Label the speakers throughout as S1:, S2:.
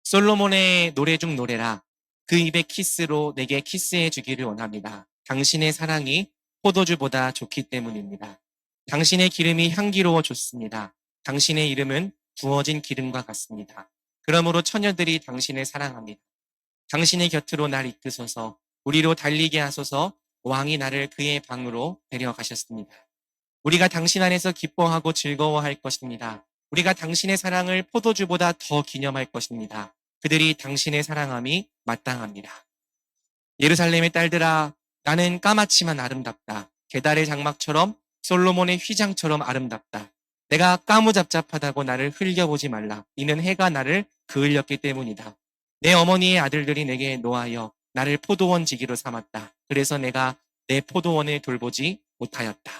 S1: 솔로몬의 노래 중 노래라. 그 입의 키스로 내게 키스해 주기를 원합니다. 당신의 사랑이 포도주보다 좋기 때문입니다. 당신의 기름이 향기로워 좋습니다. 당신의 이름은 부어진 기름과 같습니다. 그러므로 처녀들이 당신을 사랑합니다. 당신의 곁으로 날 이끄소서. 우리로 달리게 하소서. 왕이 나를 그의 방으로 데려가셨습니다. 우리가 당신 안에서 기뻐하고 즐거워할 것입니다. 우리가 당신의 사랑을 포도주보다 더 기념할 것입니다. 그들이 당신의 사랑함이 마땅합니다. 예루살렘의 딸들아, 나는 까맣지만 아름답다. 게달의 장막처럼 솔로몬의 휘장처럼 아름답다. 내가 까무잡잡하다고 나를 흘겨보지 말라. 이는 해가 나를 그을렸기 때문이다. 내 어머니의 아들들이 내게 노하여 나를 포도원 지기로 삼았다. 그래서 내가 내 포도원을 돌보지 못하였다.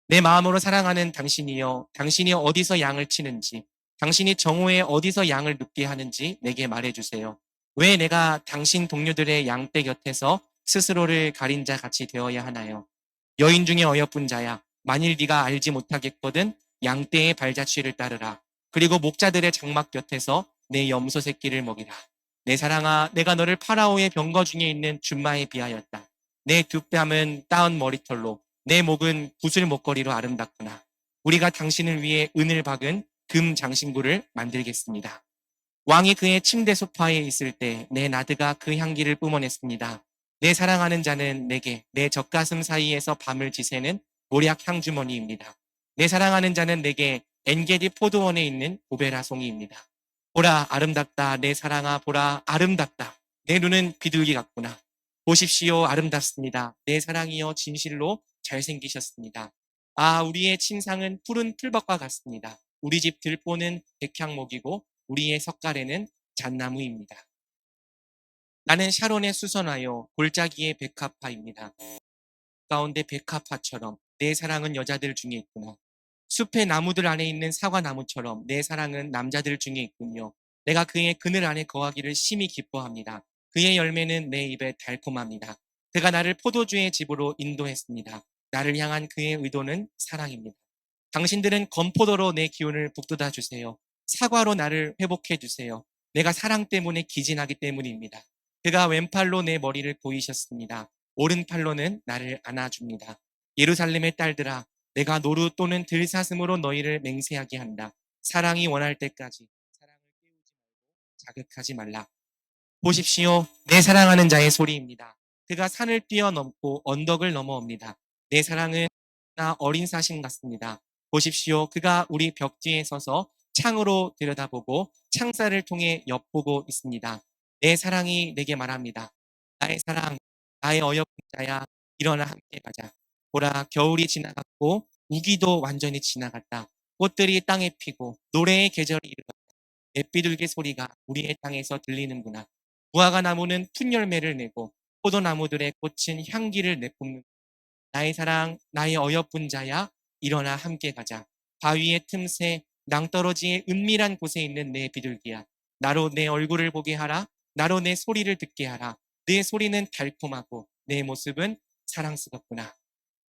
S1: 내 마음으로 사랑하는 당신이여, 당신이 어디서 양을 치는지, 당신이 정오에 어디서 양을 눕게 하는지 내게 말해주세요. 왜 내가 당신 동료들의 양떼 곁에서 스스로를 가린 자 같이 되어야 하나요? 여인 중에 어여쁜 자야, 만일 네가 알지 못하겠거든 양떼의 발자취를 따르라. 그리고 목자들의 장막 곁에서 내 염소 새끼를 먹이라. 내 사랑아, 내가 너를 파라오의 병거 중에 있는 줌마에 비하였다. 내 두 뺨은 따은 머리털로, 내 목은 구슬 목걸이로 아름답구나. 우리가 당신을 위해 은을 박은 금 장신구를 만들겠습니다. 왕이 그의 침대 소파에 있을 때 내 나드가 그 향기를 뿜어냈습니다. 내 사랑하는 자는 내게 내 젖가슴 사이에서 밤을 지새는 모략 향주머니입니다. 내 사랑하는 자는 내게 엔게디 포도원에 있는 고베라 송이입니다. 보라 아름답다 내 사랑아 보라 아름답다. 내 눈은 비둘기 같구나. 보십시오 아름답습니다. 내 사랑이여 진실로 잘생기셨습니다. 아 우리의 침상은 푸른 풀밭과 같습니다. 우리 집 들보는 백향목이고 우리의 석가래는 잣나무입니다. 나는 샤론의 수선화요 골짜기의 백합화입니다. 가운데 백합화처럼 내 사랑은 여자들 중에 있구나. 숲의 나무들 안에 있는 사과나무처럼 내 사랑은 남자들 중에 있군요. 내가 그의 그늘 안에 거하기를 심히 기뻐합니다. 그의 열매는 내 입에 달콤합니다. 그가 나를 포도주의 집으로 인도했습니다. 나를 향한 그의 의도는 사랑입니다. 당신들은 건포도로 내 기운을 북돋아 주세요. 사과로 나를 회복해 주세요. 내가 사랑 때문에 기진하기 때문입니다. 그가 왼팔로 내 머리를 보이셨습니다. 오른팔로는 나를 안아줍니다. 예루살렘의 딸들아, 내가 노루 또는 들사슴으로 너희를 맹세하게 한다. 사랑이 원할 때까지 사랑을 깨우지 말고 자극하지 말라. 보십시오. 내 사랑하는 자의 소리입니다. 그가 산을 뛰어넘고 언덕을 넘어옵니다. 내 사랑은 나 어린 사신 같습니다. 보십시오. 그가 우리 벽 뒤에 서서 창으로 들여다보고 창살을 통해 엿보고 있습니다. 내 사랑이 내게 말합니다. 나의 사랑, 나의 어여쁜 자야, 일어나 함께 가자. 보라, 겨울이 지나갔고 우기도 완전히 지나갔다. 꽃들이 땅에 피고 노래의 계절이 이르렀다. 햇비둘기 소리가 우리의 땅에서 들리는구나. 무화과 나무는 푼 열매를 내고 포도나무들의 꽃은 향기를 내뿜는 나의 사랑, 나의 어여쁜 자야, 일어나 함께 가자. 바위의 틈새, 낭떠러지의 은밀한 곳에 있는 내 비둘기야. 나로 내 얼굴을 보게 하라. 나로 내 소리를 듣게 하라. 내 소리는 달콤하고 내 모습은 사랑스럽구나.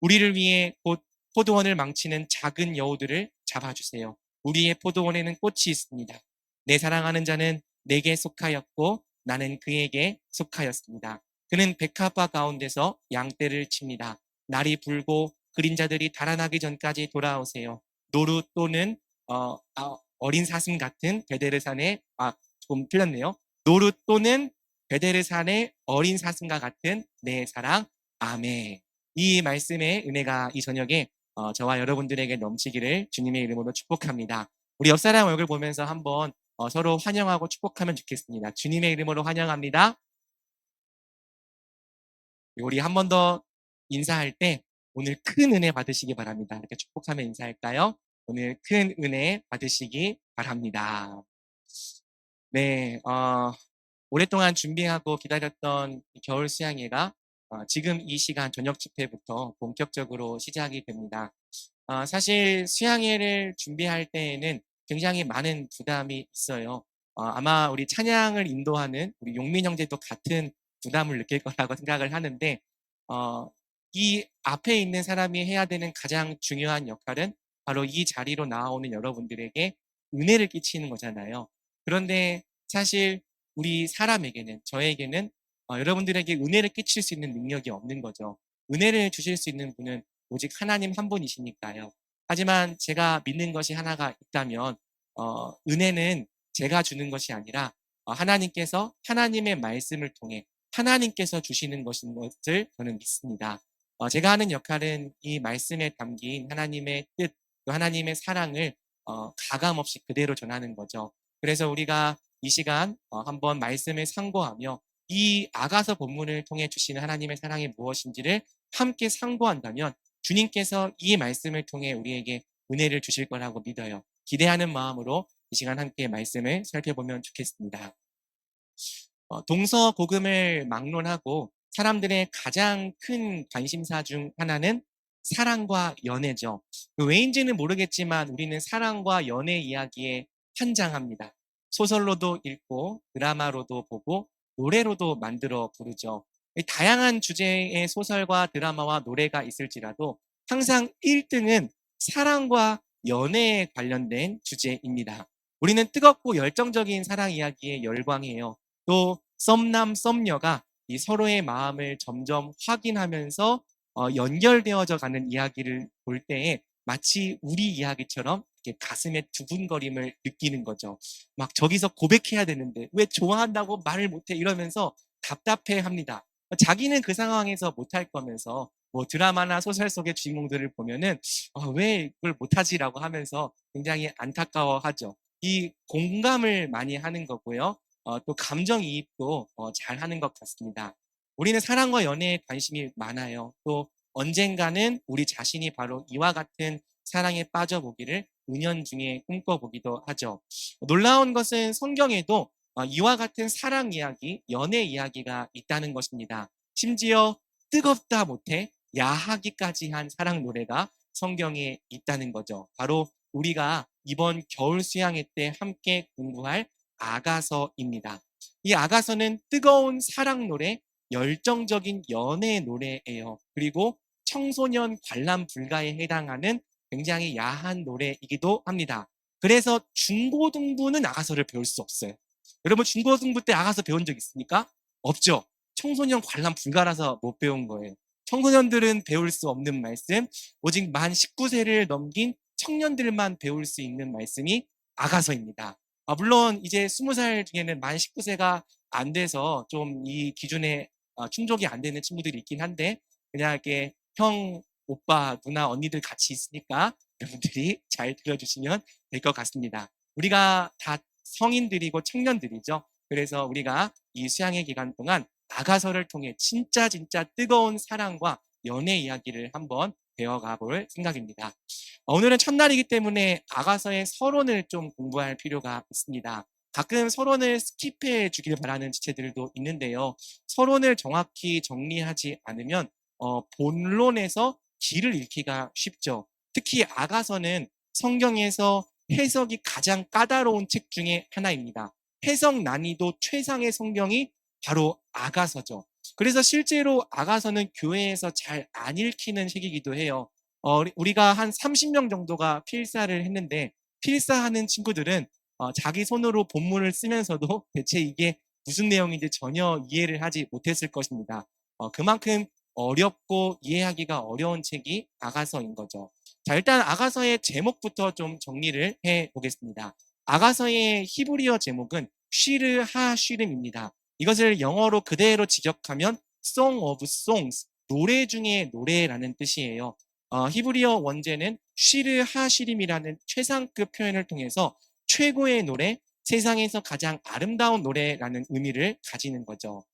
S1: 우리를 위해 곧 포도원을 망치는 작은 여우들을 잡아주세요. 우리의 포도원에는 꽃이 있습니다. 내 사랑하는 자는 내게 속하였고 나는 그에게 속하였습니다. 그는 백합화 가운데서 양떼를 칩니다. 날이 불고 그림자들이 달아나기 전까지 돌아오세요. 노루 또는 어린 사슴 같은 베데르산의 조금 틀렸네요. 노루 또는 베데르산의 어린 사슴과 같은 내 사랑 아멘. 이 말씀의 은혜가 이 저녁에 저와 여러분들에게 넘치기를 주님의 이름으로 축복합니다. 우리 옆 사람 얼굴 보면서 한번 서로 환영하고 축복하면 좋겠습니다. 주님의 이름으로 환영합니다. 우리 한 번 더 인사할 때 오늘 큰 은혜 받으시기 바랍니다. 이렇게 축복하며 인사할까요? 오늘 큰 은혜 받으시기 바랍니다. 네, 오랫동안 준비하고 기다렸던 겨울 수양회가 지금 이 시간 저녁 집회부터 본격적으로 시작이 됩니다. 사실 수양회를 준비할 때에는 굉장히 많은 부담이 있어요. 아마 우리 찬양을 인도하는 우리 용민 형제도 같은 부담을 느낄 거라고 생각을 하는데 이 앞에 있는 사람이 해야 되는 가장 중요한 역할은 바로 이 자리로 나오는 여러분들에게 은혜를 끼치는 거잖아요. 그런데 사실 우리 사람에게는, 저에게는 여러분들에게 은혜를 끼칠 수 있는 능력이 없는 거죠. 은혜를 주실 수 있는 분은 오직 하나님 한 분이시니까요. 하지만 제가 믿는 것이 하나가 있다면 은혜는 제가 주는 것이 아니라 하나님께서 하나님의 말씀을 통해 하나님께서 주시는 것인 것을 저는 믿습니다. 제가 하는 역할은 이 말씀에 담긴 하나님의 뜻, 또 하나님의 사랑을 가감없이 그대로 전하는 거죠. 그래서 우리가 이 시간 한번 말씀을 상고하며 이 아가서 본문을 통해 주시는 하나님의 사랑이 무엇인지를 함께 상고한다면 주님께서 이 말씀을 통해 우리에게 은혜를 주실 거라고 믿어요. 기대하는 마음으로 이 시간 함께 말씀을 살펴보면 좋겠습니다. 동서고금을 막론하고 사람들의 가장 큰 관심사 중 하나는 사랑과 연애죠. 왜인지는 모르겠지만 우리는 사랑과 연애 이야기에 환장합니다. 소설로도 읽고 드라마로도 보고 노래로도 만들어 부르죠. 다양한 주제의 소설과 드라마와 노래가 있을지라도 항상 1등은 사랑과 연애에 관련된 주제입니다. 우리는 뜨겁고 열정적인 사랑 이야기에 열광해요. 또 썸남 썸녀가 이 서로의 마음을 점점 확인하면서 연결되어져 가는 이야기를 볼 때에 마치 우리 이야기처럼 이렇게 가슴에 두근거림을 느끼는 거죠. 막 저기서 고백해야 되는데 왜 좋아한다고 말을 못해 이러면서 답답해합니다. 자기는 그 상황에서 못할 거면서 뭐 드라마나 소설 속의 주인공들을 보면은 왜 이걸 못하지라고 하면서 굉장히 안타까워하죠. 이 공감을 많이 하는 거고요. 또 감정이입도 잘 하는 것 같습니다. 우리는 사랑과 연애에 관심이 많아요. 또 언젠가는 우리 자신이 바로 이와 같은 사랑에 빠져보기를 은연중에 꿈꿔보기도 하죠. 놀라운 것은 성경에도 이와 같은 사랑 이야기, 연애 이야기가 있다는 것입니다. 심지어 뜨겁다 못해 야하기까지 한 사랑 노래가 성경에 있다는 거죠. 바로 우리가 이번 겨울 수양회 때 함께 공부할 아가서입니다. 이 아가서는 뜨거운 사랑 노래, 열정적인 연애 노래예요. 그리고 청소년 관람 불가에 해당하는 굉장히 야한 노래이기도 합니다. 그래서 중고등부는 아가서를 배울 수 없어요. 여러분 중고등부 때 아가서 배운 적 있습니까? 없죠. 청소년 관람 불가라서 못 배운 거예요. 청소년들은 배울 수 없는 말씀, 오직 만 19세를 넘긴 청년들만 배울 수 있는 말씀이 아가서입니다. 물론 이제 20살 중에는 만 19세가 안 돼서 좀 이 기준에 충족이 안 되는 친구들이 있긴 한데 그냥 이렇게 형, 오빠, 누나, 언니들 같이 있으니까 여러분들이 잘 들어주시면 될 것 같습니다. 우리가 다 성인들이고 청년들이죠. 그래서 우리가 이 수양의 기간 동안 아가서를 통해 진짜 뜨거운 사랑과 연애 이야기를 한번 배워가 볼 생각입니다. 오늘은 첫날이기 때문에 아가서의 서론을 좀 공부할 필요가 있습니다. 가끔 서론을 스킵해 주길 바라는 지체들도 있는데요. 서론을 정확히 정리하지 않으면 본론에서 길을 잃기가 쉽죠. 특히 아가서는 성경에서 해석이 가장 까다로운 책 중에 하나입니다. 해석 난이도 최상의 성경이 바로 아가서죠. 그래서 실제로 아가서는 교회에서 잘 안 읽히는 책이기도 해요. 우리가 한 30명 정도가 필사를 했는데 필사하는 친구들은 자기 손으로 본문을 쓰면서도 대체 이게 무슨 내용인지 전혀 이해를 하지 못했을 것입니다. 그만큼 어렵고 이해하기가 어려운 책이 아가서인 거죠. 자, 일단 아가서의 제목부터 좀 정리를 해 보겠습니다. 아가서의 히브리어 제목은 쉬르 하쉬름입니다. 이것을 영어로 그대로 직역하면 Song of Songs, 노래 중에 노래라는 뜻이에요. 히브리어 원제는 쉬르 하시림이라는 최상급 표현을 통해서 최고의 노래, 세상에서 가장 아름다운 노래라는 의미를 가지는 거죠.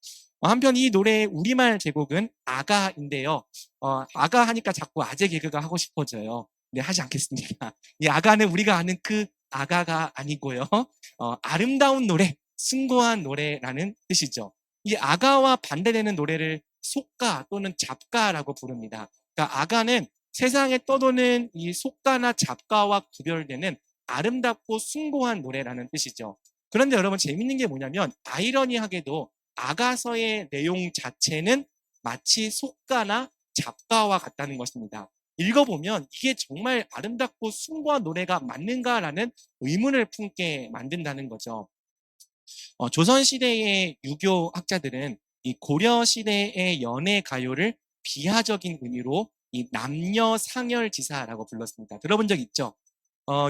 S1: 한편 이 노래의 우리말 제목은 아가인데요. 아가 하니까 자꾸 아재 개그가 하고 싶어져요. 네, 하지 않겠습니다. 이 아가는 우리가 아는 그 아가가 아니고요. 아름다운 노래, 숭고한 노래라는 뜻이죠. 이 아가와 반대되는 노래를 속가 또는 잡가라고 부릅니다. 그러니까 아가는 세상에 떠도는 이 속가나 잡가와 구별되는 아름답고 숭고한 노래라는 뜻이죠. 그런데 여러분 재밌는 게 뭐냐면 아이러니하게도 아가서의 내용 자체는 마치 속가나 잡가와 같다는 것입니다. 읽어보면 이게 정말 아름답고 숭고한 노래가 맞는가라는 의문을 품게 만든다는 거죠. 조선 시대의 유교 학자들은 이 고려 시대의 연애 가요를 비하적인 의미로 이 남녀 상열지사라고 불렀습니다. 들어본 적 있죠?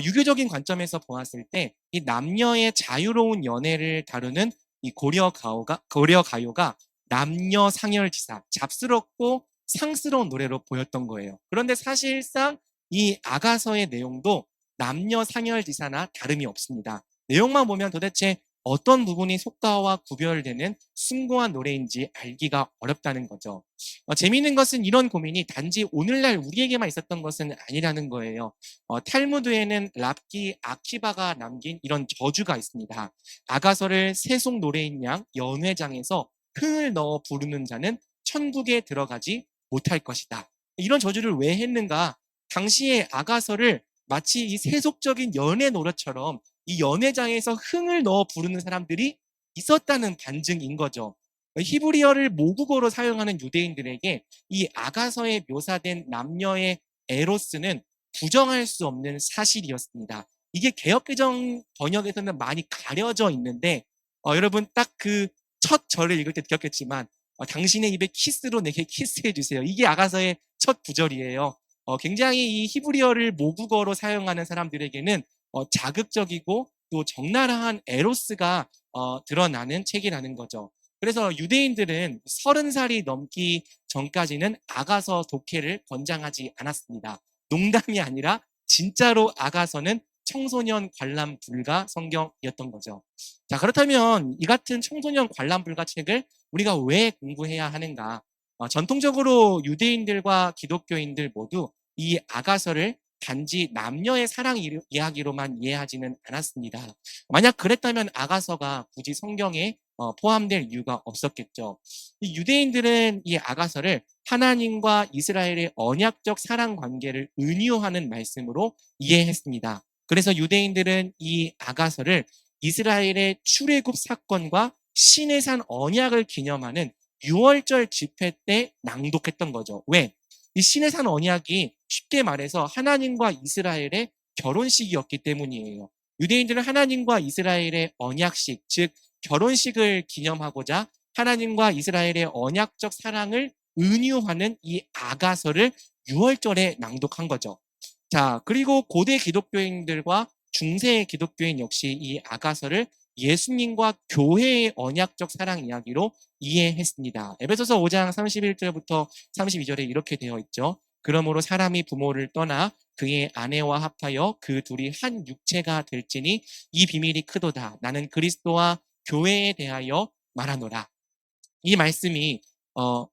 S1: 유교적인 관점에서 보았을 때 이 남녀의 자유로운 연애를 다루는 이 고려 가요가 남녀 상열지사, 잡스럽고 상스러운 노래로 보였던 거예요. 그런데 사실상 이 아가서의 내용도 남녀 상열지사나 다름이 없습니다. 내용만 보면 도대체 어떤 부분이 속가와 구별되는 숭고한 노래인지 알기가 어렵다는 거죠. 재미있는 것은 이런 고민이 단지 오늘날 우리에게만 있었던 것은 아니라는 거예요. 탈무드에는 랍기 아키바가 남긴 이런 저주가 있습니다. 아가서를 세속 노래인 양 연회장에서 흥을 넣어 부르는 자는 천국에 들어가지 못할 것이다. 이런 저주를 왜 했는가? 당시에 아가서를 마치 이 세속적인 연애 노래처럼 이 연회장에서 흥을 넣어 부르는 사람들이 있었다는 반증인 거죠. 히브리어를 모국어로 사용하는 유대인들에게 이 아가서에 묘사된 남녀의 에로스는 부정할 수 없는 사실이었습니다. 이게 개역개정 번역에서는 많이 가려져 있는데 여러분 딱 그 첫 절을 읽을 때 느꼈겠지만 당신의 입에 키스로 내게 키스해 주세요. 이게 아가서의 첫 구절이에요. 굉장히 이 히브리어를 모국어로 사용하는 사람들에게는 자극적이고 또 적나라한 에로스가 드러나는 책이라는 거죠. 그래서 유대인들은 30살이 넘기 전까지는 아가서 독해를 권장하지 않았습니다. 농담이 아니라 진짜로 아가서는 청소년 관람 불가 성경이었던 거죠. 자, 그렇다면 이 같은 청소년 관람 불가 책을 우리가 왜 공부해야 하는가? 전통적으로 유대인들과 기독교인들 모두 이 아가서를 단지 남녀의 사랑 이야기로만 이해하지는 않았습니다. 만약 그랬다면 아가서가 굳이 성경에 포함될 이유가 없었겠죠. 이 유대인들은 이 아가서를 하나님과 이스라엘의 언약적 사랑 관계를 은유하는 말씀으로 이해했습니다. 그래서 유대인들은 이 아가서를 이스라엘의 출애굽 사건과 시내산 언약을 기념하는 6월절 집회 때 낭독했던 거죠. 왜? 이 시내산 언약이 쉽게 말해서 하나님과 이스라엘의 결혼식이었기 때문이에요. 유대인들은 하나님과 이스라엘의 언약식, 즉 결혼식을 기념하고자 하나님과 이스라엘의 언약적 사랑을 은유하는 이 아가서를 6월절에 낭독한 거죠. 자, 그리고 고대 기독교인들과 중세 기독교인 역시 이 아가서를 예수님과 교회의 언약적 사랑 이야기로 이해했습니다. 에베소서 5장 31절부터 32절에 이렇게 되어 있죠. 그러므로 사람이 부모를 떠나 그의 아내와 합하여 그 둘이 한 육체가 될지니 이 비밀이 크도다. 나는 그리스도와 교회에 대하여 말하노라. 이 말씀이 어,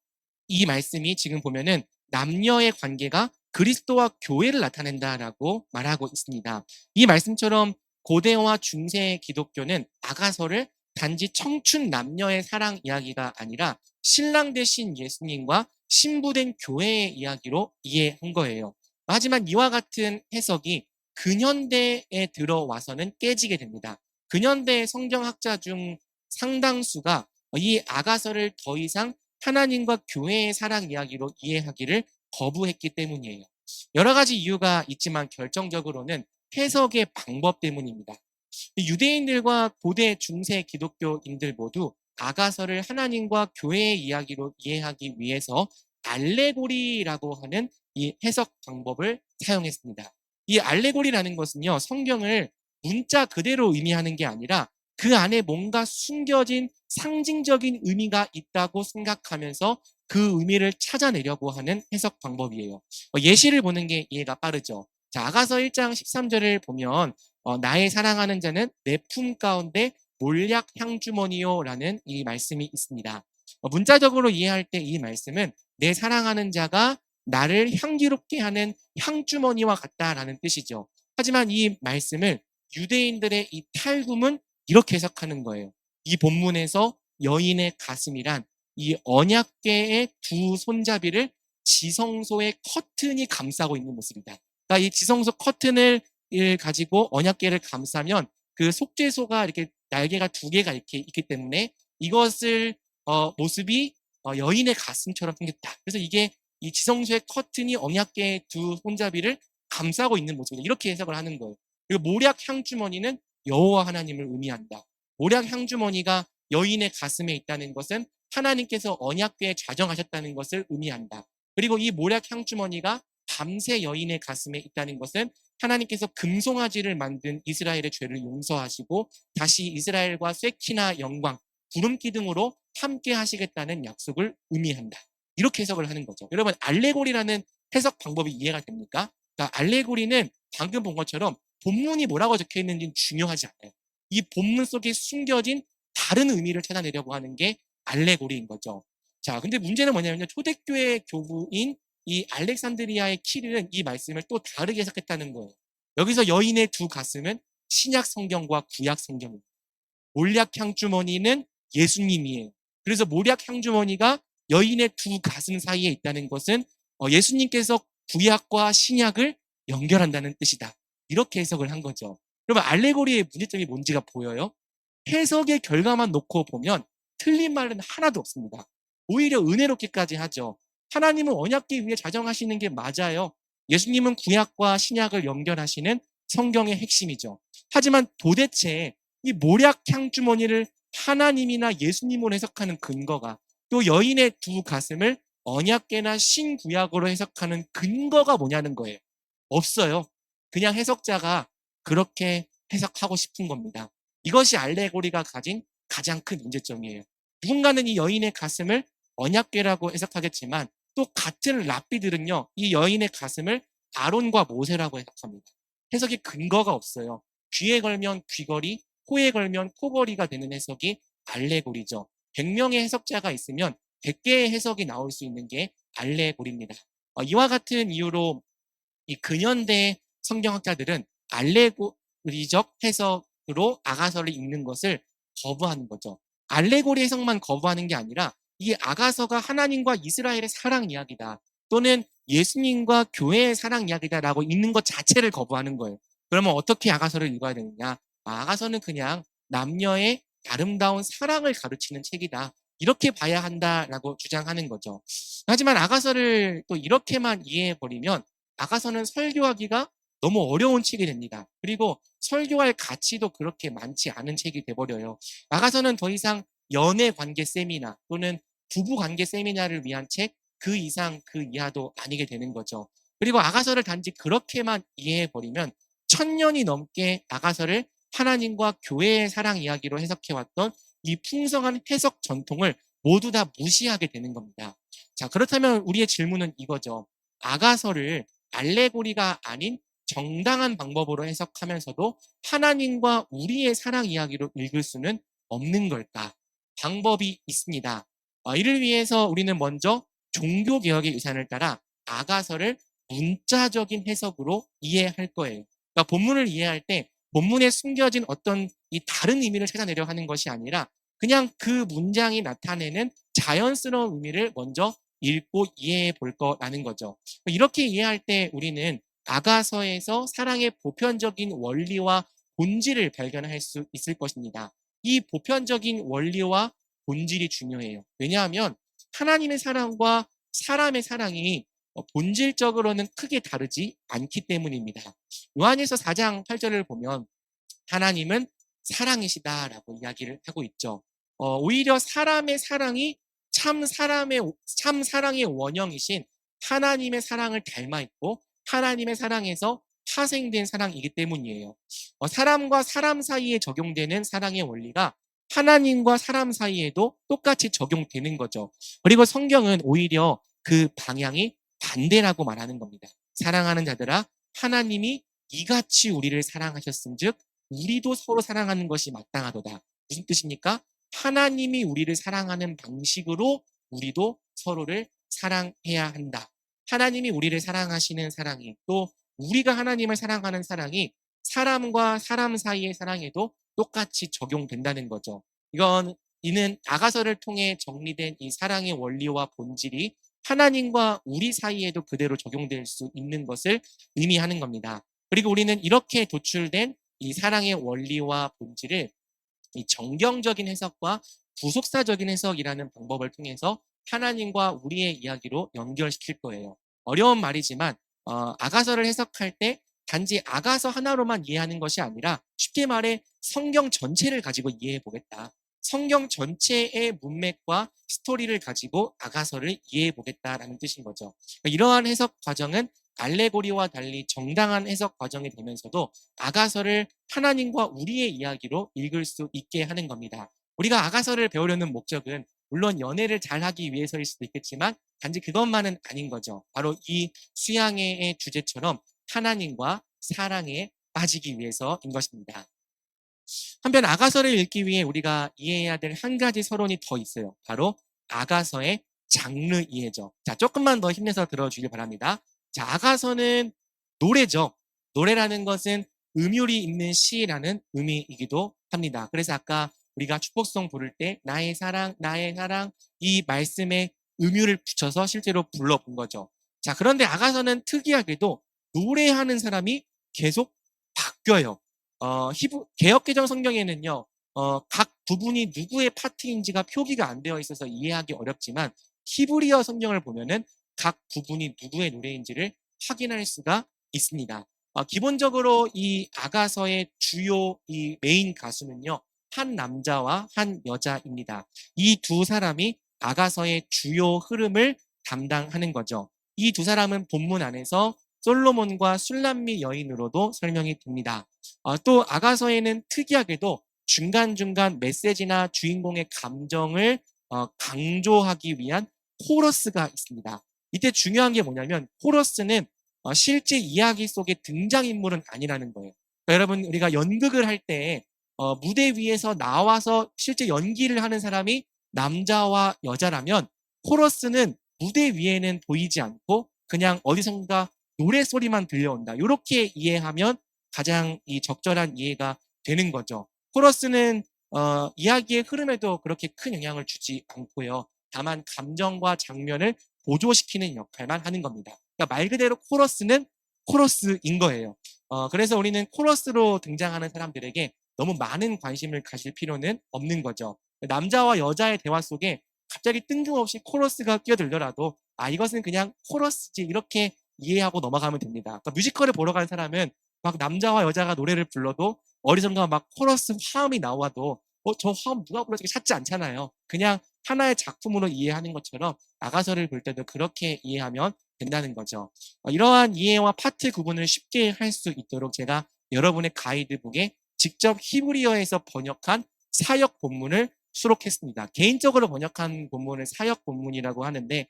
S1: 이 말씀이 지금 보면은 남녀의 관계가 그리스도와 교회를 나타낸다라고 말하고 있습니다. 이 말씀처럼 고대와 중세 기독교는 아가서를 단지 청춘 남녀의 사랑 이야기가 아니라 신랑 되신 예수님과 신부된 교회의 이야기로 이해한 거예요. 하지만 이와 같은 해석이 근현대에 들어와서는 깨지게 됩니다. 근현대 성경학자 중 상당수가 이 아가서를 더 이상 하나님과 교회의 사랑 이야기로 이해하기를 거부했기 때문이에요. 여러 가지 이유가 있지만 결정적으로는 해석의 방법 때문입니다. 유대인들과 고대 중세 기독교인들 모두 아가서를 하나님과 교회의 이야기로 이해하기 위해서 알레고리라고 하는 이 해석 방법을 사용했습니다. 이 알레고리라는 것은요, 성경을 문자 그대로 의미하는 게 아니라 그 안에 뭔가 숨겨진 상징적인 의미가 있다고 생각하면서 그 의미를 찾아내려고 하는 해석 방법이에요. 예시를 보는 게 이해가 빠르죠. 자, 아가서 1장 13절을 보면 나의 사랑하는 자는 내 품 가운데 몰약 향주머니요라는 이 말씀이 있습니다. 문자적으로 이해할 때 이 말씀은 내 사랑하는 자가 나를 향기롭게 하는 향주머니와 같다라는 뜻이죠. 하지만 이 말씀을 유대인들의 이 탈굼은 이렇게 해석하는 거예요. 이 본문에서 여인의 가슴이란 이 언약궤의 두 손잡이를 지성소의 커튼이 감싸고 있는 모습이다. 그러니까 이 지성소 커튼을 가지고 언약궤를 감싸면 그 속죄소가 이렇게 날개가 두 개가 이렇게 있기 때문에 이것을 모습이 여인의 가슴처럼 생겼다. 그래서 이게 이 지성소의 커튼이 언약궤의 두 손잡이를 감싸고 있는 모습이다. 이렇게 해석을 하는 거예요. 그리고 모략 향주머니는 여호와 하나님을 의미한다. 모략 향주머니가 여인의 가슴에 있다는 것은 하나님께서 언약궤에 좌정하셨다는 것을 의미한다. 그리고 이 모략 향주머니가 밤새 여인의 가슴에 있다는 것은 하나님께서 금송아지를 만든 이스라엘의 죄를 용서하시고 다시 이스라엘과 쇠키나 영광, 구름기 등으로 함께 하시겠다는 약속을 의미한다. 이렇게 해석을 하는 거죠. 여러분, 알레고리라는 해석 방법이 이해가 됩니까? 그러니까 알레고리는 방금 본 것처럼 본문이 뭐라고 적혀 있는지는 중요하지 않아요. 이 본문 속에 숨겨진 다른 의미를 찾아내려고 하는 게 알레고리인 거죠. 자, 근데 문제는 뭐냐면요. 초대교회 교부인 이 알렉산드리아의 키르는 이 말씀을 또 다르게 해석했다는 거예요. 여기서 여인의 두 가슴은 신약 성경과 구약 성경입니다. 몰약 향주머니는 예수님이에요. 그래서 몰약 향주머니가 여인의 두 가슴 사이에 있다는 것은 예수님께서 구약과 신약을 연결한다는 뜻이다. 이렇게 해석을 한 거죠. 그러면 알레고리의 문제점이 뭔지가 보여요? 해석의 결과만 놓고 보면 틀린 말은 하나도 없습니다. 오히려 은혜롭기까지 하죠. 하나님은 언약궤 위에 자정하시는 게 맞아요. 예수님은 구약과 신약을 연결하시는 성경의 핵심이죠. 하지만 도대체 이 모략 향주머니를 하나님이나 예수님으로 해석하는 근거가, 또 여인의 두 가슴을 언약궤나 신구약으로 해석하는 근거가 뭐냐는 거예요. 없어요. 그냥 해석자가 그렇게 해석하고 싶은 겁니다. 이것이 알레고리가 가진 가장 큰 문제점이에요. 누군가는 이 여인의 가슴을 언약궤라고 해석하겠지만 또 같은 랍비들은요, 이 여인의 가슴을 아론과 모세라고 해석합니다. 해석의 근거가 없어요. 귀에 걸면 귀걸이, 코에 걸면 코걸이가 되는 해석이 알레고리죠. 100명의 해석자가 있으면 100개의 해석이 나올 수 있는 게 알레고리입니다. 이와 같은 이유로 이 근현대 성경학자들은 알레고리적 해석으로 아가서를 읽는 것을 거부하는 거죠. 알레고리 해석만 거부하는 게 아니라 이 아가서가 하나님과 이스라엘의 사랑 이야기다, 또는 예수님과 교회의 사랑 이야기다라고 읽는 것 자체를 거부하는 거예요. 그러면 어떻게 아가서를 읽어야 되느냐? 아가서는 그냥 남녀의 아름다운 사랑을 가르치는 책이다, 이렇게 봐야 한다라고 주장하는 거죠. 하지만 아가서를 또 이렇게만 이해해버리면 아가서는 설교하기가 너무 어려운 책이 됩니다. 그리고 설교할 가치도 그렇게 많지 않은 책이 돼버려요. 아가서는 더 이상 연애 관계 세미나 또는 부부 관계 세미나를 위한 책, 그 이상 그 이하도 아니게 되는 거죠. 그리고 아가서를 단지 그렇게만 이해해버리면 1000년이 넘게 아가서를 하나님과 교회의 사랑 이야기로 해석해왔던 이 풍성한 해석 전통을 모두 다 무시하게 되는 겁니다. 자, 그렇다면 우리의 질문은 이거죠. 아가서를 알레고리가 아닌 정당한 방법으로 해석하면서도 하나님과 우리의 사랑 이야기로 읽을 수는 없는 걸까? 방법이 있습니다. 이를 위해서 우리는 먼저 종교개혁의 유산을 따라 아가서를 문자적인 해석으로 이해할 거예요. 그러니까 본문을 이해할 때 본문에 숨겨진 어떤 이 다른 의미를 찾아내려 하는 것이 아니라 그냥 그 문장이 나타내는 자연스러운 의미를 먼저 읽고 이해해 볼 거라는 거죠. 이렇게 이해할 때 우리는 아가서에서 사랑의 보편적인 원리와 본질을 발견할 수 있을 것입니다. 이 보편적인 원리와 본질이 중요해요. 왜냐하면 하나님의 사랑과 사람의 사랑이 본질적으로는 크게 다르지 않기 때문입니다. 요한일서 4장 8절을 보면 하나님은 사랑이시다라고 이야기를 하고 있죠. 오히려 사람의 사랑이 참 사랑의 원형이신 하나님의 사랑을 닮아 있고 하나님의 사랑에서 파생된 사랑이기 때문이에요. 사람과 사람 사이에 적용되는 사랑의 원리가 하나님과 사람 사이에도 똑같이 적용되는 거죠. 그리고 성경은 오히려 그 방향이 반대라고 말하는 겁니다. 사랑하는 자들아, 하나님이 이같이 우리를 사랑하셨은즉 우리도 서로 사랑하는 것이 마땅하도다. 무슨 뜻입니까? 하나님이 우리를 사랑하는 방식으로 우리도 서로를 사랑해야 한다. 하나님이 우리를 사랑하시는 사랑이, 또 우리가 하나님을 사랑하는 사랑이 사람과 사람 사이의 사랑에도 똑같이 적용된다는 거죠. 이는 아가서를 통해 정리된 이 사랑의 원리와 본질이 하나님과 우리 사이에도 그대로 적용될 수 있는 것을 의미하는 겁니다. 그리고 우리는 이렇게 도출된 이 사랑의 원리와 본질을 이 정경적인 해석과 부속사적인 해석이라는 방법을 통해서 하나님과 우리의 이야기로 연결시킬 거예요. 어려운 말이지만 아가서를 해석할 때 단지 아가서 하나로만 이해하는 것이 아니라 쉽게 말해 성경 전체를 가지고 이해해 보겠다. 성경 전체의 문맥과 스토리를 가지고 아가서를 이해해 보겠다라는 뜻인 거죠. 그러니까 이러한 해석 과정은 알레고리와 달리 정당한 해석 과정이 되면서도 아가서를 하나님과 우리의 이야기로 읽을 수 있게 하는 겁니다. 우리가 아가서를 배우려는 목적은 물론 연애를 잘하기 위해서일 수도 있겠지만 단지 그것만은 아닌 거죠. 바로 이 수양회의 주제처럼 하나님과 사랑에 빠지기 위해서인 것입니다. 한편 아가서를 읽기 위해 우리가 이해해야 될 한 가지 서론이 더 있어요. 바로 아가서의 장르 이해죠. 자, 조금만 더 힘내서 들어주길 바랍니다. 자, 아가서는 노래죠. 노래라는 것은 음율이 있는 시라는 의미이기도 합니다. 그래서 아까 우리가 축복송 부를 때 나의 사랑 이 말씀에 음율을 붙여서 실제로 불러본 거죠. 자, 그런데 아가서는 특이하게도 노래하는 사람이 계속 바뀌어요. 개역개정 성경에는요, 각 부분이 누구의 파트인지가 표기가 안 되어 있어서 이해하기 어렵지만 히브리어 성경을 보면은 각 부분이 누구의 노래인지를 확인할 수가 있습니다. 기본적으로 이 아가서의 주요 이 메인 가수는요, 한 남자와 한 여자입니다. 이 두 사람이 아가서의 주요 흐름을 담당하는 거죠. 이 두 사람은 본문 안에서 솔로몬과 술람미 여인으로도 설명이 됩니다. 또 아가서에는 특이하게도 중간중간 메시지나 주인공의 감정을 강조하기 위한 코러스가 있습니다. 이때 중요한 게 뭐냐면 코러스는 실제 이야기 속의 등장인물은 아니라는 거예요. 그러니까 여러분 우리가 연극을 할 때 무대 위에서 나와서 실제 연기를 하는 사람이 남자와 여자라면 코러스는 무대 위에는 보이지 않고 그냥 어디선가 노래소리만 들려온다. 이렇게 이해하면 가장 이 적절한 이해가 되는 거죠. 코러스는 이야기의 흐름에도 그렇게 큰 영향을 주지 않고요. 다만 감정과 장면을 보조시키는 역할만 하는 겁니다. 그러니까 말 그대로 코러스는 코러스인 거예요. 그래서 우리는 코러스로 등장하는 사람들에게 너무 많은 관심을 가질 필요는 없는 거죠. 남자와 여자의 대화 속에 갑자기 뜬금없이 코러스가 끼어들더라도 이것은 그냥 코러스지 이렇게 이해하고 넘어가면 됩니다. 그러니까 뮤지컬을 보러 가는 사람은 막 남자와 여자가 노래를 불러도 어디선가 막 코러스 화음이 나와도 저 화음 누가 불러주게 찾지 않잖아요. 그냥 하나의 작품으로 이해하는 것처럼 아가서를 볼 때도 그렇게 이해하면 된다는 거죠. 이러한 이해와 파트 구분을 쉽게 할 수 있도록 제가 여러분의 가이드북에 직접 히브리어에서 번역한 사역 본문을 수록했습니다. 개인적으로 번역한 본문을 사역 본문이라고 하는데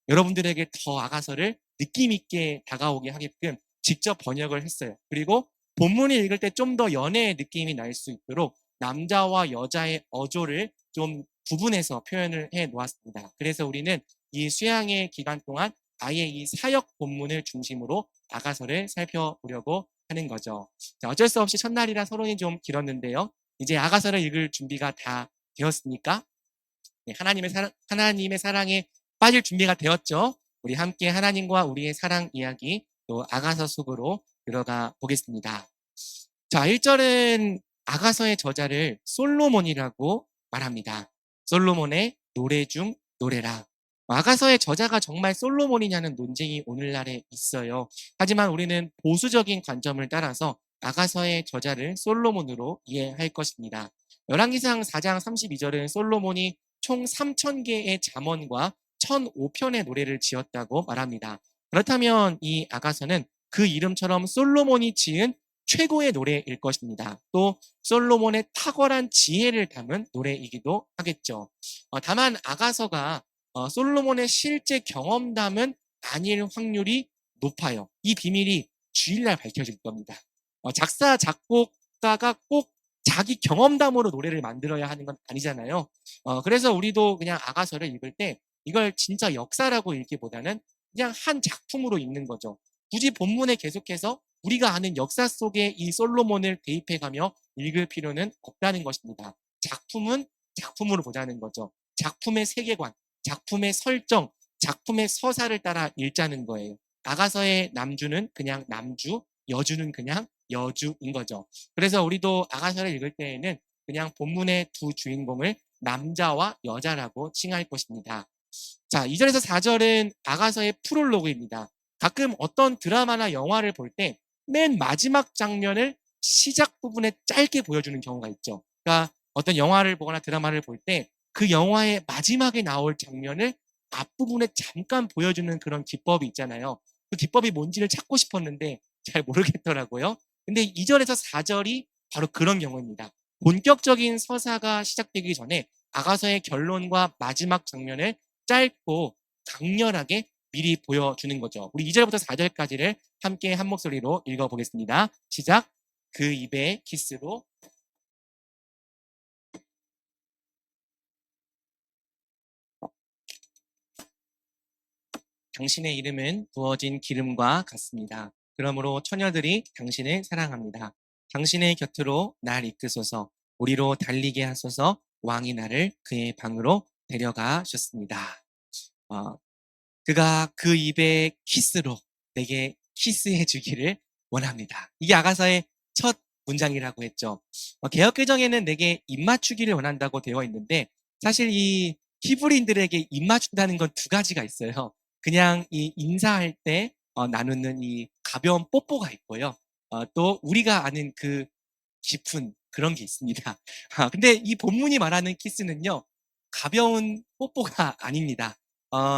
S1: 여러분들에게 더 아가서를 느낌 있게 다가오게 하게끔 직접 번역을 했어요. 그리고 본문을 읽을 때 좀 더 연애의 느낌이 날 수 있도록 남자와 여자의 어조를 좀 구분해서 표현을 해 놓았습니다. 그래서 우리는 이 수양의 기간 동안 아예 이 사역 본문을 중심으로 아가서를 살펴보려고 하는 거죠. 자, 어쩔 수 없이 첫날이라 서론이 좀 길었는데요. 이제 아가서를 읽을 준비가 다 되었습니까? 네, 하나님의 사랑에 빠질 준비가 되었죠. 우리 함께 하나님과 우리의 사랑 이야기 또 아가서 속으로 들어가 보겠습니다. 자, 1절은 아가서의 저자를 솔로몬이라고 말합니다. 솔로몬의 노래 중 노래라. 아가서의 저자가 정말 솔로몬이냐는 논쟁이 오늘날에 있어요. 하지만 우리는 보수적인 관점을 따라서 아가서의 저자를 솔로몬으로 이해할 것입니다. 열왕기상 4장 32절은 솔로몬이 총 3,000개의 잠언과 1,005편의 노래를 지었다고 말합니다. 그렇다면 이 아가서는 그 이름처럼 솔로몬이 지은 최고의 노래일 것입니다. 또 솔로몬의 탁월한 지혜를 담은 노래이기도 하겠죠. 다만 아가서가 솔로몬의 실제 경험담은 아닐 확률이 높아요. 이 비밀이 주일날 밝혀질 겁니다. 작사, 작곡가가 꼭 자기 경험담으로 노래를 만들어야 하는 건 아니잖아요. 그래서 우리도 그냥 아가서를 읽을 때 이걸 진짜 역사라고 읽기보다는 그냥 한 작품으로 읽는 거죠. 굳이 본문에 계속해서 우리가 아는 역사 속에 이 솔로몬을 대입해가며 읽을 필요는 없다는 것입니다. 작품은 작품으로 보자는 거죠. 작품의 세계관, 작품의 설정, 작품의 서사를 따라 읽자는 거예요. 아가서의 남주는 그냥 남주, 여주는 그냥 여주인 거죠. 그래서 우리도 아가서를 읽을 때에는 그냥 본문의 두 주인공을 남자와 여자라고 칭할 것입니다. 자, 2절에서 4절은 아가서의 프롤로그입니다. 가끔 어떤 드라마나 영화를 볼 때 맨 마지막 장면을 시작 부분에 짧게 보여주는 경우가 있죠. 그러니까 어떤 영화를 보거나 드라마를 볼 때 그 영화의 마지막에 나올 장면을 앞부분에 잠깐 보여주는 그런 기법이 있잖아요. 그 기법이 뭔지를 찾고 싶었는데 잘 모르겠더라고요. 근데 2절에서 4절이 바로 그런 경우입니다. 본격적인 서사가 시작되기 전에 아가서의 결론과 마지막 장면을 짧고 강렬하게 미리 보여주는 거죠. 우리 2절부터 4절까지를 함께 한 목소리로 읽어보겠습니다. 시작. 그 입에 키스로 당신의 이름은 부어진 기름과 같습니다. 그러므로 처녀들이 당신을 사랑합니다. 당신의 곁으로 날 이끄소서. 우리로 달리게 하소서. 왕이 나를 그의 방으로 데려가셨습니다. 어, 그가 그 입에 키스로 내게 키스해 주기를 원합니다. 이게 아가서의 첫 문장이라고 했죠. 개역개정에는 내게 입맞추기를 원한다고 되어 있는데 사실 이 히브리인들에게 입맞춘다는 건 두 가지가 있어요. 그냥 이 인사할 때 나누는 이 가벼운 뽀뽀가 있고요. 또 우리가 아는 그 깊은 그런 게 있습니다. 근데 이 본문이 말하는 키스는요. 가벼운 뽀뽀가 아닙니다.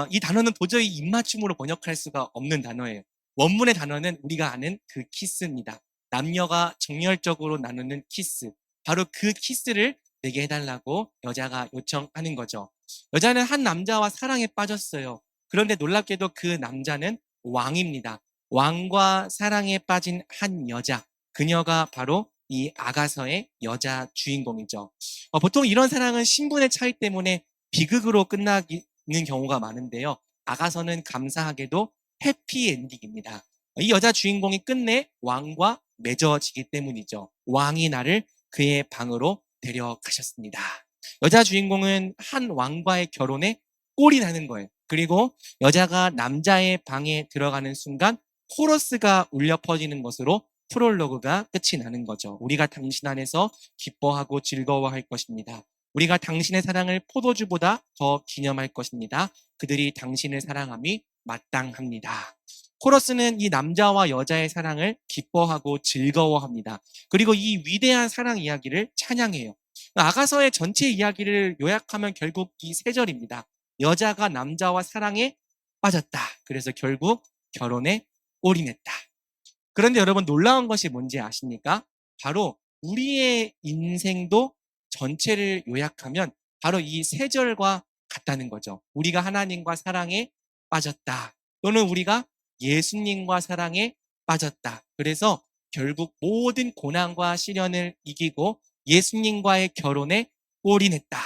S1: 이 단어는 도저히 입맞춤으로 번역할 수가 없는 단어예요. 원문의 단어는 우리가 아는 그 키스입니다. 남녀가 정열적으로 나누는 키스. 바로 그 키스를 내게 해달라고 여자가 요청하는 거죠. 여자는 한 남자와 사랑에 빠졌어요. 그런데 놀랍게도 그 남자는 왕입니다. 왕과 사랑에 빠진 한 여자. 그녀가 바로 이 아가서의 여자 주인공이죠. 보통 이런 사랑은 신분의 차이 때문에 비극으로 끝나는 경우가 많은데요. 아가서는 감사하게도 해피엔딩입니다. 이 여자 주인공이 끝내 왕과 맺어지기 때문이죠. 왕이 나를 그의 방으로 데려가셨습니다. 여자 주인공은 한 왕과의 결혼에 꼴이 나는 거예요. 그리고 여자가 남자의 방에 들어가는 순간 코러스가 울려 퍼지는 것으로 프롤로그가 끝이 나는 거죠. 우리가 당신 안에서 기뻐하고 즐거워할 것입니다. 우리가 당신의 사랑을 포도주보다 더 기념할 것입니다. 그들이 당신을 사랑함이 마땅합니다. 코러스는 이 남자와 여자의 사랑을 기뻐하고 즐거워합니다. 그리고 이 위대한 사랑 이야기를 찬양해요. 아가서의 전체 이야기를 요약하면 결국 이 세 절입니다. 여자가 남자와 사랑에 빠졌다. 그래서 결국 결혼에 올인했다. 그런데 여러분 놀라운 것이 뭔지 아십니까? 바로 우리의 인생도 전체를 요약하면 바로 이 세 절과 같다는 거죠. 우리가 하나님과 사랑에 빠졌다. 또는 우리가 예수님과 사랑에 빠졌다. 그래서 결국 모든 고난과 시련을 이기고 예수님과의 결혼에 올인했다.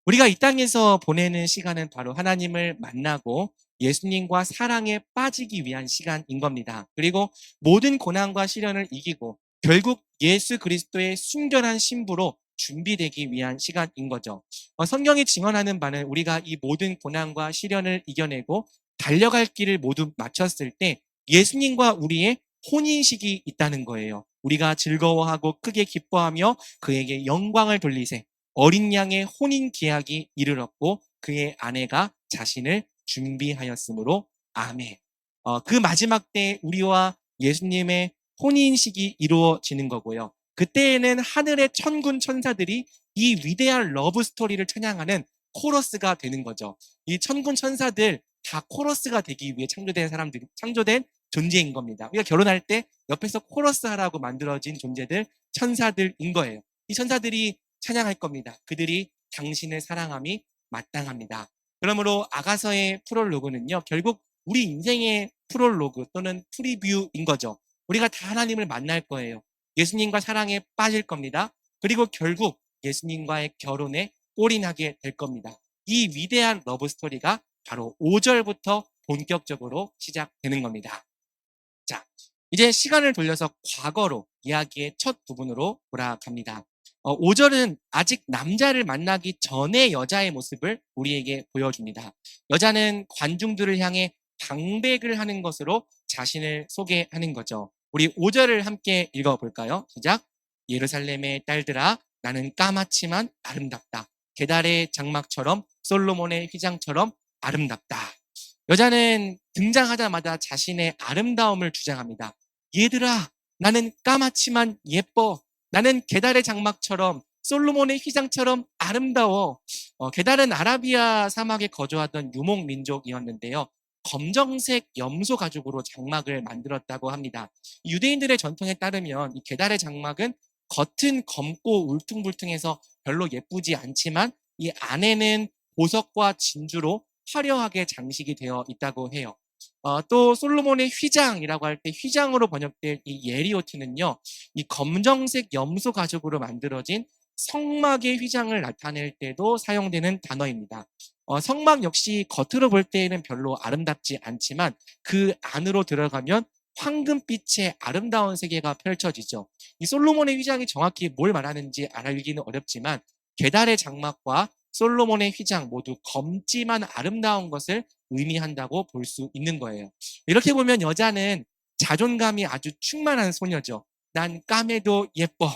S1: 우리가 이 땅에서 보내는 시간은 바로 하나님을 만나고 예수님과 사랑에 빠지기 위한 시간인 겁니다. 그리고 모든 고난과 시련을 이기고 결국 예수 그리스도의 순결한 신부로 준비되기 위한 시간인 거죠. 성경이 증언하는 바는 우리가 이 모든 고난과 시련을 이겨내고 달려갈 길을 모두 마쳤을 때 예수님과 우리의 혼인식이 있다는 거예요. 우리가 즐거워하고 크게 기뻐하며 그에게 영광을 돌리세. 어린 양의 혼인 계약이 이르렀고 그의 아내가 자신을 준비하였으므로 아멘. 그 마지막 때 우리와 예수님의 혼인식이 이루어지는 거고요. 그때에는 하늘의 천군 천사들이 이 위대한 러브 스토리를 찬양하는 코러스가 되는 거죠. 이 천군 천사들 다 코러스가 되기 위해 창조된 사람들이 창조된 존재인 겁니다. 우리가 결혼할 때 옆에서 코러스 하라고 만들어진 존재들 천사들인 거예요. 이 천사들이 찬양할 겁니다. 그들이 당신을 사랑함이 마땅합니다. 그러므로 아가서의 프롤로그는요. 결국 우리 인생의 프롤로그 또는 프리뷰인 거죠. 우리가 다 하나님을 만날 거예요. 예수님과 사랑에 빠질 겁니다. 그리고 결국 예수님과의 결혼에 올인하게 될 겁니다. 이 위대한 러브 스토리가 바로 5절부터 본격적으로 시작되는 겁니다. 자, 이제 시간을 돌려서 과거로 이야기의 첫 부분으로 돌아갑니다. 5절은 아직 남자를 만나기 전의 여자의 모습을 우리에게 보여줍니다. 여자는 관중들을 향해 방백을 하는 것으로 자신을 소개하는 거죠. 우리 5절을 함께 읽어볼까요? 시작. 예루살렘의 딸들아, 나는 까맣지만 아름답다. 계달의 장막처럼 솔로몬의 휘장처럼 아름답다. 여자는 등장하자마자 자신의 아름다움을 주장합니다. 얘들아, 나는 까맣지만 예뻐. 나는 게달의 장막처럼 솔로몬의 휘장처럼 아름다워. 게달은 아라비아 사막에 거주하던 유목 민족이었는데요. 검정색 염소 가죽으로 장막을 만들었다고 합니다. 유대인들의 전통에 따르면 이 게달의 장막은 겉은 검고 울퉁불퉁해서 별로 예쁘지 않지만 이 안에는 보석과 진주로 화려하게 장식이 되어 있다고 해요. 또 솔로몬의 휘장이라고 할 때 휘장으로 번역될 이 예리오트는요, 이 검정색 염소 가죽으로 만들어진 성막의 휘장을 나타낼 때도 사용되는 단어입니다. 성막 역시 겉으로 볼 때에는 별로 아름답지 않지만 그 안으로 들어가면 황금빛의 아름다운 세계가 펼쳐지죠. 이 솔로몬의 휘장이 정확히 뭘 말하는지 알기는 어렵지만 게달의 장막과 솔로몬의 휘장 모두 검지만 아름다운 것을 의미한다고 볼 수 있는 거예요. 이렇게 보면 여자는 자존감이 아주 충만한 소녀죠. 난 까매도 예뻐.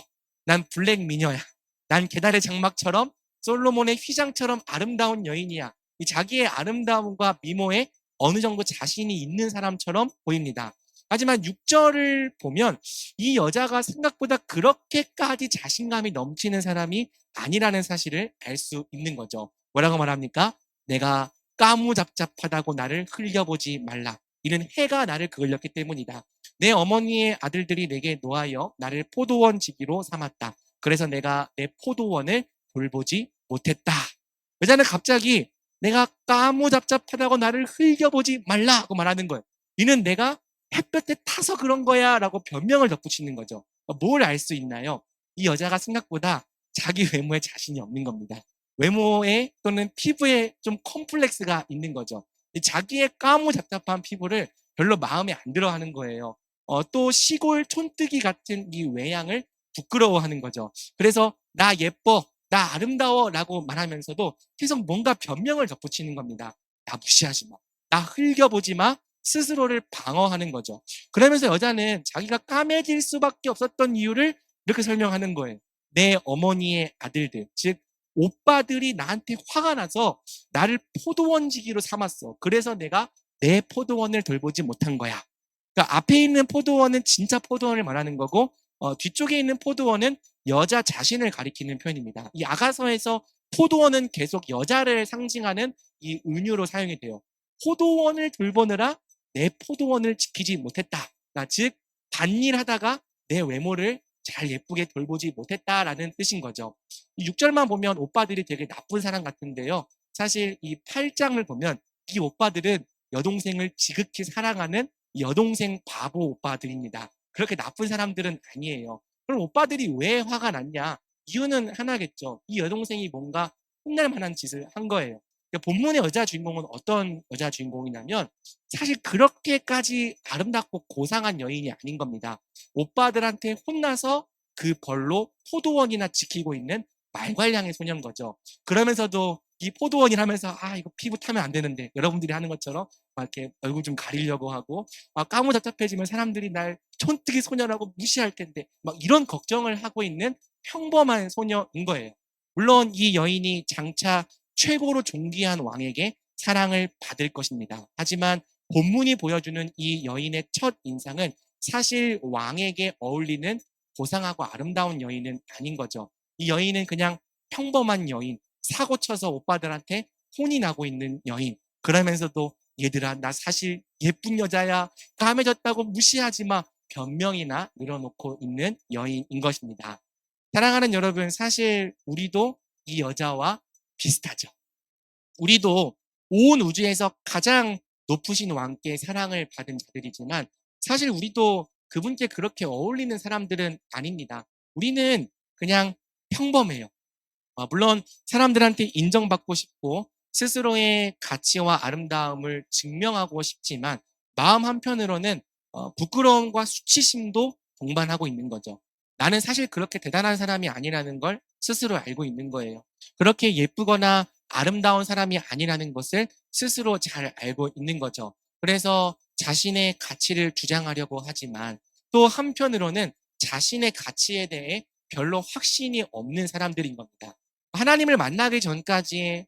S1: 난 블랙 미녀야. 난 게달의 장막처럼 솔로몬의 휘장처럼 아름다운 여인이야. 이 자기의 아름다움과 미모에 어느 정도 자신이 있는 사람처럼 보입니다. 하지만 6절을 보면 이 여자가 생각보다 그렇게까지 자신감이 넘치는 사람이 아니라는 사실을 알 수 있는 거죠. 뭐라고 말합니까? 내가 까무잡잡하다고 나를 흘려보지 말라. 이는 해가 나를 그을렸기 때문이다. 내 어머니의 아들들이 내게 노하여 나를 포도원 지기로 삼았다. 그래서 내가 내 포도원을 돌보지 못했다. 여자는 갑자기 내가 까무잡잡하다고 나를 흘겨보지 말라고 말하는 거예요. 이는 내가 햇볕에 타서 그런 거야 라고 변명을 덧붙이는 거죠. 뭘 알 수 있나요? 이 여자가 생각보다 자기 외모에 자신이 없는 겁니다. 외모에 또는 피부에 좀 컴플렉스가 있는 거죠. 자기의 까무잡잡한 피부를 별로 마음에 안 들어 하는 거예요. 또 시골 촌뜨기 같은 이 외양을 부끄러워하는 거죠. 그래서 나 예뻐, 나 아름다워 라고 말하면서도 계속 뭔가 변명을 덧붙이는 겁니다. 나 무시하지 마. 나 흘겨보지 마. 스스로를 방어하는 거죠. 그러면서 여자는 자기가 까매질 수밖에 없었던 이유를 이렇게 설명하는 거예요. 내 어머니의 아들들, 즉 오빠들이 나한테 화가 나서 나를 포도원지기로 삼았어. 그래서 내가 내 포도원을 돌보지 못한 거야. 그러니까 앞에 있는 포도원은 진짜 포도원을 말하는 거고 뒤쪽에 있는 포도원은 여자 자신을 가리키는 표현입니다. 이 아가서에서 포도원은 계속 여자를 상징하는 이 은유로 사용이 돼요. 포도원을 돌보느라 내 포도원을 지키지 못했다. 그러니까 즉 밭일하다가 내 외모를 잘 예쁘게 돌보지 못했다라는 뜻인 거죠. 이 6절만 보면 오빠들이 되게 나쁜 사람 같은데요. 사실 이 8장을 보면 이 오빠들은 여동생을 지극히 사랑하는 여동생 바보 오빠들입니다. 그렇게 나쁜 사람들은 아니에요. 그럼 오빠들이 왜 화가 났냐? 이유는 하나겠죠. 이 여동생이 뭔가 혼날 만한 짓을 한 거예요. 그러니까 본문의 여자 주인공은 어떤 여자 주인공이냐면 사실 그렇게까지 아름답고 고상한 여인이 아닌 겁니다. 오빠들한테 혼나서 그 벌로 포도원이나 지키고 있는 말괄량의 소녀인 거죠. 그러면서도 이 포도원이라면서 이거 피부 타면 안 되는데 여러분들이 하는 것처럼 막 이렇게 얼굴 좀 가리려고 하고 까무잡잡해지면 사람들이 날 촌뜨기 소녀라고 무시할 텐데 막 이런 걱정을 하고 있는 평범한 소녀인 거예요. 물론 이 여인이 장차 최고로 존귀한 왕에게 사랑을 받을 것입니다. 하지만 본문이 보여주는 이 여인의 첫 인상은 사실 왕에게 어울리는 고상하고 아름다운 여인은 아닌 거죠. 이 여인은 그냥 평범한 여인, 사고 쳐서 오빠들한테 혼이 나고 있는 여인. 그러면서도 얘들아 나 사실 예쁜 여자야. 까매졌다고 무시하지 마. 변명이나 늘어놓고 있는 여인인 것입니다. 사랑하는 여러분, 사실 우리도 이 여자와 비슷하죠. 우리도 온 우주에서 가장 높으신 왕께 사랑을 받은 자들이지만 사실 우리도 그분께 그렇게 어울리는 사람들은 아닙니다. 우리는 그냥 평범해요. 물론 사람들한테 인정받고 싶고 스스로의 가치와 아름다움을 증명하고 싶지만 마음 한편으로는 부끄러움과 수치심도 동반하고 있는 거죠. 나는 사실 그렇게 대단한 사람이 아니라는 걸 스스로 알고 있는 거예요. 그렇게 예쁘거나 아름다운 사람이 아니라는 것을 스스로 잘 알고 있는 거죠. 그래서 자신의 가치를 주장하려고 하지만 또 한편으로는 자신의 가치에 대해 별로 확신이 없는 사람들인 겁니다. 하나님을 만나기 전까지의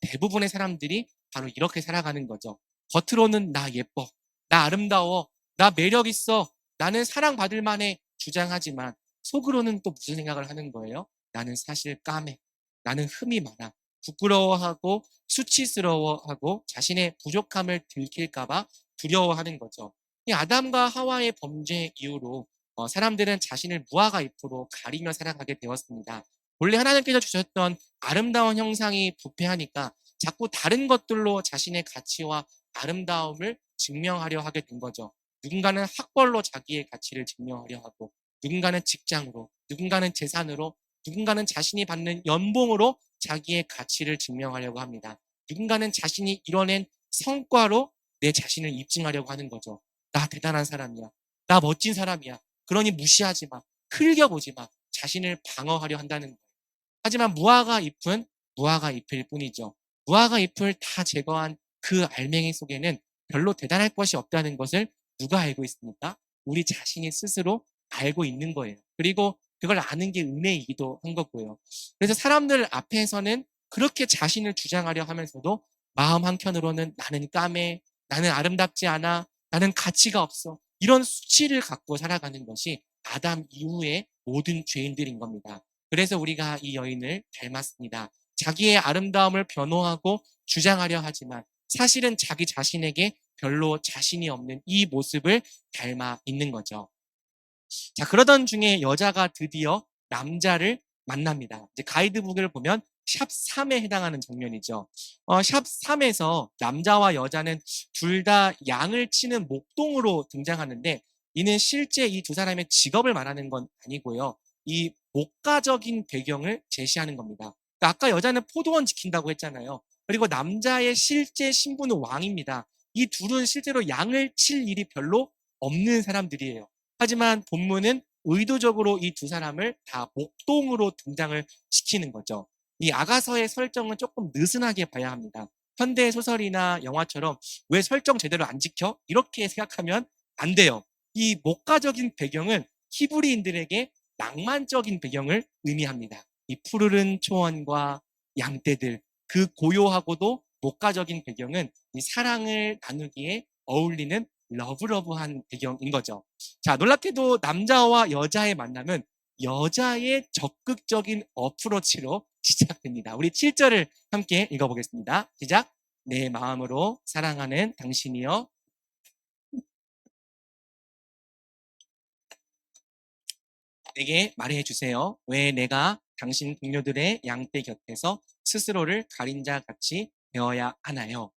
S1: 대부분의 사람들이 바로 이렇게 살아가는 거죠. 겉으로는 나 예뻐, 나 아름다워, 나 매력 있어, 나는 사랑받을 만해 주장하지만 속으로는 또 무슨 생각을 하는 거예요? 나는 사실 까매. 나는 흠이 많아. 부끄러워하고 수치스러워하고 자신의 부족함을 들킬까봐 두려워하는 거죠. 이 아담과 하와의 범죄 이후로 사람들은 자신을 무화과 잎으로 가리며 살아가게 되었습니다. 원래 하나님께서 주셨던 아름다운 형상이 부패하니까 자꾸 다른 것들로 자신의 가치와 아름다움을 증명하려 하게 된 거죠. 누군가는 학벌로 자기의 가치를 증명하려 하고, 누군가는 직장으로, 누군가는 재산으로, 누군가는 자신이 받는 연봉으로 자기의 가치를 증명하려고 합니다. 누군가는 자신이 이뤄낸 성과로 내 자신을 입증하려고 하는 거죠. 나 대단한 사람이야. 나 멋진 사람이야. 그러니 무시하지 마. 흘겨보지 마. 자신을 방어하려 한다는 거예요. 하지만 무화과 잎은 무화과 잎일 뿐이죠. 무화과 잎을 다 제거한 그 알맹이 속에는 별로 대단할 것이 없다는 것을 누가 알고 있습니까? 우리 자신이 스스로 알고 있는 거예요. 그리고 그걸 아는 게 은혜이기도 한 거고요. 그래서 사람들 앞에서는 그렇게 자신을 주장하려 하면서도 마음 한켠으로는 나는 까매, 나는 아름답지 않아, 나는 가치가 없어. 이런 수치를 갖고 살아가는 것이 아담 이후의 모든 죄인들인 겁니다. 그래서 우리가 이 여인을 닮았습니다. 자기의 아름다움을 변호하고 주장하려 하지만 사실은 자기 자신에게 별로 자신이 없는 이 모습을 닮아 있는 거죠. 자, 그러던 중에 여자가 드디어 남자를 만납니다. 이제 가이드북을 보면 샵 3에 해당하는 장면이죠. 샵 3에서 남자와 여자는 둘 다 양을 치는 목동으로 등장하는데 이는 실제 이 두 사람의 직업을 말하는 건 아니고요. 이 목가적인 배경을 제시하는 겁니다. 그러니까 아까 여자는 포도원 지킨다고 했잖아요. 그리고 남자의 실제 신분은 왕입니다. 이 둘은 실제로 양을 칠 일이 별로 없는 사람들이에요. 하지만 본문은 의도적으로 이 두 사람을 다 목동으로 등장을 시키는 거죠. 이 아가서의 설정은 조금 느슨하게 봐야 합니다. 현대 소설이나 영화처럼 왜 설정 제대로 안 지켜? 이렇게 생각하면 안 돼요. 이 목가적인 배경은 히브리인들에게 낭만적인 배경을 의미합니다. 이 푸르른 초원과 양떼들, 그 고요하고도 목가적인 배경은 이 사랑을 나누기에 어울리는 러브러브한 배경인 거죠. 자, 놀랍게도 남자와 여자의 만남은 여자의 적극적인 어프로치로 시작됩니다. 우리 7절을 함께 읽어보겠습니다. 시작. 내 마음으로 사랑하는 당신이여 내게 말해 주세요. 왜 내가 당신 동료들의 양떼 곁에서 스스로를 가린 자 같이 되어야 하나요?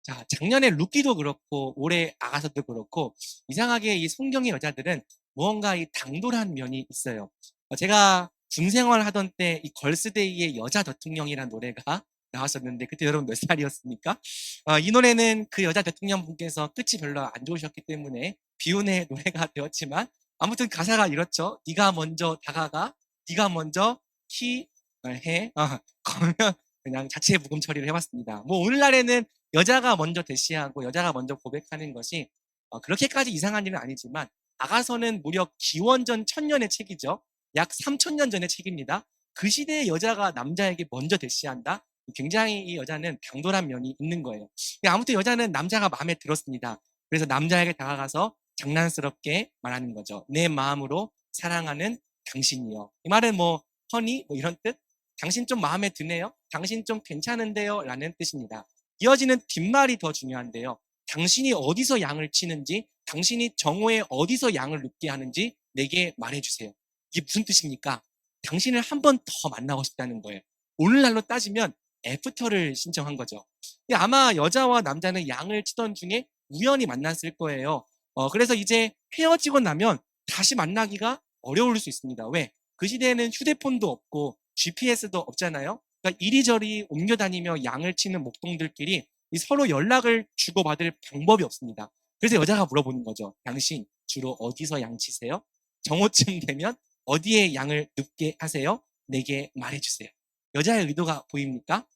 S1: 자, 작년에 루키도 그렇고 올해 아가서도 그렇고 이상하게 이 성경의 여자들은 무언가 이 당돌한 면이 있어요. 제가 군 생활하던 때 이 걸스데이의 여자 대통령이라는 노래가 나왔었는데 그때 여러분 몇 살이었습니까? 이 노래는 그 여자 대통령 분께서 끝이 별로 안 좋으셨기 때문에 비운의 노래가 되었지만 아무튼 가사가 이렇죠. 네가 먼저 다가가, 네가 먼저 해. 그러면 그냥 자체 묵음 처리를 해봤습니다. 뭐 오늘날에는 여자가 먼저 대시하고 여자가 먼저 고백하는 것이 그렇게까지 이상한 일은 아니지만 아가서는 무려 기원전 1000년의 책이죠. 약 3000년 전의 책입니다. 그 시대의 여자가 남자에게 먼저 대시한다? 굉장히 이 여자는 당돌한 면이 있는 거예요. 아무튼 여자는 남자가 마음에 들었습니다. 그래서 남자에게 다가가서 장난스럽게 말하는 거죠. 내 마음으로 사랑하는 당신이요. 이 말은 뭐 허니 뭐 이런 뜻? 당신 좀 마음에 드네요. 당신 좀 괜찮은데요. 라는 뜻입니다. 이어지는 뒷말이 더 중요한데요. 당신이 어디서 양을 치는지, 당신이 정오에 어디서 양을 눕게 하는지 내게 말해주세요. 이게 무슨 뜻입니까? 당신을 한 번 더 만나고 싶다는 거예요. 오늘날로 따지면 애프터를 신청한 거죠. 아마 여자와 남자는 양을 치던 중에 우연히 만났을 거예요. 그래서 이제 헤어지고 나면 다시 만나기가 어려울 수 있습니다. 왜? 그 시대에는 휴대폰도 없고 GPS도 없잖아요. 그러니까 이리저리 옮겨 다니며 양을 치는 목동들끼리 서로 연락을 주고받을 방법이 없습니다. 그래서 여자가 물어보는 거죠. 당신 주로 어디서 양 치세요? 정오쯤 되면 어디에 양을 눕게 하세요? 내게 말해주세요. 여자의 의도가 보입니까?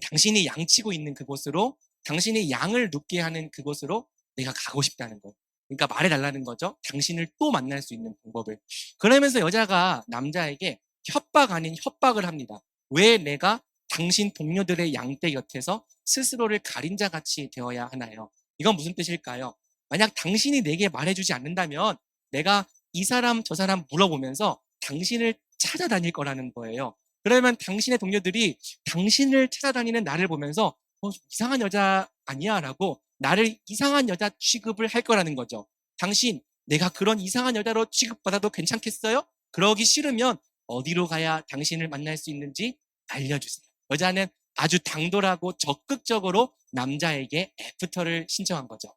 S1: 당신이 양치고 있는 그곳으로, 당신이 양을 눕게 하는 그곳으로 내가 가고 싶다는 거예요. 그러니까 말해달라는 거죠. 당신을 또 만날 수 있는 방법을. 그러면서 여자가 남자에게 협박 아닌 협박을 합니다. 왜 내가 당신 동료들의 양떼 곁에서 스스로를 가린 자 같이 되어야 하나요? 이건 무슨 뜻일까요? 만약 당신이 내게 말해주지 않는다면 내가 이 사람 저 사람 물어보면서 당신을 찾아다닐 거라는 거예요. 그러면 당신의 동료들이 당신을 찾아다니는 나를 보면서 좀 이상한 여자 아니야? 라고 나를 이상한 여자 취급을 할 거라는 거죠. 당신, 내가 그런 이상한 여자로 취급받아도 괜찮겠어요? 그러기 싫으면 어디로 가야 당신을 만날 수 있는지 알려주세요. 여자는 아주 당돌하고 적극적으로 남자에게 애프터를 신청한 거죠.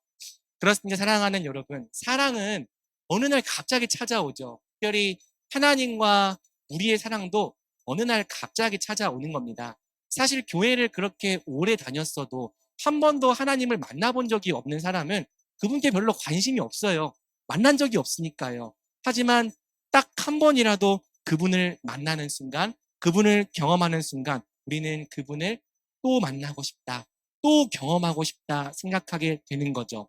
S1: 그렇습니다. 사랑하는 여러분. 사랑은 어느 날 갑자기 찾아오죠. 특별히 하나님과 우리의 사랑도 어느 날 갑자기 찾아오는 겁니다. 사실 교회를 그렇게 오래 다녔어도 한 번도 하나님을 만나본 적이 없는 사람은 그분께 별로 관심이 없어요. 만난 적이 없으니까요. 하지만 딱 한 번이라도 그분을 만나는 순간, 그분을 경험하는 순간 우리는 그분을 또 만나고 싶다, 또 경험하고 싶다 생각하게 되는 거죠.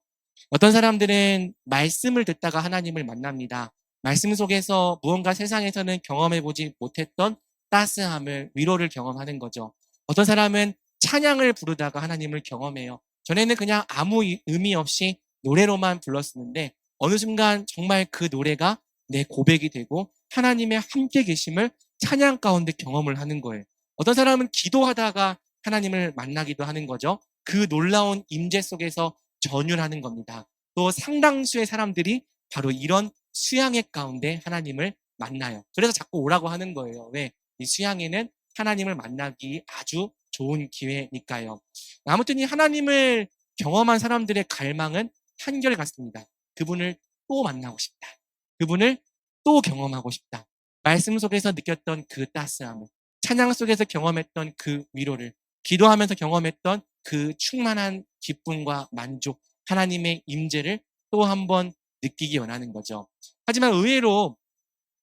S1: 어떤 사람들은 말씀을 듣다가 하나님을 만납니다. 말씀 속에서 무언가 세상에서는 경험해보지 못했던 따스함을, 위로를 경험하는 거죠. 어떤 사람은 찬양을 부르다가 하나님을 경험해요. 전에는 그냥 아무 의미 없이 노래로만 불렀었는데 어느 순간 정말 그 노래가 내 고백이 되고 하나님의 함께 계심을 찬양 가운데 경험을 하는 거예요. 어떤 사람은 기도하다가 하나님을 만나기도 하는 거죠. 그 놀라운 임재 속에서 전율하는 겁니다. 또 상당수의 사람들이 바로 이런 수양회 가운데 하나님을 만나요. 그래서 자꾸 오라고 하는 거예요. 왜? 이 수양회는 하나님을 만나기 아주 좋은 기회니까요. 아무튼 이 하나님을 경험한 사람들의 갈망은 한결같습니다. 그분을 또 만나고 싶다. 그분을 또 경험하고 싶다. 말씀 속에서 느꼈던 그 따스함을, 찬양 속에서 경험했던 그 위로를, 기도하면서 경험했던 그 충만한 기쁨과 만족, 하나님의 임재를 또 한 번 느끼기 원하는 거죠. 하지만 의외로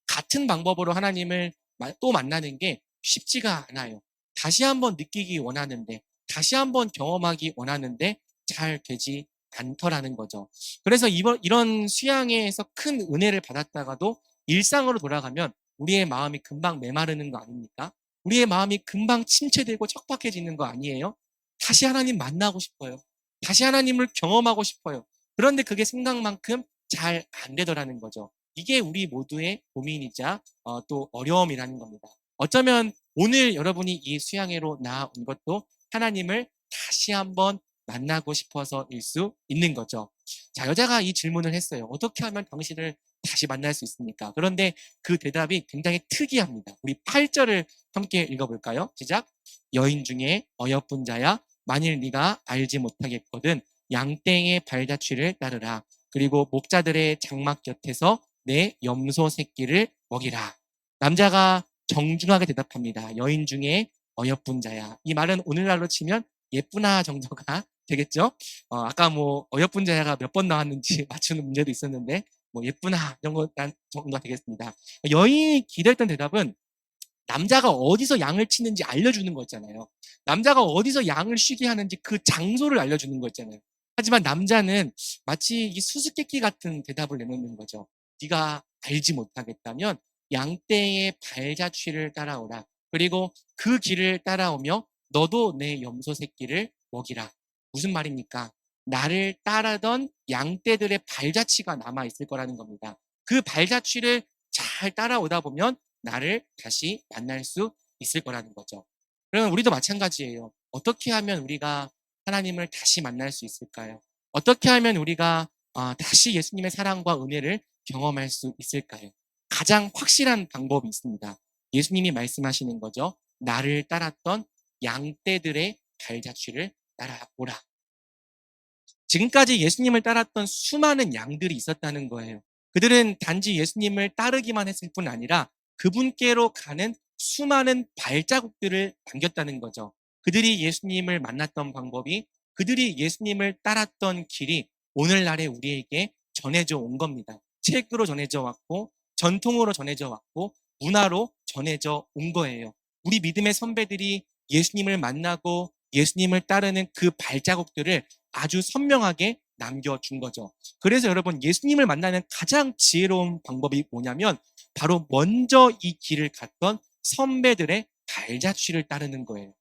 S1: 같은 방법으로 하나님을 또 만나는 게 쉽지가 않아요. 다시 한번 느끼기 원하는데, 다시 한번 경험하기 원하는데 잘 되지 않더라는 거죠. 그래서 이런 수양회에서 큰 은혜를 받았다가도 일상으로 돌아가면 우리의 마음이 금방 메마르는 거 아닙니까? 우리의 마음이 금방 침체되고 척박해지는 거 아니에요? 다시 하나님 만나고 싶어요. 다시 하나님을 경험하고 싶어요. 그런데 그게 생각만큼 잘 안 되더라는 거죠. 이게 우리 모두의 고민이자 또 어려움이라는 겁니다. 어쩌면 오늘 여러분이 이 수양회로 나온 것도 하나님을 다시 한번 만나고 싶어서일 수 있는 거죠. 자, 여자가 이 질문을 했어요. 어떻게 하면 당신을 다시 만날 수 있습니까? 그런데 그 대답이 굉장히 특이합니다. 우리 8절을 함께 읽어볼까요? 시작. 여인 중에 어여쁜 자야, 만일 네가 알지 못하겠거든 양떼의 발자취를 따르라. 그리고 목자들의 장막 곁에서 내 염소 새끼를 먹이라. 남자가 정중하게 대답합니다. 여인 중에 어여쁜 자야. 이 말은 오늘날로 치면 예쁘나 정도가 되겠죠? 아까 뭐 어여쁜 자야가 몇 번 나왔는지 맞추는 문제도 있었는데 뭐 예쁘나 정도가 되겠습니다. 여인이 기대했던 대답은 남자가 어디서 양을 치는지 알려주는 거잖아요. 남자가 어디서 양을 쉬게 하는지 그 장소를 알려주는 거잖아요. 하지만 남자는 마치 이 수수께끼 같은 대답을 내놓는 거죠. 네가 알지 못하겠다면 양떼의 발자취를 따라오라. 그리고 그 길을 따라오며 너도 내 염소 새끼를 먹이라. 무슨 말입니까? 나를 따르던 양떼들의 발자취가 남아있을 거라는 겁니다. 그 발자취를 잘 따라오다 보면 나를 다시 만날 수 있을 거라는 거죠. 그러면 우리도 마찬가지예요. 어떻게 하면 우리가 하나님을 다시 만날 수 있을까요? 어떻게 하면 우리가 다시 예수님의 사랑과 은혜를 경험할 수 있을까요? 가장 확실한 방법이 있습니다. 예수님이 말씀하시는 거죠. 나를 따랐던 양떼들의 발자취를 따라오라. 지금까지 예수님을 따랐던 수많은 양들이 있었다는 거예요. 그들은 단지 예수님을 따르기만 했을 뿐 아니라 그분께로 가는 수많은 발자국들을 남겼다는 거죠. 그들이 예수님을 만났던 방법이, 그들이 예수님을 따랐던 길이 오늘날의 우리에게 전해져 온 겁니다. 책으로 전해져 왔고, 전통으로 전해져 왔고, 문화로 전해져 온 거예요. 우리 믿음의 선배들이 예수님을 만나고 예수님을 따르는 그 발자국들을 아주 선명하게 남겨준 거죠. 그래서 여러분, 예수님을 만나는 가장 지혜로운 방법이 뭐냐면 바로 먼저 이 길을 갔던 선배들의 발자취를 따르는 거예요.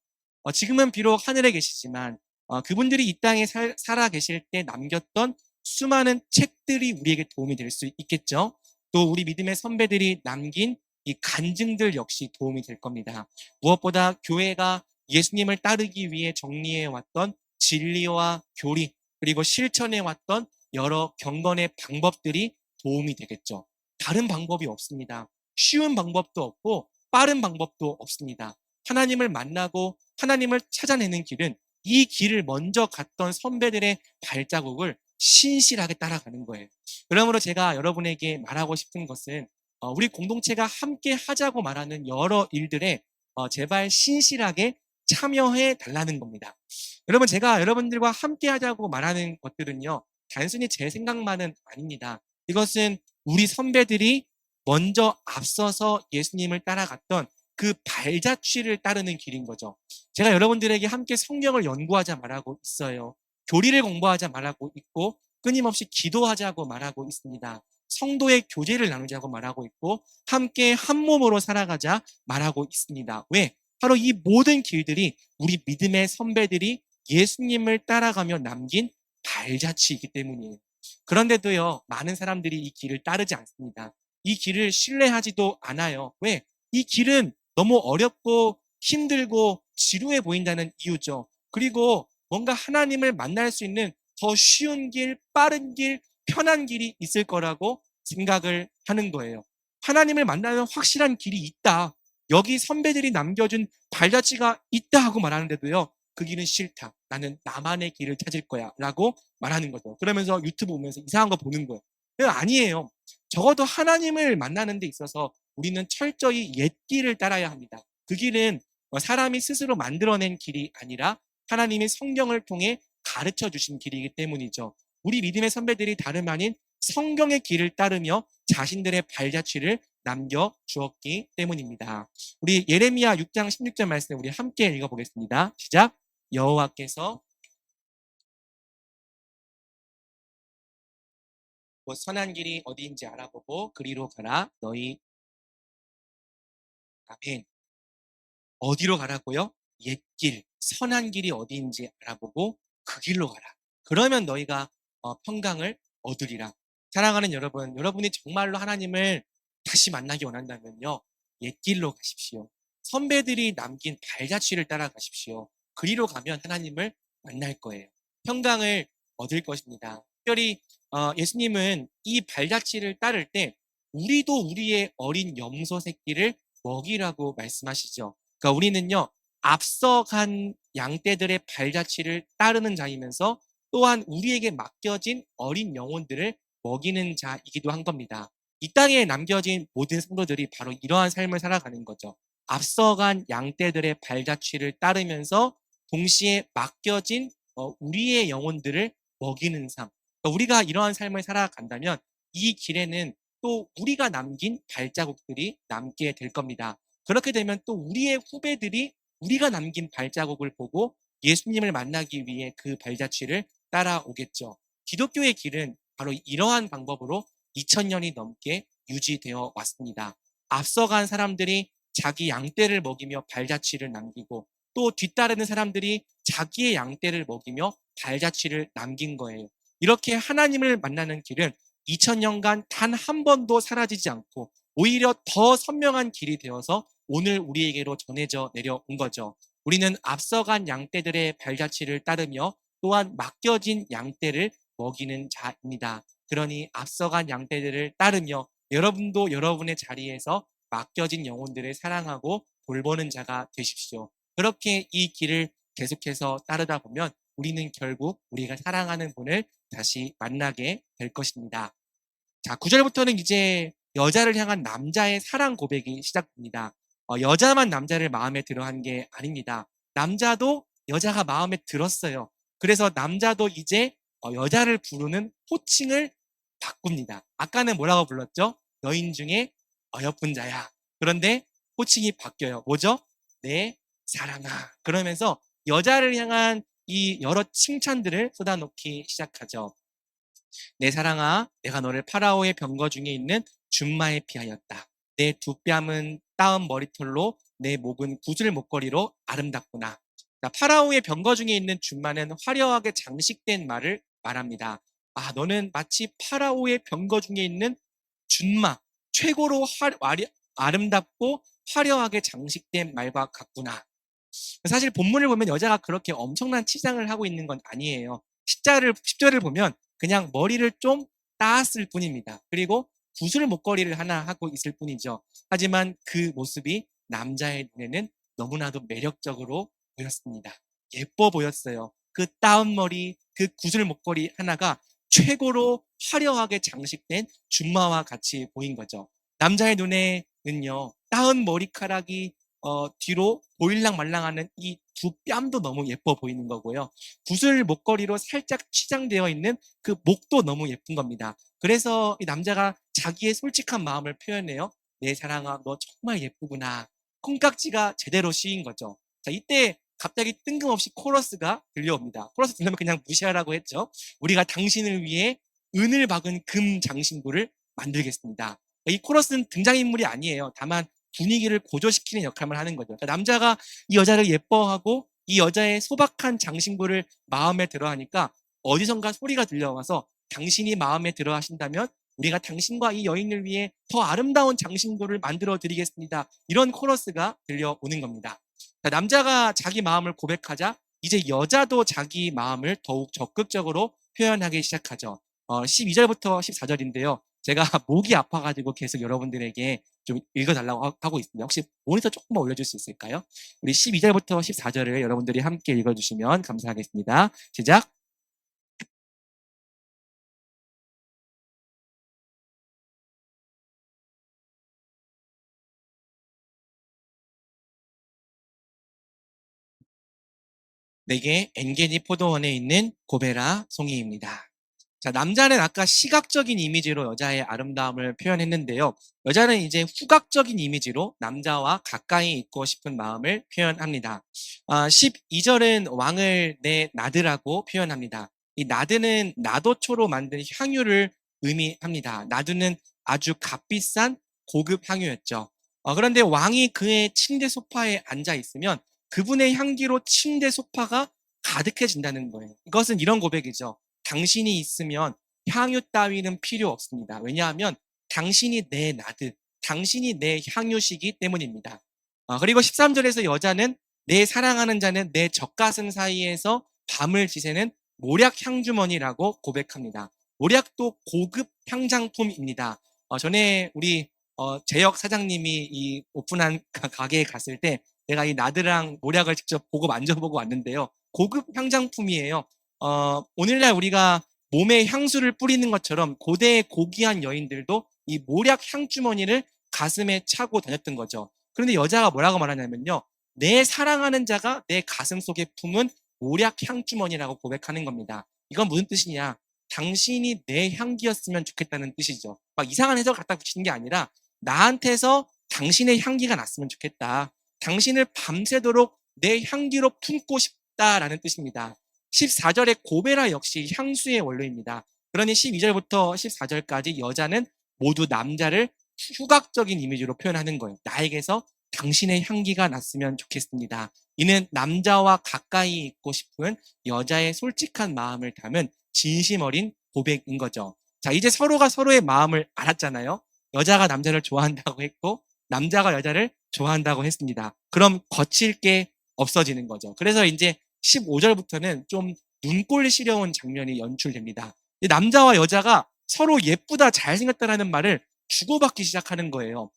S1: 지금은 비록 하늘에 계시지만 그분들이 이 땅에 살아 계실 때 남겼던 수많은 책들이 우리에게 도움이 될 수 있겠죠. 또 우리 믿음의 선배들이 남긴 이 간증들 역시 도움이 될 겁니다. 무엇보다 교회가 예수님을 따르기 위해 정리해 왔던 진리와 교리, 그리고 실천해 왔던 여러 경건의 방법들이 도움이 되겠죠. 다른 방법이 없습니다. 쉬운 방법도 없고 빠른 방법도 없습니다. 하나님을 만나고 하나님을 찾아내는 길은 이 길을 먼저 갔던 선배들의 발자국을 신실하게 따라가는 거예요. 그러므로 제가 여러분에게 말하고 싶은 것은 우리 공동체가 함께 하자고 말하는 여러 일들에 제발 신실하게 참여해 달라는 겁니다. 여러분, 제가 여러분들과 함께 하자고 말하는 것들은요, 단순히 제 생각만은 아닙니다. 이것은 우리 선배들이 먼저 앞서서 예수님을 따라갔던 그 발자취를 따르는 길인 거죠. 제가 여러분들에게 함께 성경을 연구하자 말하고 있어요. 교리를 공부하자 말하고 있고 끊임없이 기도하자고 말하고 있습니다. 성도의 교제를 나누자고 말하고 있고 함께 한 몸으로 살아가자 말하고 있습니다. 왜? 바로 이 모든 길들이 우리 믿음의 선배들이 예수님을 따라가며 남긴 발자취이기 때문이에요. 그런데도요, 많은 사람들이 이 길을 따르지 않습니다. 이 길을 신뢰하지도 않아요. 왜? 이 길은 너무 어렵고 힘들고 지루해 보인다는 이유죠. 그리고 뭔가 하나님을 만날 수 있는 더 쉬운 길, 빠른 길, 편한 길이 있을 거라고 생각을 하는 거예요. 하나님을 만나는 확실한 길이 있다. 여기 선배들이 남겨준 발자취가 있다 하고 말하는데도요, 그 길은 싫다. 나는 나만의 길을 찾을 거야. 라고 말하는 거죠. 그러면서 유튜브 보면서 이상한 거 보는 거예요. 아니에요. 적어도 하나님을 만나는 데 있어서 우리는 철저히 옛 길을 따라야 합니다. 그 길은 사람이 스스로 만들어낸 길이 아니라 하나님이 성경을 통해 가르쳐 주신 길이기 때문이죠. 우리 믿음의 선배들이 다름 아닌 성경의 길을 따르며 자신들의 발자취를 남겨주었기 때문입니다. 우리 예레미야 6장 16절 말씀 우리 함께 읽어보겠습니다. 시작. 여호와께서 곧 선한 길이 어디인지 알아보고 그리로 가라. 너희 아멘. 어디로 가라고요? 옛길, 선한 길이 어디인지 알아보고 그 길로 가라. 그러면 너희가 평강을 얻으리라. 사랑하는 여러분, 여러분이 정말로 하나님을 다시 만나기 원한다면요, 옛길로 가십시오. 선배들이 남긴 발자취를 따라가십시오. 그리로 가면 하나님을 만날 거예요. 평강을 얻을 것입니다. 특별히 예수님은 이 발자취를 따를 때 우리도 우리의 어린 염소 새끼를 먹이라고 말씀하시죠. 그러니까 우리는요, 앞서간 양떼들의 발자취를 따르는 자이면서 또한 우리에게 맡겨진 어린 영혼들을 먹이는 자이기도 한 겁니다. 이 땅에 남겨진 모든 성도들이 바로 이러한 삶을 살아가는 거죠. 앞서간 양떼들의 발자취를 따르면서 동시에 맡겨진 우리의 영혼들을 먹이는 삶. 그러니까 우리가 이러한 삶을 살아간다면 이 길에는 또 우리가 남긴 발자국들이 남게 될 겁니다. 그렇게 되면 또 우리의 후배들이 우리가 남긴 발자국을 보고 예수님을 만나기 위해 그 발자취를 따라오겠죠. 기독교의 길은 바로 이러한 방법으로 2000년이 넘게 유지되어 왔습니다. 앞서간 사람들이 자기 양떼를 먹이며 발자취를 남기고 또 뒤따르는 사람들이 자기의 양떼를 먹이며 발자취를 남긴 거예요. 이렇게 하나님을 만나는 길은 2000년간 단 한 번도 사라지지 않고 오히려 더 선명한 길이 되어서 오늘 우리에게로 전해져 내려온 거죠. 우리는 앞서간 양떼들의 발자취를 따르며 또한 맡겨진 양떼를 먹이는 자입니다. 그러니 앞서간 양떼들을 따르며 여러분도 여러분의 자리에서 맡겨진 영혼들을 사랑하고 돌보는 자가 되십시오. 그렇게 이 길을 계속해서 따르다 보면 우리는 결국 우리가 사랑하는 분을 다시 만나게 될 것입니다. 자, 9절부터는 이제 여자를 향한 남자의 사랑 고백이 시작됩니다. 여자만 남자를 마음에 들어 한 게 아닙니다. 남자도 여자가 마음에 들었어요. 그래서 남자도 이제 여자를 부르는 호칭을 바꿉니다. 아까는 뭐라고 불렀죠? 여인 중에 어여쁜 자야. 그런데 호칭이 바뀌어요. 뭐죠? 내 사랑아. 그러면서 여자를 향한 이 여러 칭찬들을 쏟아놓기 시작하죠. 내 사랑아, 내가 너를 파라오의 병거 중에 있는 줌마에 피하였다. 내 두 뺨은 따은 머리털로 내 목은 구슬 목걸이로 아름답구나. 파라오의 병거 중에 있는 줌마는 화려하게 장식된 말을 말합니다. 아, 너는 마치 파라오의 병거 중에 있는 준마, 최고로 아름답고 화려하게 장식된 말과 같구나. 사실 본문을 보면 여자가 그렇게 엄청난 치장을 하고 있는 건 아니에요. 10절을 보면 그냥 머리를 좀 따았을 뿐입니다. 그리고 구슬 목걸이를 하나 하고 있을 뿐이죠. 하지만 그 모습이 남자의 눈에는 너무나도 매력적으로 보였습니다. 예뻐 보였어요. 그 따은 머리, 그 구슬 목걸이 하나가 최고로 화려하게 장식된 준마와 같이 보인 거죠. 남자의 눈에는요, 따은 머리카락이 뒤로 보일랑 말랑하는 이 두 뺨도 너무 예뻐 보이는 거고요. 구슬 목걸이로 살짝 치장되어 있는 그 목도 너무 예쁜 겁니다. 그래서 이 남자가 자기의 솔직한 마음을 표현해요. 내 사랑아, 너 정말 예쁘구나. 콩깍지가 제대로 씌인 거죠. 자, 이때 갑자기 뜬금없이 코러스가 들려옵니다. 코러스 들려면 그냥 무시하라고 했죠. 우리가 당신을 위해 은을 박은 금 장신구를 만들겠습니다. 이 코러스는 등장인물이 아니에요. 다만 분위기를 고조시키는 역할을 하는 거죠. 그러니까 남자가 이 여자를 예뻐하고 이 여자의 소박한 장신구를 마음에 들어 하니까 어디선가 소리가 들려와서 당신이 마음에 들어 하신다면 우리가 당신과 이 여인을 위해 더 아름다운 장신구를 만들어 드리겠습니다. 이런 코러스가 들려오는 겁니다. 남자가 자기 마음을 고백하자 이제 여자도 자기 마음을 더욱 적극적으로 표현하기 시작하죠. 12절부터 14절인데요. 제가 목이 아파가지고 계속 여러분들에게 좀 읽어달라고 하고 있습니다. 혹시 모니터 조금만 올려줄 수 있을까요? 우리 12절부터 14절을 여러분들이 함께 읽어주시면 감사하겠습니다. 시작! 내게 엔게니 포도원에 있는 고베라 송이입니다. 자, 남자는 아까 시각적인 이미지로 여자의 아름다움을 표현했는데요. 여자는 이제 후각적인 이미지로 남자와 가까이 있고 싶은 마음을 표현합니다. 12절은 왕을 내 나드라고 표현합니다. 이 나드는 나도초로 만든 향유를 의미합니다. 나드는 아주 값비싼 고급 향유였죠. 그런데 왕이 그의 침대 소파에 앉아 있으면 그분의 향기로 침대 소파가 가득해진다는 거예요. 이것은 이런 고백이죠. 당신이 있으면 향유 따위는 필요 없습니다. 왜냐하면 당신이 내 나드, 당신이 내 향유시기 때문입니다. 그리고 13절에서 여자는 내 사랑하는 자는 내 젖가슴 사이에서 밤을 지새는 모략 향주머니라고 고백합니다. 모략도 고급 향장품입니다. 전에 우리 재혁 사장님이 이 오픈한 가게에 갔을 때 내가 이 나드랑 모략을 직접 보고 만져보고 왔는데요. 고급 향장품이에요. 오늘날 우리가 몸에 향수를 뿌리는 것처럼 고대의 고귀한 여인들도 이 모략 향주머니를 가슴에 차고 다녔던 거죠. 그런데 여자가 뭐라고 말하냐면요. 내 사랑하는 자가 내 가슴 속에 품은 모략 향주머니라고 고백하는 겁니다. 이건 무슨 뜻이냐? 당신이 내 향기였으면 좋겠다는 뜻이죠. 막 이상한 해석을 갖다 붙이는 게 아니라 나한테서 당신의 향기가 났으면 좋겠다. 당신을 밤새도록 내 향기로 품고 싶다라는 뜻입니다. 14절의 고베라 역시 향수의 원료입니다. 그러니 12절부터 14절까지 여자는 모두 남자를 후각적인 이미지로 표현하는 거예요. 나에게서 당신의 향기가 났으면 좋겠습니다. 이는 남자와 가까이 있고 싶은 여자의 솔직한 마음을 담은 진심 어린 고백인 거죠. 자, 이제 서로가 서로의 마음을 알았잖아요. 여자가 남자를 좋아한다고 했고 남자가 여자를 좋아한다고 했습니다. 그럼 거칠 게 없어지는 거죠. 그래서 이제 15절부터는 좀 눈꼴 시려운 장면이 연출됩니다. 남자와 여자가 서로 예쁘다, 잘생겼다라는 말을 주고받기 시작하는 거예요.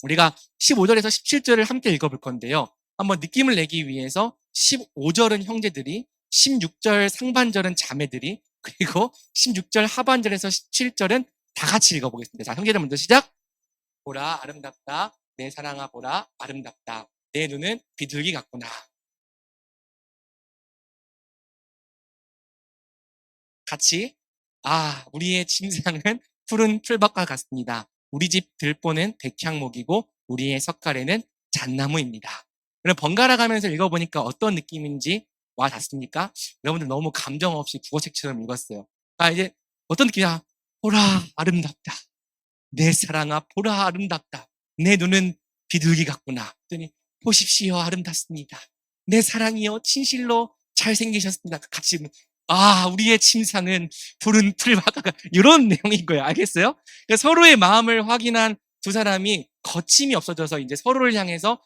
S1: 우리가 15절에서 17절을 함께 읽어볼 건데요. 한번 느낌을 내기 위해서 15절은 형제들이, 16절 상반절은 자매들이, 그리고 16절 하반절에서 17절은 다 같이 읽어보겠습니다. 자, 형제들 먼저 시작! 보라, 아름답다. 내 사랑아, 보라, 아름답다. 내 눈은 비둘기 같구나. 같이 우리의 침상은 푸른 풀밭과 같습니다. 우리 집 들보는 백향목이고 우리의 석가래는 잣나무입니다. 그럼 번갈아 가면서 읽어보니까 어떤 느낌인지 와 닿습니까? 여러분들 너무 감정 없이 국어책처럼 읽었어요. 이제 어떤 느낌이야? 보라 아름답다. 내 사랑아 보라 아름답다. 내 눈은 비둘기 같구나. 그랬더니 보십시오 아름답습니다. 내 사랑이요 진실로 잘생기셨습니다. 같이 우리의 침상은 푸른 풀바다가 이런 내용인 거예요. 알겠어요? 그러니까 서로의 마음을 확인한 두 사람이 거침이 없어져서 이제 서로를 향해서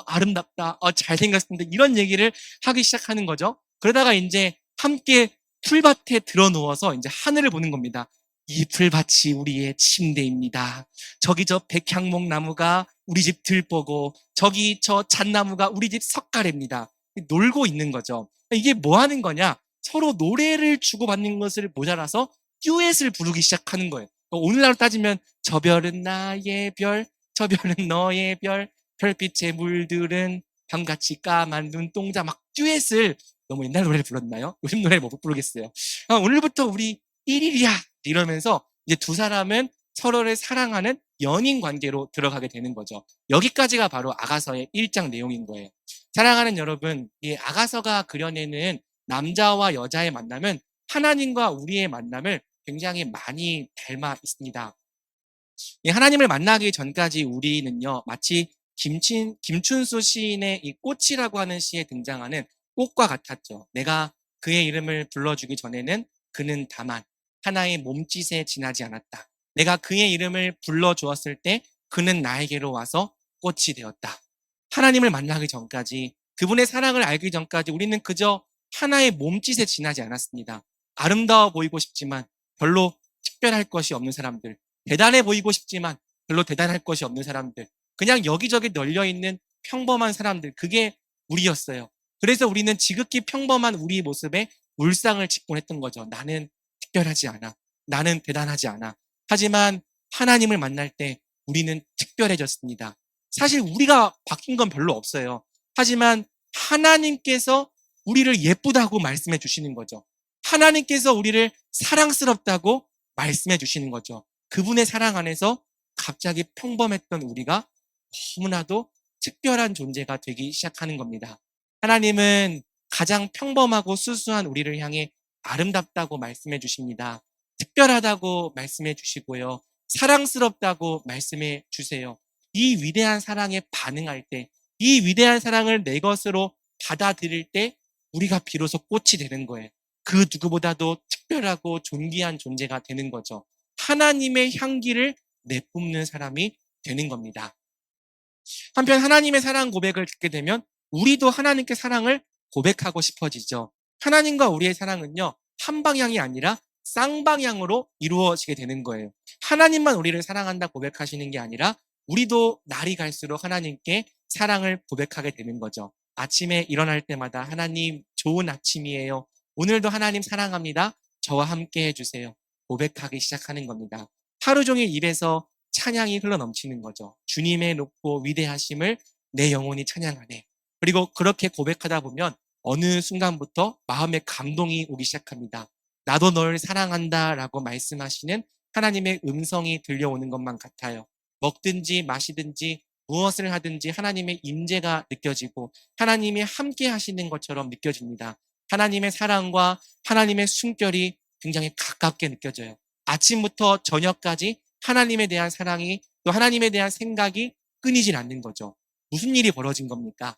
S1: 아름답다, 잘생겼습니다. 이런 얘기를 하기 시작하는 거죠. 그러다가 이제 함께 풀밭에 들어 누워서 이제 하늘을 보는 겁니다. 이 풀밭이 우리의 침대입니다. 저기 저 백향목 나무가 우리 집 들보고 저기 저 잣나무가 우리 집 석가래입니다. 놀고 있는 거죠. 이게 뭐 하는 거냐? 서로 노래를 주고받는 것을 모자라서 듀엣을 부르기 시작하는 거예요. 오늘날로 따지면 저 별은 나의 별, 저 별은 너의 별, 별빛에 물들은 밤같이 까만 눈동자 막 듀엣을 너무 옛날 노래를 불렀나요? 요즘 노래를 못 부르겠어요. 오늘부터 우리 1일이야 이러면서 이제 두 사람은 서로를 사랑하는 연인 관계로 들어가게 되는 거죠. 여기까지가 바로 아가서의 1장 내용인 거예요. 사랑하는 여러분, 이 아가서가 그려내는 남자와 여자의 만남은 하나님과 우리의 만남을 굉장히 많이 닮아 있습니다. 이 하나님을 만나기 전까지 우리는요, 마치 김춘수 시인의 이 꽃이라고 하는 시에 등장하는 꽃과 같았죠. 내가 그의 이름을 불러주기 전에는 그는 다만 하나의 몸짓에 지나지 않았다. 내가 그의 이름을 불러주었을 때 그는 나에게로 와서 꽃이 되었다. 하나님을 만나기 전까지, 그분의 사랑을 알기 전까지 우리는 그저 하나의 몸짓에 지나지 않았습니다. 아름다워 보이고 싶지만 별로 특별할 것이 없는 사람들, 대단해 보이고 싶지만 별로 대단할 것이 없는 사람들, 그냥 여기저기 널려있는 평범한 사람들, 그게 우리였어요. 그래서 우리는 지극히 평범한 우리 모습에 울상을 짓곤 했던 거죠. 나는 특별하지 않아. 나는 대단하지 않아. 하지만 하나님을 만날 때 우리는 특별해졌습니다. 사실 우리가 바뀐 건 별로 없어요. 하지만 하나님께서 우리를 예쁘다고 말씀해 주시는 거죠. 하나님께서 우리를 사랑스럽다고 말씀해 주시는 거죠. 그분의 사랑 안에서 갑자기 평범했던 우리가 너무나도 특별한 존재가 되기 시작하는 겁니다. 하나님은 가장 평범하고 수수한 우리를 향해 아름답다고 말씀해 주십니다. 특별하다고 말씀해 주시고요. 사랑스럽다고 말씀해 주세요. 이 위대한 사랑에 반응할 때, 이 위대한 사랑을 내 것으로 받아들일 때 우리가 비로소 꽃이 되는 거예요. 그 누구보다도 특별하고 존귀한 존재가 되는 거죠. 하나님의 향기를 내뿜는 사람이 되는 겁니다. 한편 하나님의 사랑 고백을 듣게 되면 우리도 하나님께 사랑을 고백하고 싶어지죠. 하나님과 우리의 사랑은요, 한 방향이 아니라 쌍방향으로 이루어지게 되는 거예요. 하나님만 우리를 사랑한다 고백하시는 게 아니라 우리도 날이 갈수록 하나님께 사랑을 고백하게 되는 거죠. 아침에 일어날 때마다 하나님 좋은 아침이에요. 오늘도 하나님 사랑합니다. 저와 함께 해주세요. 고백하기 시작하는 겁니다. 하루 종일 입에서 찬양이 흘러넘치는 거죠. 주님의 높고 위대하심을 내 영혼이 찬양하네. 그리고 그렇게 고백하다 보면 어느 순간부터 마음에 감동이 오기 시작합니다. 나도 널 사랑한다 라고 말씀하시는 하나님의 음성이 들려오는 것만 같아요. 먹든지 마시든지 무엇을 하든지 하나님의 임재가 느껴지고 하나님이 함께 하시는 것처럼 느껴집니다. 하나님의 사랑과 하나님의 숨결이 굉장히 가깝게 느껴져요. 아침부터 저녁까지 하나님에 대한 사랑이, 또 하나님에 대한 생각이 끊이질 않는 거죠. 무슨 일이 벌어진 겁니까?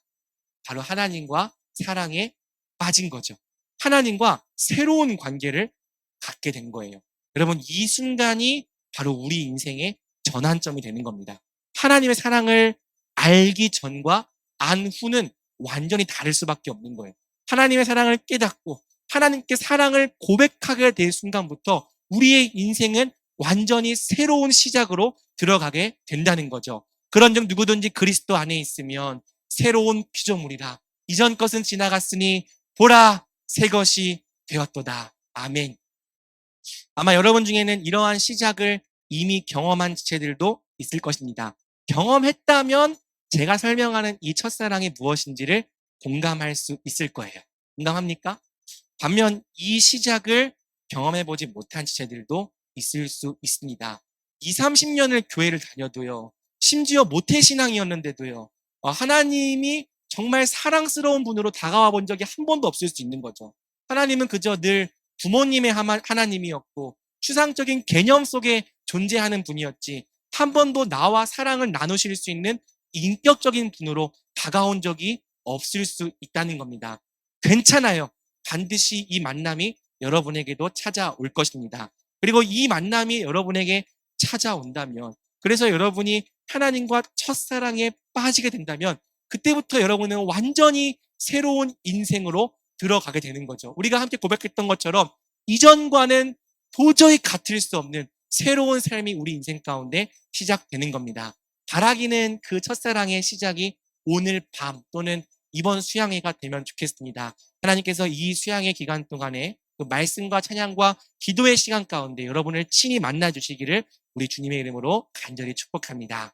S1: 바로 하나님과 사랑에 빠진 거죠. 하나님과 새로운 관계를 갖게 된 거예요. 여러분, 이 순간이 바로 우리 인생의 전환점이 되는 겁니다. 하나님의 사랑을 알기 전과 안 후는 완전히 다를 수밖에 없는 거예요. 하나님의 사랑을 깨닫고 하나님께 사랑을 고백하게 될 순간부터 우리의 인생은 완전히 새로운 시작으로 들어가게 된다는 거죠. 그런즉 누구든지 그리스도 안에 있으면 새로운 피조물이라. 이전 것은 지나갔으니 보라 새 것이 되었도다. 아멘. 아마 여러분 중에는 이러한 시작을 이미 경험한 지체들도 있을 것입니다. 경험했다면 제가 설명하는 이 첫사랑이 무엇인지를 공감할 수 있을 거예요. 공감합니까? 반면 이 시작을 경험해보지 못한 지체들도 있을 수 있습니다. 20, 30년을 교회를 다녀도요. 심지어 모태신앙이었는데도요. 하나님이 정말 사랑스러운 분으로 다가와 본 적이 한 번도 없을 수 있는 거죠. 하나님은 그저 늘 부모님의 하나님이었고 추상적인 개념 속에 존재하는 분이었지 한 번도 나와 사랑을 나누실 수 있는 인격적인 분으로 다가온 적이 없을 수 있다는 겁니다. 괜찮아요. 반드시 이 만남이 여러분에게도 찾아올 것입니다. 그리고 이 만남이 여러분에게 찾아온다면, 그래서 여러분이 하나님과 첫사랑에 빠지게 된다면 그때부터 여러분은 완전히 새로운 인생으로 들어가게 되는 거죠. 우리가 함께 고백했던 것처럼 이전과는 도저히 같을 수 없는 새로운 삶이 우리 인생 가운데 시작되는 겁니다. 바라기는 그 첫사랑의 시작이 오늘 밤 또는 이번 수양회가 되면 좋겠습니다. 하나님께서 이 수양회 기간 동안에 그 말씀과 찬양과 기도의 시간 가운데 여러분을 친히 만나 주시기를 우리 주님의 이름으로 간절히 축복합니다.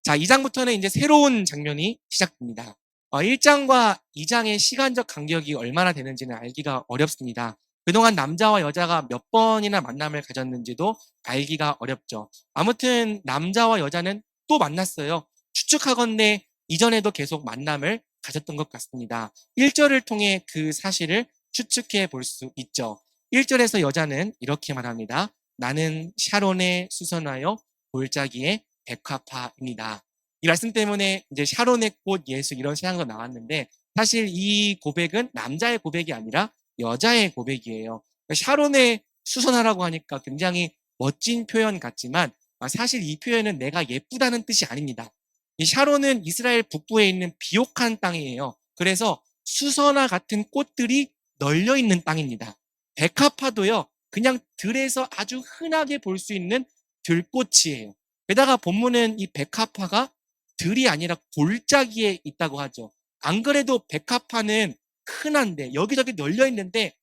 S1: 자, 2장부터는 이제 새로운 장면이 시작됩니다. 1장과 2장의 시간적 간격이 얼마나 되는지는 알기가 어렵습니다. 그동안 남자와 여자가 몇 번이나 만남을 가졌는지도 알기가 어렵죠. 아무튼 남자와 여자는 또 만났어요. 추측하건대 이전에도 계속 만남을 가졌던 것 같습니다. 1절을 통해 그 사실을 추측해 볼 수 있죠. 1절에서 여자는 이렇게 말합니다. 나는 샤론에 수선하여 골짜기에 백화파입니다. 이 말씀 때문에 이제 샤론의 꽃 예수 이런 생각도 나왔는데, 사실 이 고백은 남자의 고백이 아니라 여자의 고백이에요. 샤론에 수선하라고 하니까 굉장히 멋진 표현 같지만 사실 이 표현은 내가 예쁘다는 뜻이 아닙니다. 이 샤론은 이스라엘 북부에 있는 비옥한 땅이에요. 그래서 수선화 같은 꽃들이 널려 있는 땅입니다. 백합화도요, 그냥 들에서 아주 흔하게 볼 수 있는 들꽃이에요. 게다가 본문은 이 백합화가 들이 아니라 골짜기에 있다고 하죠. 안 그래도 백합화는 흔한데 여기저기 널려 있는데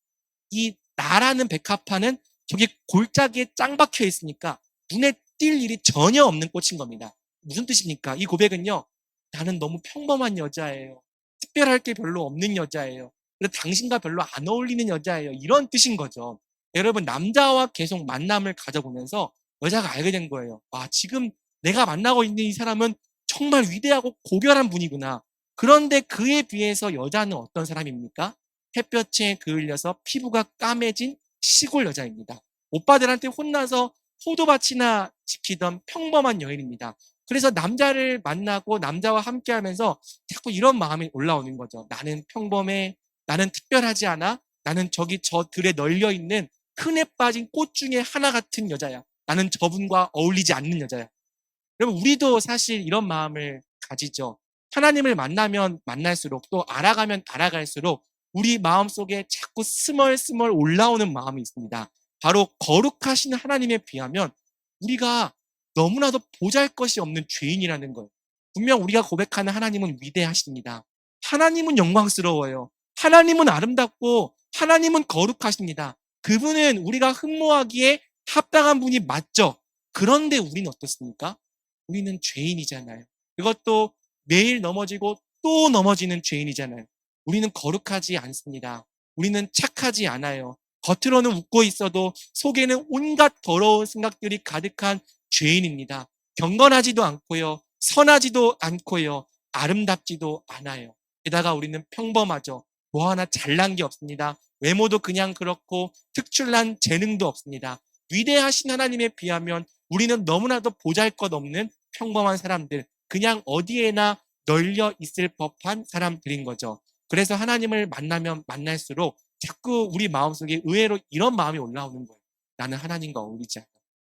S1: 이 나라는 백합화는 저기 골짜기에 짱 박혀 있으니까 눈에 띌 일이 전혀 없는 꽃인 겁니다. 무슨 뜻입니까? 이 고백은요, 나는 너무 평범한 여자예요. 특별할 게 별로 없는 여자예요. 그래서 당신과 별로 안 어울리는 여자예요. 이런 뜻인 거죠. 여러분, 남자와 계속 만남을 가져보면서 여자가 알게 된 거예요. 아, 지금 내가 만나고 있는 이 사람은 정말 위대하고 고결한 분이구나. 그런데 그에 비해서 여자는 어떤 사람입니까? 햇볕에 그을려서 피부가 까매진 시골 여자입니다. 오빠들한테 혼나서 포도밭이나 지키던 평범한 여인입니다. 그래서 남자를 만나고 남자와 함께하면서 자꾸 이런 마음이 올라오는 거죠. 나는 평범해. 나는 특별하지 않아. 나는 저기 저 들에 널려있는 흔해 빠진 꽃 중에 하나 같은 여자야. 나는 저분과 어울리지 않는 여자야. 여러분, 우리도 사실 이런 마음을 가지죠. 하나님을 만나면 만날수록 또 알아가면 알아갈수록 우리 마음속에 자꾸 스멀스멀 올라오는 마음이 있습니다. 바로 거룩하신 하나님에 비하면 우리가 너무나도 보잘것이 없는 죄인이라는 거예요. 분명 우리가 고백하는 하나님은 위대하십니다. 하나님은 영광스러워요. 하나님은 아름답고 하나님은 거룩하십니다. 그분은 우리가 흠모하기에 합당한 분이 맞죠. 그런데 우리는 어떻습니까? 우리는 죄인이잖아요. 그것도 매일 넘어지고 또 넘어지는 죄인이잖아요. 우리는 거룩하지 않습니다. 우리는 착하지 않아요. 겉으로는 웃고 있어도 속에는 온갖 더러운 생각들이 가득한 죄인입니다. 경건하지도 않고요. 선하지도 않고요. 아름답지도 않아요. 게다가 우리는 평범하죠. 뭐 하나 잘난 게 없습니다. 외모도 그냥 그렇고 특출난 재능도 없습니다. 위대하신 하나님에 비하면 우리는 너무나도 보잘것없는 평범한 사람들, 그냥 어디에나 널려 있을 법한 사람들인 거죠. 그래서 하나님을 만나면 만날수록 자꾸 우리 마음속에 의외로 이런 마음이 올라오는 거예요. 나는 하나님과 어울리지 않아.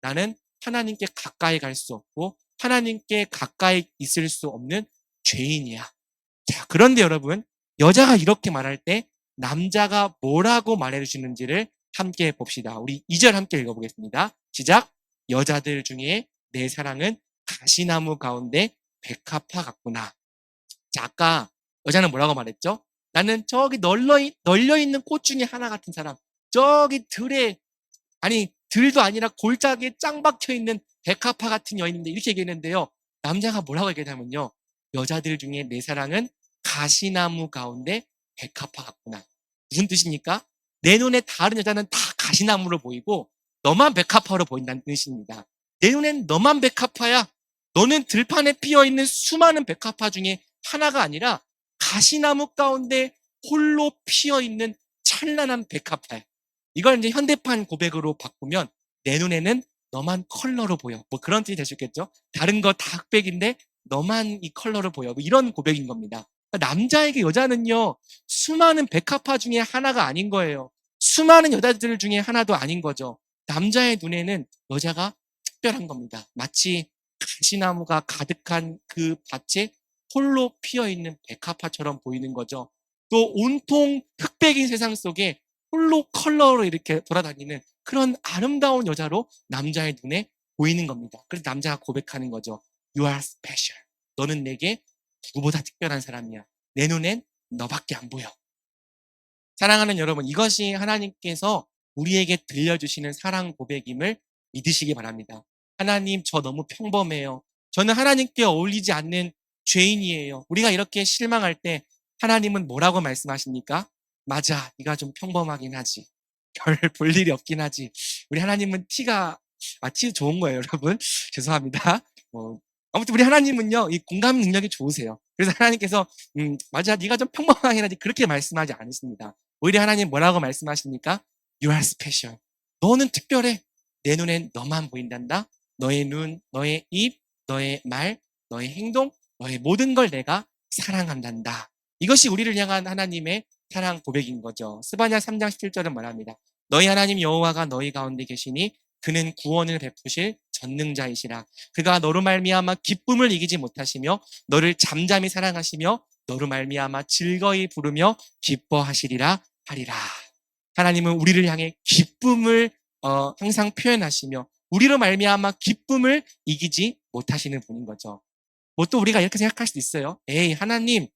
S1: 나는 하나님께 가까이 갈 수 없고 하나님께 가까이 있을 수 없는 죄인이야. 자, 그런데 여러분, 여자가 이렇게 말할 때 남자가 뭐라고 말해주시는지를 함께 봅시다. 우리 2절 함께 읽어보겠습니다. 시작. 여자들 중에 내 사랑은 가시나무 가운데 백합화 같구나. 자, 아까 여자는 뭐라고 말했죠? 나는 저기 널려있는 꽃 중에 하나 같은 사람. 저기 들에, 아니 들도 아니라 골짜기에 짱 박혀있는 백합화 같은 여인인데 이렇게 얘기했는데요. 남자가 뭐라고 얘기하냐면요. 여자들 중에 내 사랑은 가시나무 가운데 백합화 같구나. 무슨 뜻입니까? 내 눈에 다른 여자는 다 가시나무로 보이고 너만 백합화로 보인다는 뜻입니다. 내 눈엔 너만 백합화야. 너는 들판에 피어있는 수많은 백합화 중에 하나가 아니라 가시나무 가운데 홀로 피어있는 찬란한 백합화야. 이걸 이제 현대판 고백으로 바꾸면 내 눈에는 너만 컬러로 보여. 뭐 그런 뜻이 될 수 있겠죠. 다른 거 다 흑백인데 너만 이 컬러로 보여. 뭐 이런 고백인 겁니다. 남자에게 여자는요, 수많은 백합화 중에 하나가 아닌 거예요. 수많은 여자들 중에 하나도 아닌 거죠. 남자의 눈에는 여자가 특별한 겁니다. 마치 가시나무가 가득한 그 밭에 홀로 피어있는 백합화처럼 보이는 거죠. 또 온통 흑백인 세상 속에 홀로 컬러로 이렇게 돌아다니는 그런 아름다운 여자로 남자의 눈에 보이는 겁니다. 그래서 남자가 고백하는 거죠. You are special. 너는 내게 누구보다 특별한 사람이야. 내 눈엔 너밖에 안 보여. 사랑하는 여러분, 이것이 하나님께서 우리에게 들려주시는 사랑 고백임을 믿으시기 바랍니다. 하나님, 저 너무 평범해요. 저는 하나님께 어울리지 않는 죄인이에요. 우리가 이렇게 실망할 때 하나님은 뭐라고 말씀하십니까? 맞아, 네가 좀 평범하긴 하지. 별 볼 일이 없긴 하지. 우리 하나님은 티 좋은 거예요, 여러분. 죄송합니다. 아무튼 우리 하나님은요, 이 공감 능력이 좋으세요. 그래서 하나님께서 맞아, 네가 좀 평범하긴 하지. 그렇게 말씀하지 않으십니다. 오히려 하나님 뭐라고 말씀하십니까? You are special. 너는 특별해. 내 눈엔 너만 보인단다. 너의 눈, 너의 입, 너의 말, 너의 행동, 너의 모든 걸 내가 사랑한단다. 이것이 우리를 향한 하나님의 사랑 고백인 거죠. 스바냐 3장 17절은 말합니다. 너희 하나님 여호와가 너희 가운데 계시니 그는 구원을 베푸실 전능자이시라. 그가 너로 말미암아 기쁨을 이기지 못하시며 너를 잠잠히 사랑하시며 너로 말미암아 즐거이 부르며 기뻐하시리라 하리라. 하나님은 우리를 향해 기쁨을 항상 표현하시며 우리로 말미암아 기쁨을 이기지 못하시는 분인 거죠. 뭐 또 우리가 이렇게 생각할 수도 있어요. 에이, 하나님,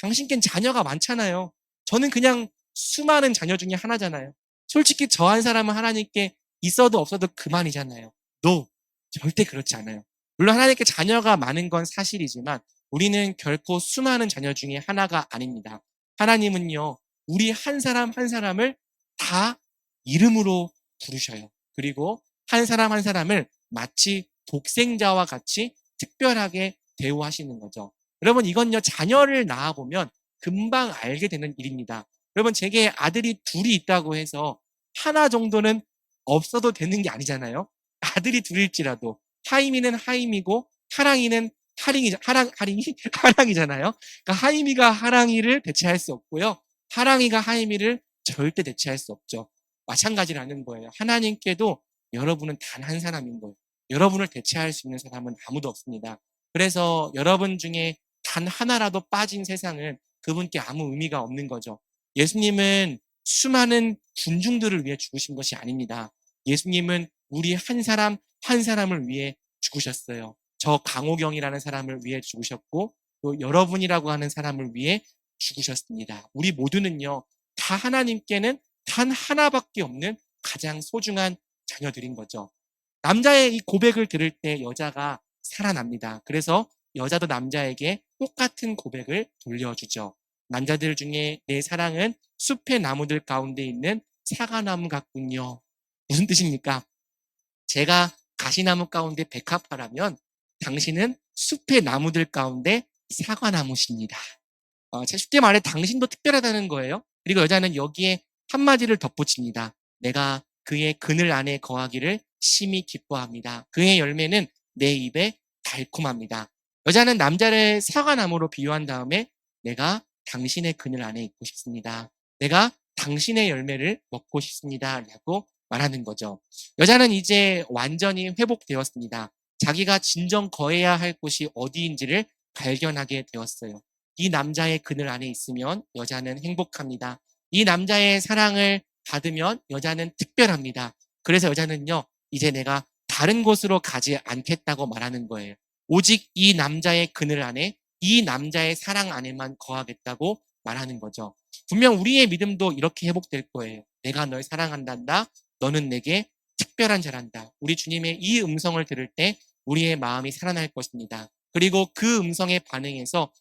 S1: 당신께는 자녀가 많잖아요. 저는 그냥 수많은 자녀 중에 하나잖아요. 솔직히 저 한 사람은 하나님께 있어도 없어도 그만이잖아요. No, 절대 그렇지 않아요. 물론 하나님께 자녀가 많은 건 사실이지만 우리는 결코 수많은 자녀 중에 하나가 아닙니다. 하나님은요, 우리 한 사람 한 사람을 다 이름으로 부르셔요. 그리고 한 사람 한 사람을 마치 독생자와 같이 특별하게 대우하시는 거죠. 여러분, 이건요, 자녀를 낳아보면 금방 알게 되는 일입니다. 여러분, 제게 아들이 둘이 있다고 해서 하나 정도는 없어도 되는 게 아니잖아요. 아들이 둘일지라도 하임이는 하임이고 하랑이는 하랑이 하랑이잖아요. 그러니까 하임이가 하랑이를 대체할 수 없고요. 하랑이가 하임이를 절대 대체할 수 없죠. 마찬가지라는 거예요. 하나님께도 여러분은 단 한 사람인 거예요. 여러분을 대체할 수 있는 사람은 아무도 없습니다. 그래서 여러분 중에 단 하나라도 빠진 세상은 그분께 아무 의미가 없는 거죠. 예수님은 수많은 군중들을 위해 죽으신 것이 아닙니다. 예수님은 우리 한 사람 한 사람을 위해 죽으셨어요. 저 강호경이라는 사람을 위해 죽으셨고 또 여러분이라고 하는 사람을 위해 죽으셨습니다. 우리 모두는요, 다 하나님께는 단 하나밖에 없는 가장 소중한 자녀들인 거죠. 남자의 이 고백을 들을 때 여자가 살아납니다. 그래서 여자도 남자에게 똑같은 고백을 돌려주죠. 남자들 중에 내 사랑은 숲의 나무들 가운데 있는 사과나무 같군요. 무슨 뜻입니까? 제가 가시나무 가운데 백합화라면 당신은 숲의 나무들 가운데 사과나무십니다. 쉽게 말해 당신도 특별하다는 거예요. 그리고 여자는 여기에 한마디를 덧붙입니다. 내가 그의 그늘 안에 거하기를 심히 기뻐합니다. 그의 열매는 내 입에 달콤합니다. 여자는 남자를 사과나무로 비유한 다음에 내가 당신의 그늘 안에 있고 싶습니다. 내가 당신의 열매를 먹고 싶습니다. 라고 말하는 거죠. 여자는 이제 완전히 회복되었습니다. 자기가 진정 거해야 할 곳이 어디인지를 발견하게 되었어요. 이 남자의 그늘 안에 있으면 여자는 행복합니다. 이 남자의 사랑을 받으면 여자는 특별합니다. 그래서 여자는요, 이제 내가 다른 곳으로 가지 않겠다고 말하는 거예요. 오직 이 남자의 그늘 안에, 이 남자의 사랑 안에만 거하겠다고 말하는 거죠. 분명 우리의 믿음도 이렇게 회복될 거예요. 내가 널 사랑한단다. 너는 내게 특별한 자란다. 우리 주님의 이 음성을 들을 때 우리의 마음이 살아날 것입니다. 그리고 그 음성에 반응해서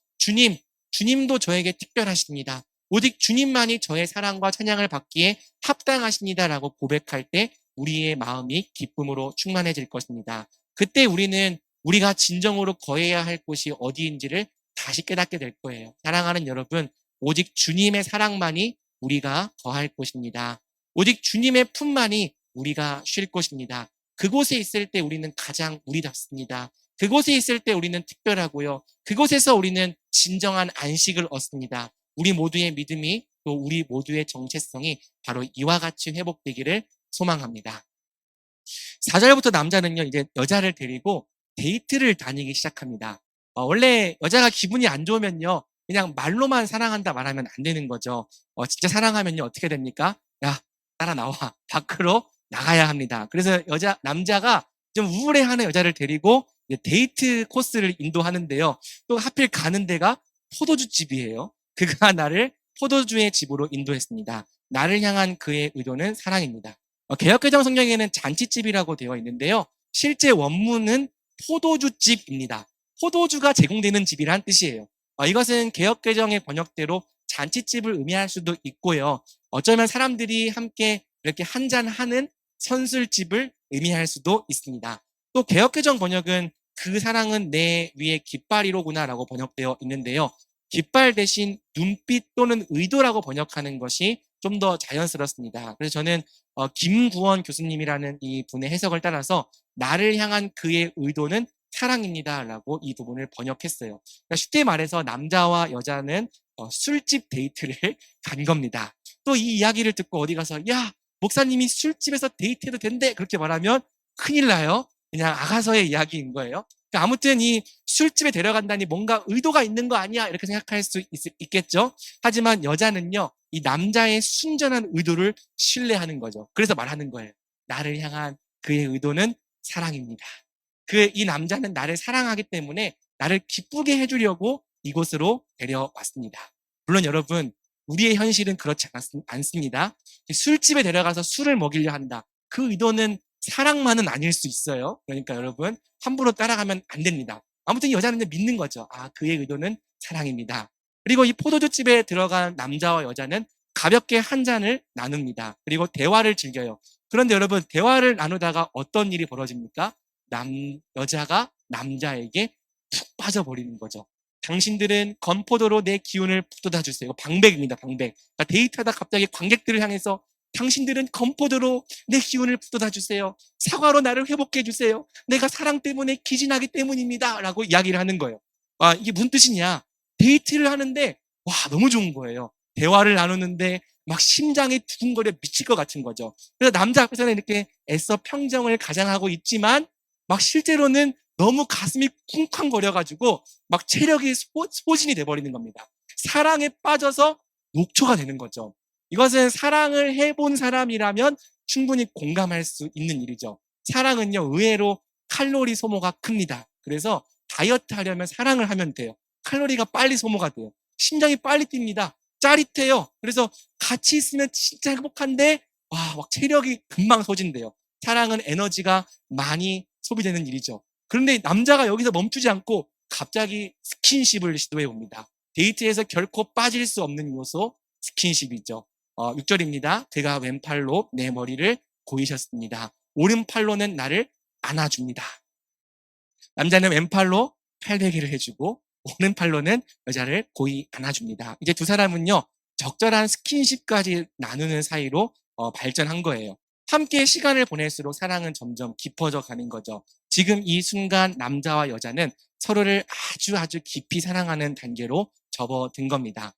S1: 주님도 저에게 특별하십니다. 오직 주님만이 저의 사랑과 찬양을 받기에 합당하십니다라고 고백할 때 우리의 마음이 기쁨으로 충만해질 것입니다. 그때 우리는 우리가 진정으로 거해야 할 곳이 어디인지를 다시 깨닫게 될 거예요. 사랑하는 여러분, 오직 주님의 사랑만이 우리가 거할 곳입니다. 오직 주님의 품만이 우리가 쉴 곳입니다. 그곳에 있을 때 우리는 가장 우리답습니다. 그곳에 있을 때 우리는 특별하고요. 그곳에서 우리는 진정한 안식을 얻습니다. 우리 모두의 믿음이 또 우리 모두의 정체성이 바로 이와 같이 회복되기를 소망합니다. 4절부터 남자는요, 이제 여자를 데리고 데이트를 다니기 시작합니다. 원래 여자가 기분이 안 좋으면요, 그냥 말로만 사랑한다 말하면 안 되는 거죠. 진짜 사랑하면요, 어떻게 됩니까? 야, 따라 나와. 밖으로 나가야 합니다. 그래서 남자가 좀 우울해하는 여자를 데리고 이제 데이트 코스를 인도하는데요. 또 하필 가는 데가 포도주 집이에요. 그가 나를 포도주의 집으로 인도했습니다. 나를 향한 그의 의도는 사랑입니다. 개역개정 성경에는 잔치집이라고 되어 있는데요. 실제 원문은 포도주집입니다. 포도주가 제공되는 집이란 뜻이에요. 이것은 개역개정의 번역대로 잔치집을 의미할 수도 있고요. 어쩌면 사람들이 함께 이렇게 한잔하는 선술집을 의미할 수도 있습니다. 또 개역개정 번역은 그 사랑은 내 위에 깃발이로구나 라고 번역되어 있는데요. 깃발 대신 눈빛 또는 의도라고 번역하는 것이 좀 더 자연스럽습니다. 그래서 저는 김구원 교수님이라는 이 분의 해석을 따라서 나를 향한 그의 의도는 사랑입니다라고 이 부분을 번역했어요. 그러니까 쉽게 말해서 남자와 여자는 술집 데이트를 간 겁니다. 또 이 이야기를 듣고 어디 가서 야, 목사님이 술집에서 데이트해도 된대 그렇게 말하면 큰일 나요. 그냥 아가서의 이야기인 거예요. 그러니까 아무튼 이 술집에 데려간다니 뭔가 의도가 있는 거 아니야 이렇게 생각할 수 있겠죠. 하지만 여자는요, 이 남자의 순전한 의도를 신뢰하는 거죠. 그래서 말하는 거예요. 나를 향한 그의 의도는 사랑입니다. 이 남자는 나를 사랑하기 때문에 나를 기쁘게 해주려고 이곳으로 데려왔습니다. 물론 여러분, 우리의 현실은 그렇지 않습니다. 술집에 데려가서 술을 먹이려 한다. 그 의도는 사랑만은 아닐 수 있어요. 그러니까 여러분, 함부로 따라가면 안 됩니다. 아무튼 여자는 믿는 거죠. 그의 의도는 사랑입니다. 그리고 이 포도주집에 들어간 남자와 여자는 가볍게 한 잔을 나눕니다. 그리고 대화를 즐겨요. 그런데 여러분, 대화를 나누다가 어떤 일이 벌어집니까? 여자가 남자에게 푹 빠져버리는 거죠. 당신들은 건포도로 내 기운을 북돋아 주세요. 방백입니다, 방백. 그러니까 데이트하다 갑자기 관객들을 향해서 당신들은 건포도로 내 기운을 북돋아 주세요. 사과로 나를 회복해 주세요. 내가 사랑 때문에 기진하기 때문입니다. 라고 이야기를 하는 거예요. 이게 무슨 뜻이냐? 데이트를 하는데 너무 좋은 거예요. 대화를 나누는데 막 심장이 두근거려 미칠 것 같은 거죠. 그래서 남자 앞에서는 이렇게 애써 평정을 가장하고 있지만 막 실제로는 너무 가슴이 쿵쾅거려가지고 막 체력이 소진이 돼버리는 겁니다. 사랑에 빠져서 녹초가 되는 거죠. 이것은 사랑을 해본 사람이라면 충분히 공감할 수 있는 일이죠. 사랑은요, 의외로 칼로리 소모가 큽니다. 그래서 다이어트 하려면 사랑을 하면 돼요. 칼로리가 빨리 소모가 돼요. 심장이 빨리 뜁니다. 짜릿해요. 그래서 같이 있으면 진짜 행복한데 막 체력이 금방 소진돼요. 사랑은 에너지가 많이 소비되는 일이죠. 그런데 남자가 여기서 멈추지 않고 갑자기 스킨십을 시도해 봅니다. 데이트에서 결코 빠질 수 없는 요소 스킨십이죠. 6절입니다. 그가 왼팔로 내 머리를 고이셨습니다. 오른팔로는 나를 안아줍니다. 남자는 왼팔로 팔베개를 해주고 오른팔로는 여자를 고이 안아줍니다. 이제 두 사람은요, 적절한 스킨십까지 나누는 사이로 발전한 거예요. 함께 시간을 보낼수록 사랑은 점점 깊어져 가는 거죠. 지금 이 순간 남자와 여자는 서로를 아주 깊이 사랑하는 단계로 접어든 겁니다.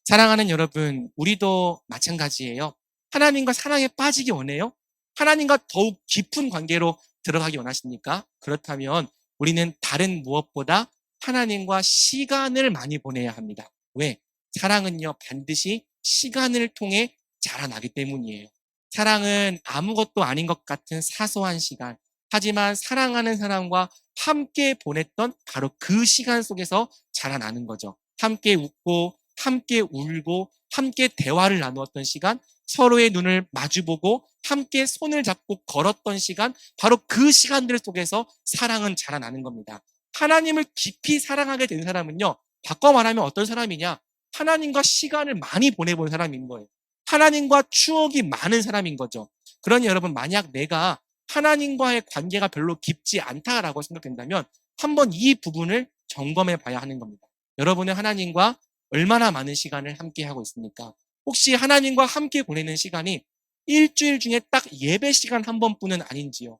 S1: 사랑하는 여러분, 우리도 마찬가지예요. 하나님과 사랑에 빠지기 원해요? 하나님과 더욱 깊은 관계로 들어가기 원하십니까? 그렇다면 우리는 다른 무엇보다 하나님과 시간을 많이 보내야 합니다. 왜? 사랑은요, 반드시 시간을 통해 자라나기 때문이에요. 사랑은 아무것도 아닌 것 같은 사소한 시간, 하지만 사랑하는 사람과 함께 보냈던 바로 그 시간 속에서 자라나는 거죠. 함께 웃고 함께 울고 함께 대화를 나누었던 시간, 서로의 눈을 마주보고 함께 손을 잡고 걸었던 시간, 바로 그 시간들 속에서 사랑은 자라나는 겁니다. 하나님을 깊이 사랑하게 된 사람은요, 바꿔 말하면 어떤 사람이냐? 하나님과 시간을 많이 보내본 사람인 거예요. 하나님과 추억이 많은 사람인 거죠. 그러니 여러분, 만약 내가 하나님과의 관계가 별로 깊지 않다라고 생각된다면 한번 이 부분을 점검해 봐야 하는 겁니다. 여러분은 하나님과 얼마나 많은 시간을 함께 하고 있습니까? 혹시 하나님과 함께 보내는 시간이 일주일 중에 딱 예배 시간 한 번뿐은 아닌지요?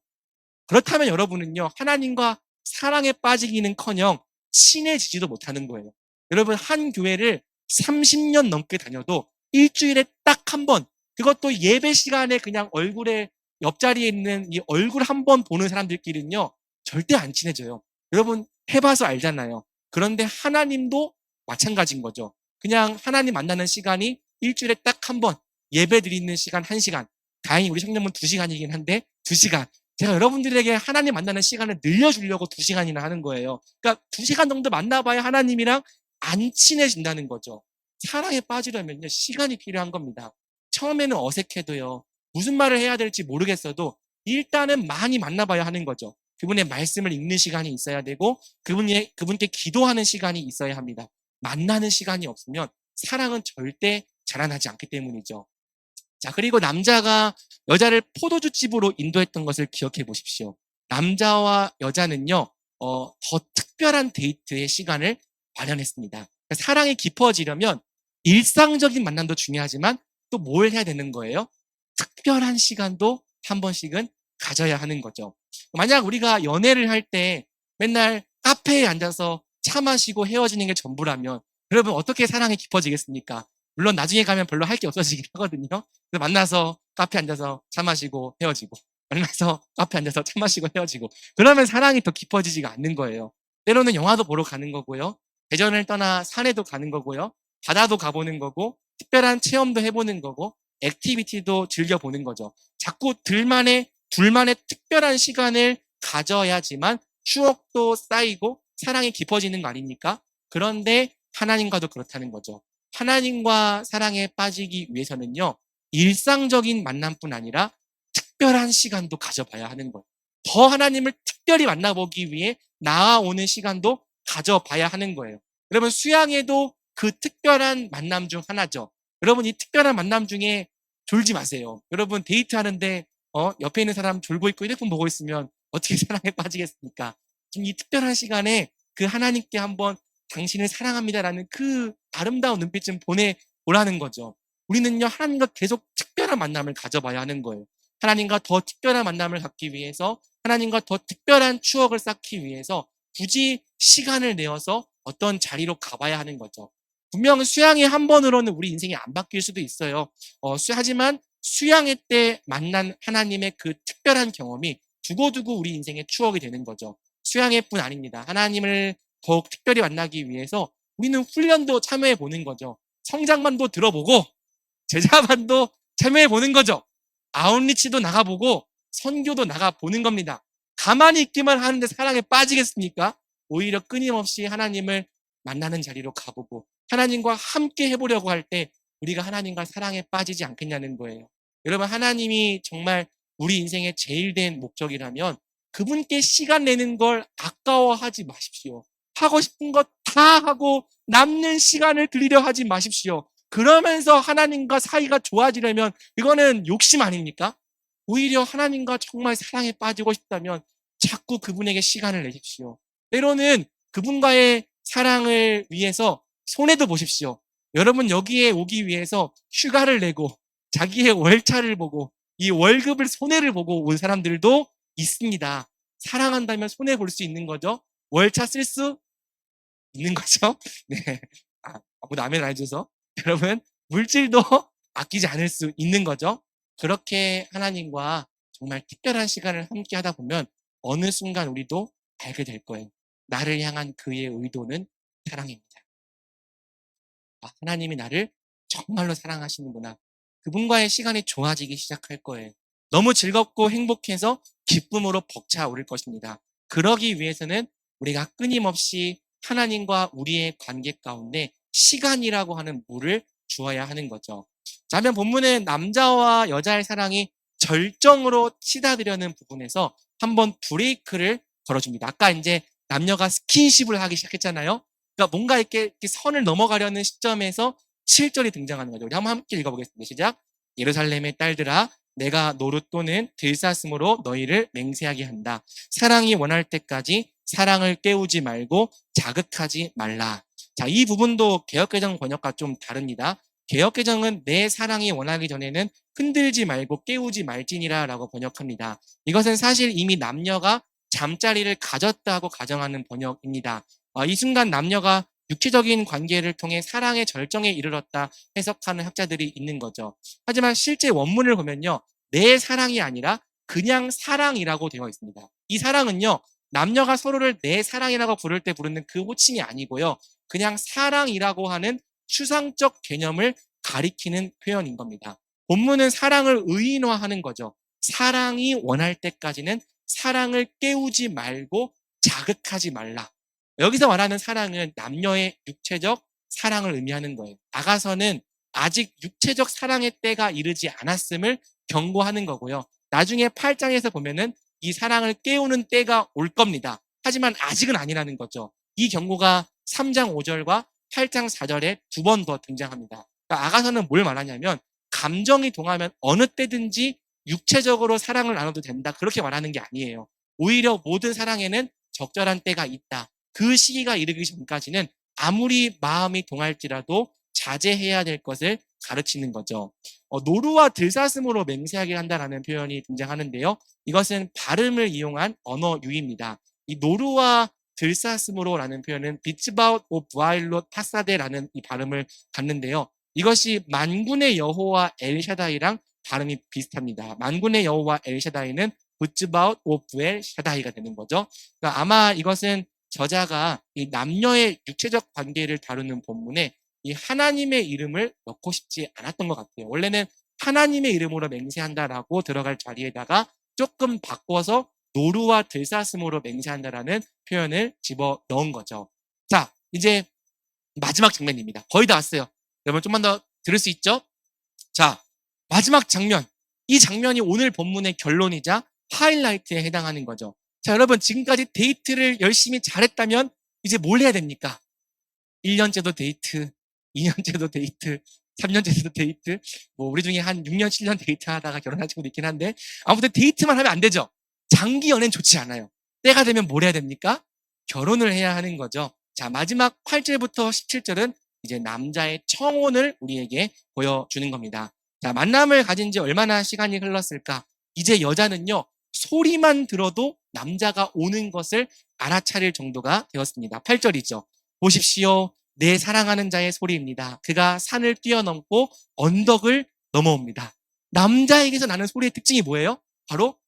S1: 그렇다면 여러분은요, 하나님과 사랑에 빠지기는커녕 친해지지도 못하는 거예요. 여러분, 한 교회를 30년 넘게 다녀도 일주일에 딱 한 번, 그것도 예배 시간에 그냥 얼굴에 옆자리에 있는 이 얼굴 한 번 보는 사람들끼리는요, 절대 안 친해져요. 여러분 해봐서 알잖아요. 그런데 하나님도 마찬가지인 거죠. 그냥 하나님 만나는 시간이 일주일에 딱 한 번, 예배 드리는 시간 1시간. 다행히 우리 청년은 2시간이긴 한데 2시간. 제가 여러분들에게 하나님 만나는 시간을 늘려주려고 2시간이나 하는 거예요. 그러니까 2시간 정도 만나봐야 하나님이랑 안 친해진다는 거죠. 사랑에 빠지려면요, 시간이 필요한 겁니다. 처음에는 어색해도요, 무슨 말을 해야 될지 모르겠어도 일단은 많이 만나봐야 하는 거죠. 그분의 말씀을 읽는 시간이 있어야 되고 그분께 기도하는 시간이 있어야 합니다. 만나는 시간이 없으면 사랑은 절대 자라나지 않기 때문이죠. 자, 그리고 남자가 여자를 포도주집으로 인도했던 것을 기억해 보십시오. 남자와 여자는요, 더 특별한 데이트의 시간을 마련했습니다. 사랑이 깊어지려면 일상적인 만남도 중요하지만 또 뭘 해야 되는 거예요? 특별한 시간도 한 번씩은 가져야 하는 거죠. 만약 우리가 연애를 할 때 맨날 카페에 앉아서 차 마시고 헤어지는 게 전부라면 여러분 어떻게 사랑이 깊어지겠습니까? 물론 나중에 가면 별로 할 게 없어지긴 하거든요. 그래서 만나서 카페 앉아서 차 마시고 헤어지고, 만나서 카페 앉아서 차 마시고 헤어지고, 그러면 사랑이 더 깊어지지가 않는 거예요. 때로는 영화도 보러 가는 거고요. 대전을 떠나 산에도 가는 거고요. 바다도 가보는 거고, 특별한 체험도 해보는 거고, 액티비티도 즐겨보는 거죠. 자꾸 둘만의 특별한 시간을 가져야지만 추억도 쌓이고 사랑이 깊어지는 거 아닙니까? 그런데 하나님과도 그렇다는 거죠. 하나님과 사랑에 빠지기 위해서는요, 일상적인 만남뿐 아니라 특별한 시간도 가져봐야 하는 거예요. 더 하나님을 특별히 만나보기 위해 나아오는 시간도 가져봐야 하는 거예요. 여러분, 수양회도 그 특별한 만남 중 하나죠. 여러분, 이 특별한 만남 중에 졸지 마세요. 여러분, 데이트하는데 옆에 있는 사람 졸고 있고 휴대폰 보고 있으면 어떻게 사랑에 빠지겠습니까? 지금 이 특별한 시간에 그 하나님께 한번 당신을 사랑합니다라는 그 아름다운 눈빛 좀 보내오라는 거죠. 우리는요, 하나님과 계속 특별한 만남을 가져봐야 하는 거예요. 하나님과 더 특별한 만남을 갖기 위해서, 하나님과 더 특별한 추억을 쌓기 위해서 굳이 시간을 내어서 어떤 자리로 가봐야 하는 거죠. 분명 수양회 한 번으로는 우리 인생이 안 바뀔 수도 있어요. 하지만 수양회 때 만난 하나님의 그 특별한 경험이 두고두고 우리 인생의 추억이 되는 거죠. 수양회뿐 아닙니다. 하나님을 더욱 특별히 만나기 위해서 우리는 훈련도 참여해 보는 거죠. 성장반도 들어보고 제자반도 참여해 보는 거죠. 아웃리치도 나가보고 선교도 나가보는 겁니다. 가만히 있기만 하는데 사랑에 빠지겠습니까? 오히려 끊임없이 하나님을 만나는 자리로 가보고 하나님과 함께 해보려고 할 때 우리가 하나님과 사랑에 빠지지 않겠냐는 거예요. 여러분, 하나님이 정말 우리 인생의 제일 된 목적이라면 그분께 시간 내는 걸 아까워하지 마십시오. 하고 싶은 것 다 하고 남는 시간을 드리려 하지 마십시오. 그러면서 하나님과 사이가 좋아지려면 이거는 욕심 아닙니까? 오히려 하나님과 정말 사랑에 빠지고 싶다면 자꾸 그분에게 시간을 내십시오. 때로는 그분과의 사랑을 위해서 손해도 보십시오. 여러분, 여기에 오기 위해서 휴가를 내고 자기의 월차를 보고 이 월급을 손해를 보고 온 사람들도 있습니다. 사랑한다면 손해 볼 수 있는 거죠. 월차 쓸 수 있는 거죠. 네. 아무도 아멘 안 해줘서. 여러분, 물질도 아끼지 않을 수 있는 거죠. 그렇게 하나님과 정말 특별한 시간을 함께 하다 보면 어느 순간 우리도 알게 될 거예요. 나를 향한 그의 의도는 사랑입니다. 하나님이 나를 정말로 사랑하시는구나. 그분과의 시간이 좋아지기 시작할 거예요. 너무 즐겁고 행복해서 기쁨으로 벅차오를 것입니다. 그러기 위해서는 우리가 끊임없이 하나님과 우리의 관계 가운데 시간이라고 하는 물을 주어야 하는 거죠. 자, 하면 본문은 남자와 여자의 사랑이 절정으로 치닫으려는 부분에서 한번 브레이크를 걸어줍니다. 아까 이제 남녀가 스킨십을 하기 시작했잖아요. 그러니까 뭔가 이렇게 선을 넘어가려는 시점에서 7절이 등장하는 거죠. 우리 한번 함께 읽어보겠습니다. 시작. 예루살렘의 딸들아, 내가 노릇돈은 들사슴으로 너희를 맹세하게 한다. 사랑이 원할 때까지 사랑을 깨우지 말고 자극하지 말라. 자, 이 부분도 개역개정 번역과 좀 다릅니다. 개역개정은 내 사랑이 원하기 전에는 흔들지 말고 깨우지 말지니라 라고 번역합니다. 이것은 사실 이미 남녀가 잠자리를 가졌다고 가정하는 번역입니다. 이 순간 남녀가 육체적인 관계를 통해 사랑의 절정에 이르렀다 해석하는 학자들이 있는 거죠. 하지만 실제 원문을 보면요. 내 사랑이 아니라 그냥 사랑이라고 되어 있습니다. 이 사랑은요. 남녀가 서로를 내 사랑이라고 부를 때 부르는 그 호칭이 아니고요. 그냥 사랑이라고 하는 추상적 개념을 가리키는 표현인 겁니다. 본문은 사랑을 의인화하는 거죠. 사랑이 원할 때까지는 사랑을 깨우지 말고 자극하지 말라. 여기서 말하는 사랑은 남녀의 육체적 사랑을 의미하는 거예요. 나가서는 아직 육체적 사랑의 때가 이르지 않았음을 경고하는 거고요. 나중에 8장에서 보면은 이 사랑을 깨우는 때가 올 겁니다. 하지만 아직은 아니라는 거죠. 이 경고가 3장 5절과 8장 4절에 두 번 더 등장합니다. 그러니까 아가서는 뭘 말하냐면 감정이 동하면 어느 때든지 육체적으로 사랑을 나눠도 된다. 그렇게 말하는 게 아니에요. 오히려 모든 사랑에는 적절한 때가 있다. 그 시기가 이르기 전까지는 아무리 마음이 동할지라도 자제해야 될 것을 가르치는 거죠. 노루와 들사슴으로 맹세하게 한다라는 표현이 등장하는데요. 이것은 발음을 이용한 언어 유희입니다. 이 노루와 들사슴으로라는 표현은 비츠바웃 오 부아일로 타사데라는 이 발음을 갖는데요. 이것이 만군의 여호와 엘샤다이랑 발음이 비슷합니다. 만군의 여호와 엘샤다이는 부츠바웃 오 부엘 샤다이가 되는 거죠. 그러니까 아마 이것은 저자가 이 남녀의 육체적 관계를 다루는 본문에 이 하나님의 이름을 넣고 싶지 않았던 것 같아요. 원래는 하나님의 이름으로 맹세한다라고 들어갈 자리에다가 조금 바꿔서 노루와 들사슴으로 맹세한다라는 표현을 집어 넣은 거죠. 자, 이제 마지막 장면입니다. 거의 다 왔어요. 여러분 좀만 더 들을 수 있죠? 자, 마지막 장면. 이 장면이 오늘 본문의 결론이자 하이라이트에 해당하는 거죠. 자, 여러분 지금까지 데이트를 열심히 잘했다면 이제 뭘 해야 됩니까? 1년째도 데이트, 2년째도 데이트, 3년째도 데이트, 뭐 우리 중에 한 6년, 7년 데이트 하다가 결혼한 친구도 있긴 한데 아무튼 데이트만 하면 안 되죠. 장기 연애는 좋지 않아요. 때가 되면 뭘 해야 됩니까? 결혼을 해야 하는 거죠. 자, 마지막 8절부터 17절은 이제 남자의 청혼을 우리에게 보여주는 겁니다. 자, 만남을 가진 지 얼마나 시간이 흘렀을까? 이제 여자는요, 소리만 들어도 남자가 오는 것을 알아차릴 정도가 되었습니다. 8절이죠. 보십시오. 내 사랑하는 자의 소리입니다. 그가 산을 뛰어넘고 언덕을 넘어옵니다. 남자에게서 나는 소리의 특징이 뭐예요? 바로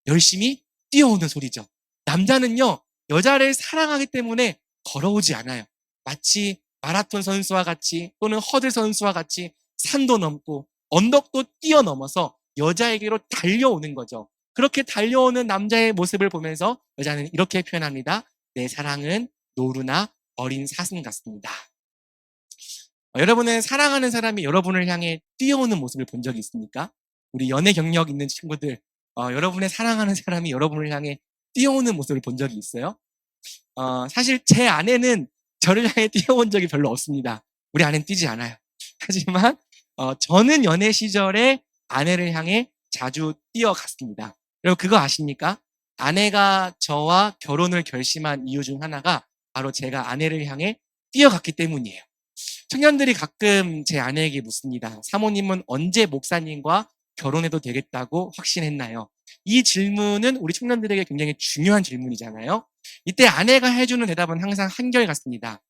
S1: 열심히 뛰어오는 소리죠. 남자는요, 여자를 사랑하기 때문에 걸어오지 않아요. 마치 마라톤 선수와 같이 또는 허들 선수와 같이 산도 넘고 언덕도 뛰어넘어서 여자에게로 달려오는 거죠. 그렇게 달려오는 남자의 모습을 보면서 여자는 이렇게 표현합니다. 내 사랑은 노루나 어린 사슴 같습니다. 여러분은 사랑하는 사람이 여러분을 향해 뛰어오는 모습을 본 적이 있습니까? 우리 연애 경력 있는 친구들, 여러분의 사랑하는 사람이 여러분을 향해 뛰어오는 모습을 본 적이 있어요? 사실 제 아내는 저를 향해 뛰어온 적이 별로 없습니다. 우리 아내는 뛰지 않아요. 하지만 저는 연애 시절에 아내를 향해 자주 뛰어갔습니다. 여러분 그거 아십니까? 아내가 저와 결혼을 결심한 이유 중 하나가 바로 제가 아내를 향해 뛰어갔기 때문이에요. 청년들이 가끔 제 아내에게 묻습니다. 사모님은 언제 목사님과 결혼해도 되겠다고 확신했나요? 이 질문은 우리 청년들에게 굉장히 중요한 질문이잖아요. 이때 아내가 해주는 대답은 항상 한결같습니다.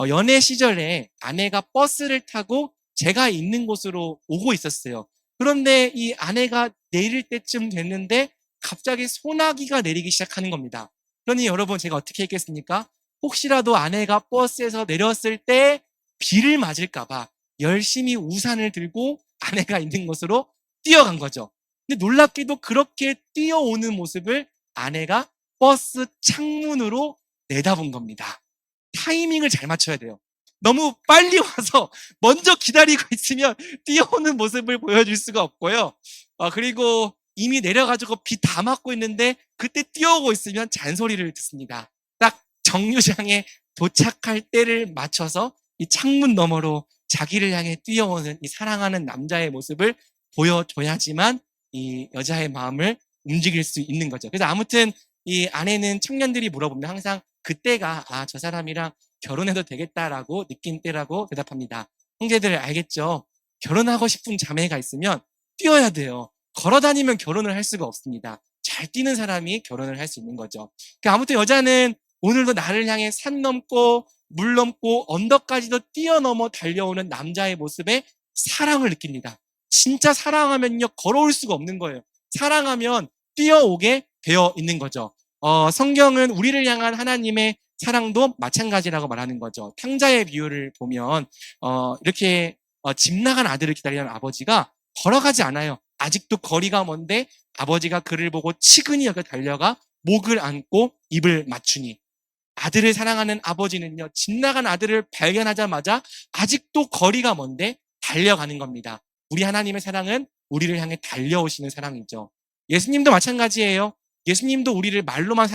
S1: 연애 시절에 아내가 버스를 타고 제가 있는 곳으로 오고 있었어요. 그런데 이 아내가 내릴 때쯤 됐는데 갑자기 소나기가 내리기 시작하는 겁니다. 그러니 여러분 제가 어떻게 했겠습니까? 혹시라도 아내가 버스에서 내렸을 때 비를 맞을까봐 열심히 우산을 들고 아내가 있는 곳으로 뛰어간 거죠. 근데 놀랍게도 그렇게 뛰어오는 모습을 아내가 버스 창문으로 내다본 겁니다. 타이밍을 잘 맞춰야 돼요. 너무 빨리 와서 먼저 기다리고 있으면 뛰어오는 모습을 보여줄 수가 없고요. 그리고 이미 내려가지고 비 다 맞고 있는데 그때 뛰어오고 있으면 잔소리를 듣습니다. 딱 정류장에 도착할 때를 맞춰서 이 창문 너머로 자기를 향해 뛰어오는 이 사랑하는 남자의 모습을 보여줘야지만 이 여자의 마음을 움직일 수 있는 거죠. 그래서 아무튼 이 아내는 청년들이 물어보면 항상 그때가 저 사람이랑 결혼해도 되겠다라고 느낀 때라고 대답합니다. 형제들 알겠죠? 결혼하고 싶은 자매가 있으면 뛰어야 돼요. 걸어 다니면 결혼을 할 수가 없습니다. 잘 뛰는 사람이 결혼을 할 수 있는 거죠. 그러니까 아무튼 여자는 오늘도 나를 향해 산 넘고 물 넘고 언덕까지도 뛰어넘어 달려오는 남자의 모습에 사랑을 느낍니다. 진짜 사랑하면요, 걸어올 수가 없는 거예요. 사랑하면 뛰어오게 되어 있는 거죠. 성경은 우리를 향한 하나님의 사랑도 마찬가지라고 말하는 거죠. 탕자의 비유를 보면 이렇게 집 나간 아들을 기다리는 아버지가 걸어가지 않아요. 아직도 거리가 먼데 아버지가 그를 보고 치근히 여겨 달려가 목을 안고 입을 맞추니, 아들을 사랑하는 아버지는요, 집 나간 아들을 발견하자마자 아직도 거리가 먼데 달려가는 겁니다. 우리 하나님의 사랑은 우리를 향해 달려오시는 사랑이죠. 예수님도 마찬가지예요. 예수님도 우리를 말로만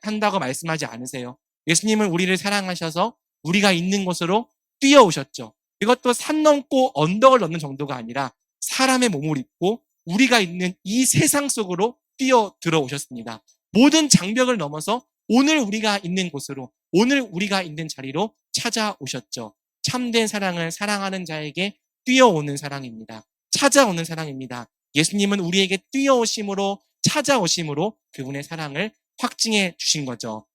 S1: 한다고 말씀하지 않으세요. 예수님은 우리를 사랑하셔서 우리가 있는 곳으로 뛰어오셨죠. 이것도 산 넘고 언덕을 넘는 정도가 아니라 사람의 몸을 입고 우리가 있는 이 세상 속으로 뛰어 들어오셨습니다. 모든 장벽을 넘어서 오늘 우리가 있는 곳으로, 오늘 우리가 있는 자리로 찾아오셨죠. 참된 사랑은 사랑하는 자에게 뛰어오는 사랑입니다. 찾아오는 사랑입니다. 예수님은 우리에게 뛰어오심으로, 찾아오심으로 그분의 사랑을 확증해 주신 거죠.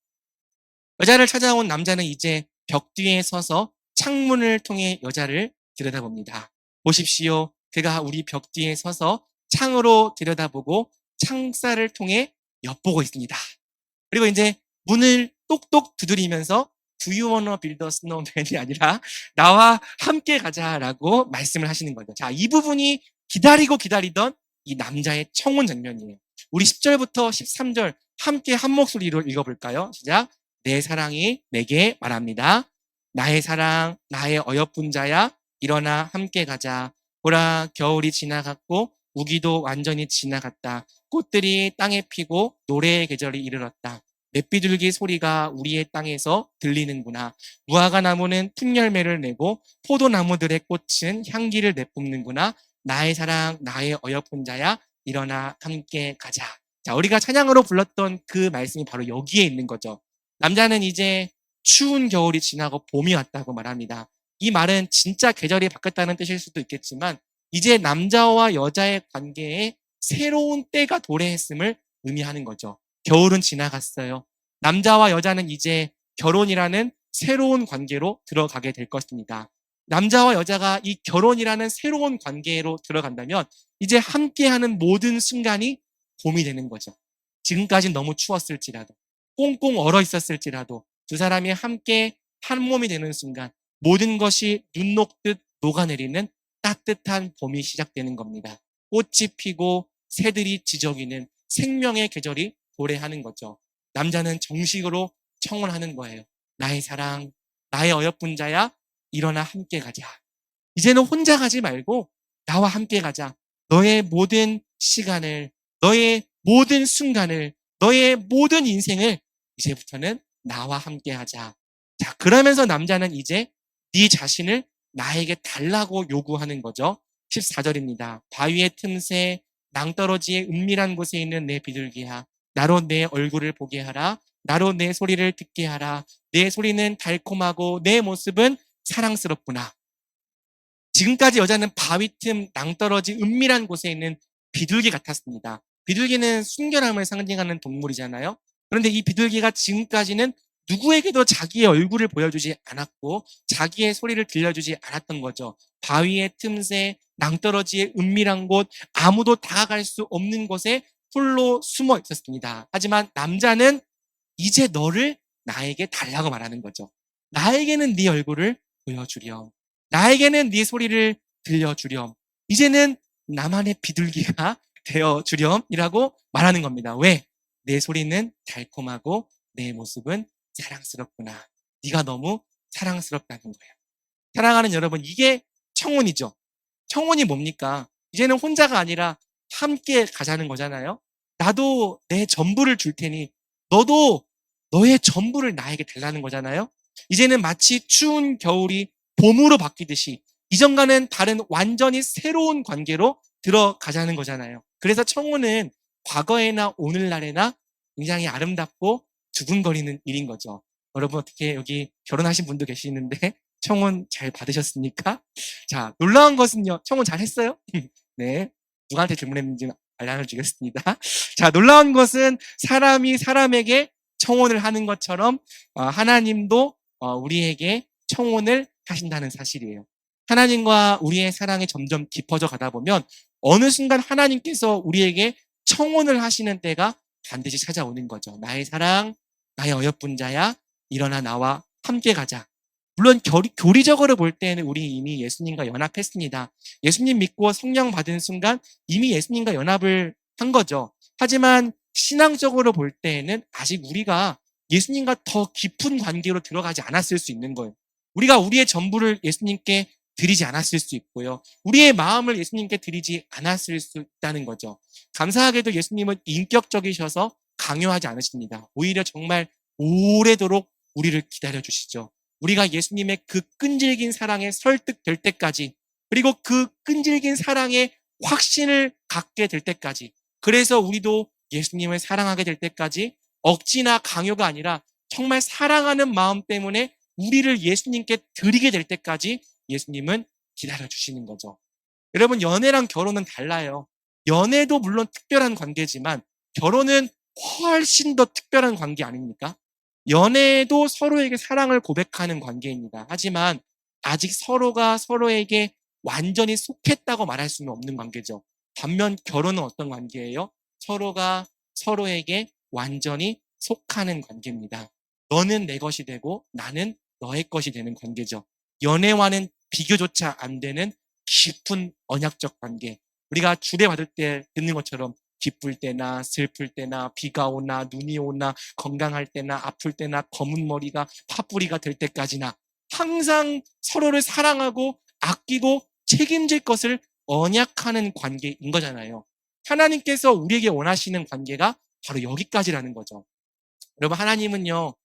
S1: 여자를 찾아온 남자는 이제 벽 뒤에 서서 창문을 통해 여자를 들여다봅니다. 보십시오. 그가 우리 벽 뒤에 서서 창으로 들여다보고 창살을 통해 엿보고 있습니다. 그리고 이제 문을 똑똑 두드리면서 Do you wanna build a snowman이 아니라 나와 함께 가자라고 말씀을 하시는 거죠. 자, 이 부분이 기다리던 이 남자의 청혼 장면이에요. 우리 10절부터 13절 함께 한 목소리로 읽어볼까요? 시작. 내 사랑이 내게 말합니다. 나의 사랑, 나의 어여쁜 자야, 일어나 함께 가자. 보라, 겨울이 지나갔고 우기도 완전히 지나갔다. 꽃들이 땅에 피고 노래의 계절이 이르렀다. 맷비둘기 소리가 우리의 땅에서 들리는구나. 무화과 나무는 풋열매를 내고 포도나무들의 꽃은 향기를 내뿜는구나. 나의 사랑, 나의 어여쁜 자야, 일어나 함께 가자. 자, 우리가 찬양으로 불렀던 그 말씀이 바로 여기에 있는 거죠. 남자는 이제 추운 겨울이 지나고 봄이 왔다고 말합니다. 이 말은 진짜 계절이 바뀌었다는 뜻일 수도 있겠지만 이제 남자와 여자의 관계에 새로운 때가 도래했음을 의미하는 거죠. 겨울은 지나갔어요. 남자와 여자는 이제 결혼이라는 새로운 관계로 들어가게 될 것입니다. 남자와 여자가 이 결혼이라는 새로운 관계로 들어간다면 이제 함께하는 모든 순간이 봄이 되는 거죠. 지금까지는 너무 추웠을지라도, 꽁꽁 얼어 있었을지라도 두 사람이 함께 한 몸이 되는 순간 모든 것이 눈 녹듯 녹아내리는 따뜻한 봄이 시작되는 겁니다. 꽃이 피고 새들이 지저귀는 생명의 계절이 도래하는 거죠. 남자는 정식으로 청혼하는 거예요. 나의 사랑, 나의 어여쁜 자야, 일어나 함께 가자. 이제는 혼자 가지 말고 나와 함께 가자. 너의 모든 시간을, 너의 모든 순간을, 너의 모든 인생을 이제부터는 나와 함께 하자. 자, 그러면서 남자는 이제 네 자신을 나에게 달라고 요구하는 거죠. 14절입니다. 바위의 틈새, 낭떠러지의 은밀한 곳에 있는 내 비둘기야. 나로 내 얼굴을 보게 하라. 나로 내 소리를 듣게 하라. 내 소리는 달콤하고 내 모습은 사랑스럽구나. 지금까지 여자는 바위 틈, 낭떠러지 은밀한 곳에 있는 비둘기 같았습니다. 비둘기는 순결함을 상징하는 동물이잖아요. 그런데 이 비둘기가 지금까지는 누구에게도 자기의 얼굴을 보여주지 않았고 자기의 소리를 들려주지 않았던 거죠. 바위의 틈새, 낭떠러지의 은밀한 곳, 아무도 다가갈 수 없는 곳에 홀로 숨어 있었습니다. 하지만 남자는 이제 너를 나에게 달라고 말하는 거죠. 나에게는 네 얼굴을 보여주렴. 나에게는 네 소리를 들려주렴. 이제는 나만의 비둘기가 되어주렴이라고 말하는 겁니다. 왜? 내 소리는 달콤하고 내 모습은 사랑스럽구나. 네가 너무 사랑스럽다는 거예요. 사랑하는 여러분, 이게 청혼이죠. 청혼이 뭡니까? 이제는 혼자가 아니라 함께 가자는 거잖아요. 나도 내 전부를 줄 테니 너도 너의 전부를 나에게 달라는 거잖아요. 이제는 마치 추운 겨울이 봄으로 바뀌듯이 이전과는 다른 완전히 새로운 관계로 들어가자는 거잖아요. 그래서 청혼은 과거에나 오늘날에나 굉장히 아름답고 두근거리는 일인 거죠. 여러분, 어떻게 여기 결혼하신 분도 계시는데 청혼 잘 받으셨습니까? 자, 놀라운 것은요. 청혼 잘 했어요? 네. 누구한테 질문했는지 알려주겠습니다. 자, 놀라운 것은 사람이 사람에게 청혼을 하는 것처럼 하나님도 우리에게 청혼을 하신다는 사실이에요. 하나님과 우리의 사랑이 점점 깊어져 가다 보면 어느 순간 하나님께서 우리에게 청혼을 하시는 때가 반드시 찾아오는 거죠. 나의 사랑, 나의 어여쁜 자야, 일어나 나와 함께 가자. 물론 교리적으로 볼 때는 우리 이미 예수님과 연합했습니다. 예수님 믿고 성령 받은 순간 이미 예수님과 연합을 한 거죠. 하지만 신앙적으로 볼 때에는 아직 우리가 예수님과 더 깊은 관계로 들어가지 않았을 수 있는 거예요. 우리가 우리의 전부를 예수님께 드리지 않았을 수 있고요. 우리의 마음을 예수님께 드리지 않았을 수 있다는 거죠. 감사하게도 예수님은 인격적이셔서 강요하지 않으십니다. 오히려 정말 오래도록 우리를 기다려주시죠. 우리가 예수님의 그 끈질긴 사랑에 설득될 때까지, 그리고 그 끈질긴 사랑에 확신을 갖게 될 때까지, 그래서 우리도 예수님을 사랑하게 될 때까지 억지나 강요가 아니라 정말 사랑하는 마음 때문에 우리를 예수님께 드리게 될 때까지 예수님은 기다려주시는 거죠. 여러분, 연애랑 결혼은 달라요. 연애도 물론 특별한 관계지만 결혼은 훨씬 더 특별한 관계 아닙니까? 연애도 서로에게 사랑을 고백하는 관계입니다. 하지만 아직 서로가 서로에게 완전히 속했다고 말할 수는 없는 관계죠. 반면 결혼은 어떤 관계예요? 서로가 서로에게 완전히 속하는 관계입니다. 너는 내 것이 되고 나는 너의 것이 되는 관계죠. 연애와는 비교조차 안 되는 깊은 언약적 관계. 우리가 주례 받을 때 듣는 것처럼 기쁠 때나 슬플 때나 비가 오나 눈이 오나 건강할 때나 아플 때나 검은 머리가 파뿌리가 될 때까지나 항상 서로를 사랑하고 아끼고 책임질 것을 언약하는 관계인 거잖아요. 하나님께서 우리에게 원하시는 관계가 바로 여기까지라는 거죠. 여러분, 하나님은요,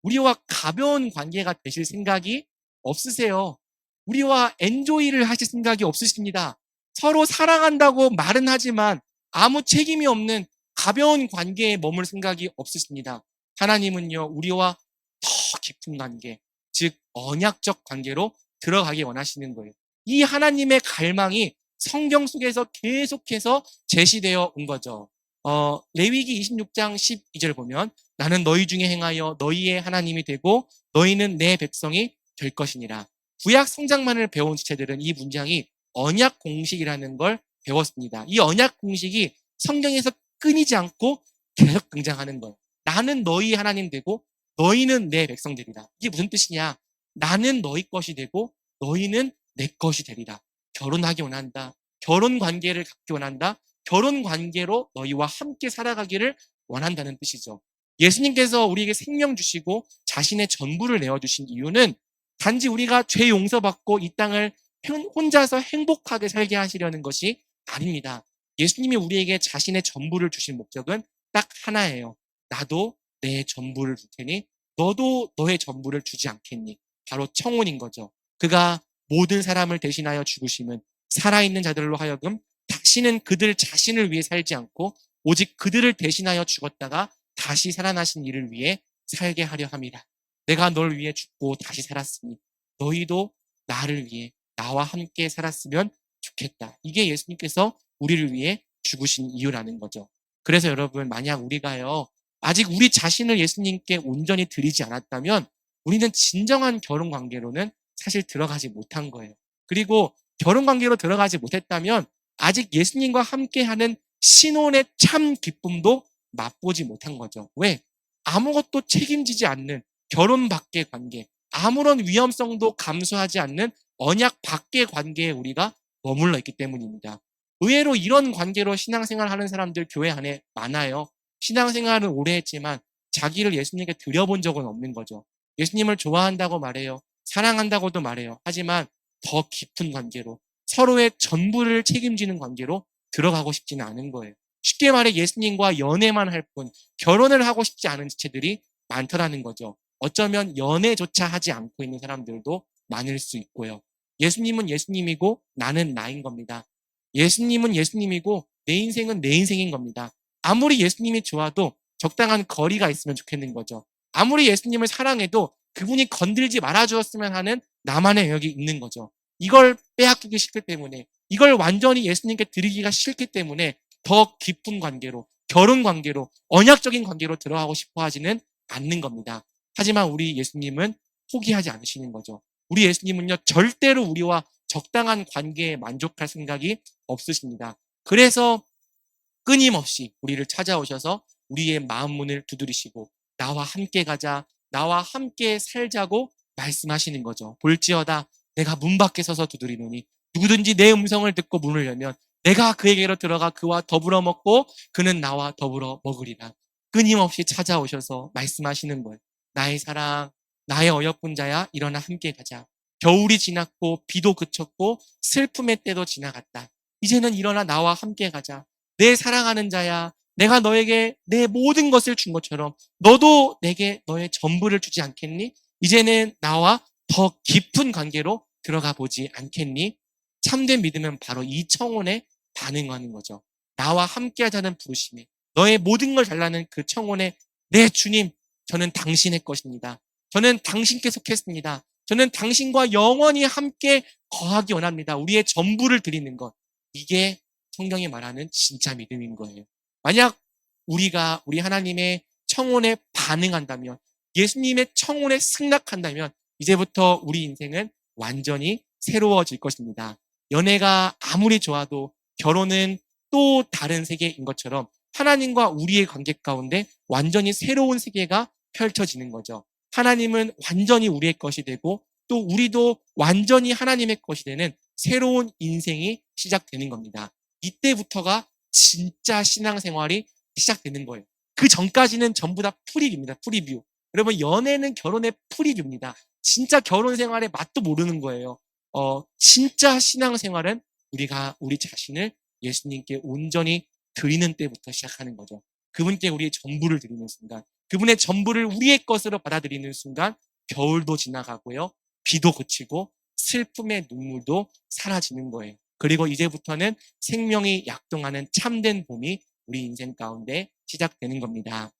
S1: 우리와 가벼운 관계가 되실 생각이 없으세요. 우리와 엔조이를 하실 생각이 없으십니다. 서로 사랑한다고 말은 하지만 아무 책임이 없는 가벼운 관계에 머물 생각이 없으십니다. 하나님은요, 우리와 더 깊은 관계, 즉 언약적 관계로 들어가기 원하시는 거예요. 이 하나님의 갈망이 성경 속에서 계속해서 제시되어 온 거죠. 레위기 26장 12절 보면 나는 너희 중에 행하여 너희의 하나님이 되고 너희는 내 백성이 될 것이니라. 구약 성장만을 배운 지체들은 이 문장이 언약 공식이라는 걸 배웠습니다. 이 언약 공식이 성경에서 끊이지 않고 계속 등장하는 거예요. 나는 너희 하나님 되고 너희는 내 백성 되리라. 이게 무슨 뜻이냐? 나는 너희 것이 되고 너희는 내 것이 되리라. 결혼하기 원한다. 결혼 관계를 갖기 원한다. 결혼 관계로 너희와 함께 살아가기를 원한다는 뜻이죠. 예수님께서 우리에게 생명 주시고 자신의 전부를 내어주신 이유는 단지 우리가 죄 용서받고 이 땅을 혼자서 행복하게 살게 하시려는 것이 아닙니다. 예수님이 우리에게 자신의 전부를 주신 목적은 딱 하나예요. 나도 내 전부를 줄 테니 너도 너의 전부를 주지 않겠니? 바로 청혼인 거죠. 그가 모든 사람을 대신하여 죽으심은 살아있는 자들로 하여금 다시는 그들 자신을 위해 살지 않고 오직 그들을 대신하여 죽었다가 다시 살아나신 이를 위해 살게 하려 함이라. 내가 널 위해 죽고 다시 살았으니 너희도 나를 위해 나와 함께 살았으면 좋겠다. 이게 예수님께서 우리를 위해 죽으신 이유라는 거죠. 그래서 여러분, 만약 우리가요, 아직 우리 자신을 예수님께 온전히 드리지 않았다면 우리는 진정한 결혼 관계로는 사실 들어가지 못한 거예요. 그리고 결혼 관계로 들어가지 못했다면 아직 예수님과 함께하는 신혼의 참 기쁨도 맛보지 못한 거죠. 왜? 아무것도 책임지지 않는 결혼 밖의 관계, 아무런 위험성도 감수하지 않는 언약 밖의 관계에 우리가 머물러 있기 때문입니다. 의외로 이런 관계로 신앙생활 하는 사람들 교회 안에 많아요. 신앙생활은 오래 했지만 자기를 예수님께 드려본 적은 없는 거죠. 예수님을 좋아한다고 말해요. 사랑한다고도 말해요. 하지만 더 깊은 관계로 서로의 전부를 책임지는 관계로 들어가고 싶지는 않은 거예요. 쉽게 말해 예수님과 연애만 할 뿐 결혼을 하고 싶지 않은 지체들이 많더라는 거죠. 어쩌면 연애조차 하지 않고 있는 사람들도 많을 수 있고요. 예수님은 예수님이고 나는 나인 겁니다. 예수님은 예수님이고 내 인생은 내 인생인 겁니다. 아무리 예수님이 좋아도 적당한 거리가 있으면 좋겠는 거죠. 아무리 예수님을 사랑해도 그분이 건들지 말아주었으면 하는 나만의 영역이 있는 거죠. 이걸 빼앗기기 싫기 때문에, 이걸 완전히 예수님께 드리기가 싫기 때문에 더 깊은 관계로, 결혼 관계로, 언약적인 관계로 들어가고 싶어 하지는 않는 겁니다. 하지만 우리 예수님은 포기하지 않으시는 거죠. 우리 예수님은요, 절대로 우리와 적당한 관계에 만족할 생각이 없으십니다. 그래서 끊임없이 우리를 찾아오셔서 우리의 마음 문을 두드리시고 나와 함께 가자, 나와 함께 살자고 말씀하시는 거죠. 볼지어다 내가 문 밖에 서서 두드리노니 누구든지 내 음성을 듣고 문을 열면 내가 그에게로 들어가 그와 더불어 먹고 그는 나와 더불어 먹으리라. 끊임없이 찾아오셔서 말씀하시는 거예요. 나의 사랑, 나의 어여쁜 자야, 일어나 함께 가자. 겨울이 지났고 비도 그쳤고 슬픔의 때도 지나갔다. 이제는 일어나 나와 함께 가자. 내 사랑하는 자야, 내가 너에게 내 모든 것을 준 것처럼 너도 내게 너의 전부를 주지 않겠니? 이제는 나와 더 깊은 관계로 들어가 보지 않겠니? 참된 믿음은 바로 이 청혼에 반응하는 거죠. 나와 함께 하자는 부르심에 너의 모든 걸 달라는 그 청혼에 네 주님, 저는 당신의 것입니다. 저는 당신께 속했습니다. 저는 당신과 영원히 함께 거하기 원합니다. 우리의 전부를 드리는 것. 이게 성경이 말하는 진짜 믿음인 거예요. 만약 우리가 우리 하나님의 청혼에 반응한다면, 예수님의 청혼에 승낙한다면 이제부터 우리 인생은 완전히 새로워질 것입니다. 연애가 아무리 좋아도 결혼은 또 다른 세계인 것처럼 하나님과 우리의 관계 가운데 완전히 새로운 세계가 펼쳐지는 거죠. 하나님은 완전히 우리의 것이 되고 또 우리도 완전히 하나님의 것이 되는 새로운 인생이 시작되는 겁니다. 이때부터가 진짜 신앙생활이 시작되는 거예요. 그 전까지는 전부 다 프리뷰입니다. 프리뷰. 여러분, 연애는 결혼의 프리뷰입니다. 진짜 결혼 생활의 맛도 모르는 거예요. 진짜 신앙생활은 우리가 우리 자신을 예수님께 온전히 드리는 때부터 시작하는 거죠. 그분께 우리의 전부를 드리는 순간, 그분의 전부를 우리의 것으로 받아들이는 순간 겨울도 지나가고요. 비도 그치고 슬픔의 눈물도 사라지는 거예요. 그리고 이제부터는 생명이 약동하는 참된 봄이 우리 인생 가운데 시작되는 겁니다.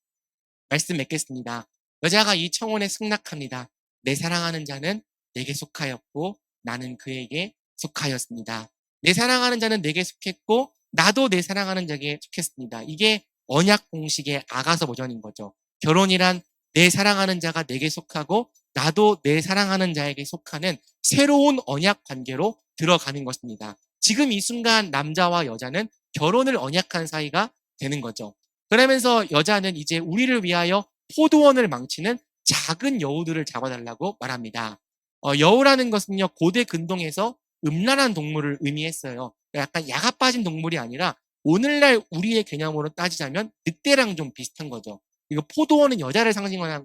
S1: 말씀 맺겠습니다. 여자가 이 청혼에 승낙합니다. 내 사랑하는 자는 내게 속하였고 나는 그에게 속하였습니다. 내 사랑하는 자는 내게 속했고 나도 내 사랑하는 자에게 속했습니다. 이게 언약 공식의 아가서 버전인 거죠. 결혼이란 내 사랑하는 자가 내게 속하고 나도 내 사랑하는 자에게 속하는 새로운 언약 관계로 들어가는 것입니다. 지금 이 순간 남자와 여자는 결혼을 언약한 사이가 되는 거죠. 그러면서 여자는 이제 우리를 위하여 포도원을 망치는 작은 여우들을 잡아달라고 말합니다. 여우라는 것은요, 고대 근동에서 음란한 동물을 의미했어요. 약간 야가 빠진 동물이 아니라 오늘날 우리의 개념으로 따지자면 늑대랑 좀 비슷한 거죠. 이거 포도원은 여자를 상징하는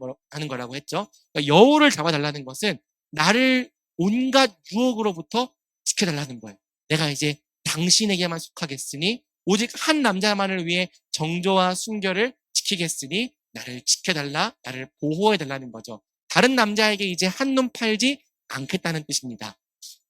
S1: 거라고 했죠. 그러니까 여우를 잡아달라는 것은 나를 온갖 유혹으로부터 지켜달라는 거예요. 내가 이제 당신에게만 속하겠으니 오직 한 남자만을 위해 정조와 순결을 지키겠으니 나를 지켜달라, 나를 보호해달라는 거죠. 다른 남자에게 이제 한눈 팔지 않겠다는 뜻입니다.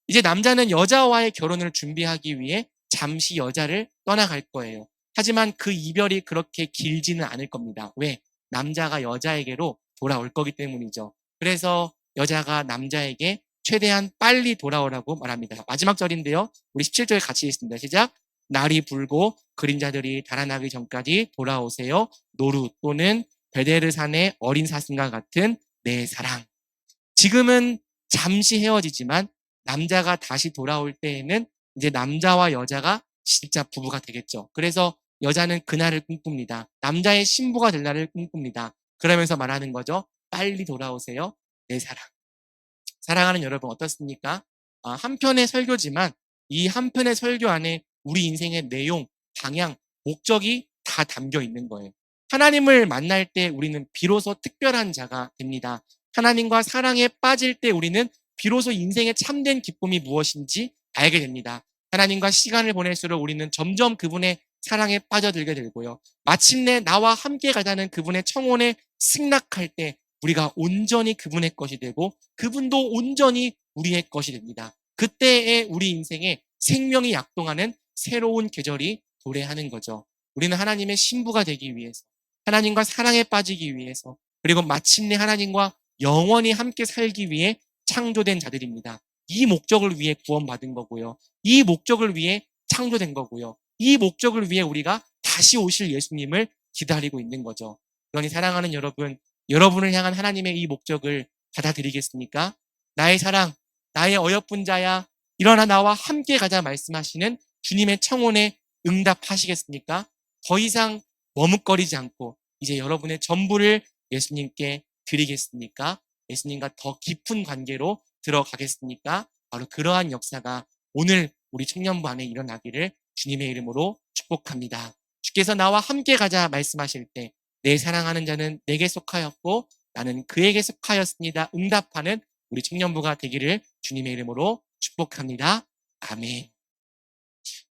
S1: 이제 남자는 여자와의 결혼을 준비하기 위해 잠시 여자를 떠나갈 거예요. 하지만 그 이별이 그렇게 길지는 않을 겁니다. 왜? 남자가 여자에게로 돌아올 거기 때문이죠. 그래서 여자가 남자에게 최대한 빨리 돌아오라고 말합니다. 마지막 절인데요. 우리 17절 같이 읽습니다. 시작. 날이 불고 그림자들이 달아나기 전까지 돌아오세요. 노루 또는 베데르산의 어린 사슴과 같은 내 사랑. 지금은 잠시 헤어지지만 남자가 다시 돌아올 때에는 이제 남자와 여자가 진짜 부부가 되겠죠. 그래서 여자는 그날을 꿈꿉니다. 남자의 신부가 될 날을 꿈꿉니다. 그러면서 말하는 거죠. 빨리 돌아오세요. 내 사랑. 사랑하는 여러분 어떻습니까? 한 편의 설교지만 이 한 편의 설교 안에 우리 인생의 내용, 방향, 목적이 다 담겨 있는 거예요. 하나님을 만날 때 우리는 비로소 특별한 자가 됩니다. 하나님과 사랑에 빠질 때 우리는 비로소 인생의 참된 기쁨이 무엇인지 알게 됩니다. 하나님과 시간을 보낼수록 우리는 점점 그분의 사랑에 빠져들게 되고요. 마침내 나와 함께 가자는 그분의 청혼에 승낙할 때 우리가 온전히 그분의 것이 되고 그분도 온전히 우리의 것이 됩니다. 그때에 우리 인생에 생명이 약동하는 새로운 계절이 도래하는 거죠. 우리는 하나님의 신부가 되기 위해서, 하나님과 사랑에 빠지기 위해서, 그리고 마침내 하나님과 영원히 함께 살기 위해 창조된 자들입니다. 이 목적을 위해 구원받은 거고요. 이 목적을 위해 창조된 거고요. 이 목적을 위해 우리가 다시 오실 예수님을 기다리고 있는 거죠. 그러니 사랑하는 여러분, 여러분을 향한 하나님의 이 목적을 받아들이겠습니까? 나의 사랑, 나의 어여쁜 자야, 일어나 나와 함께 가자 말씀하시는 주님의 청혼에 응답하시겠습니까? 더 이상 머뭇거리지 않고 이제 여러분의 전부를 예수님께 드리겠습니까? 예수님과 더 깊은 관계로 들어가겠습니까? 바로 그러한 역사가 오늘 우리 청년부 안에 일어나기를 주님의 이름으로 축복합니다. 주께서 나와 함께 가자 말씀하실 때 내 사랑하는 자는 내게 속하였고 나는 그에게 속하였습니다. 응답하는 우리 청년부가 되기를 주님의 이름으로 축복합니다. 아멘.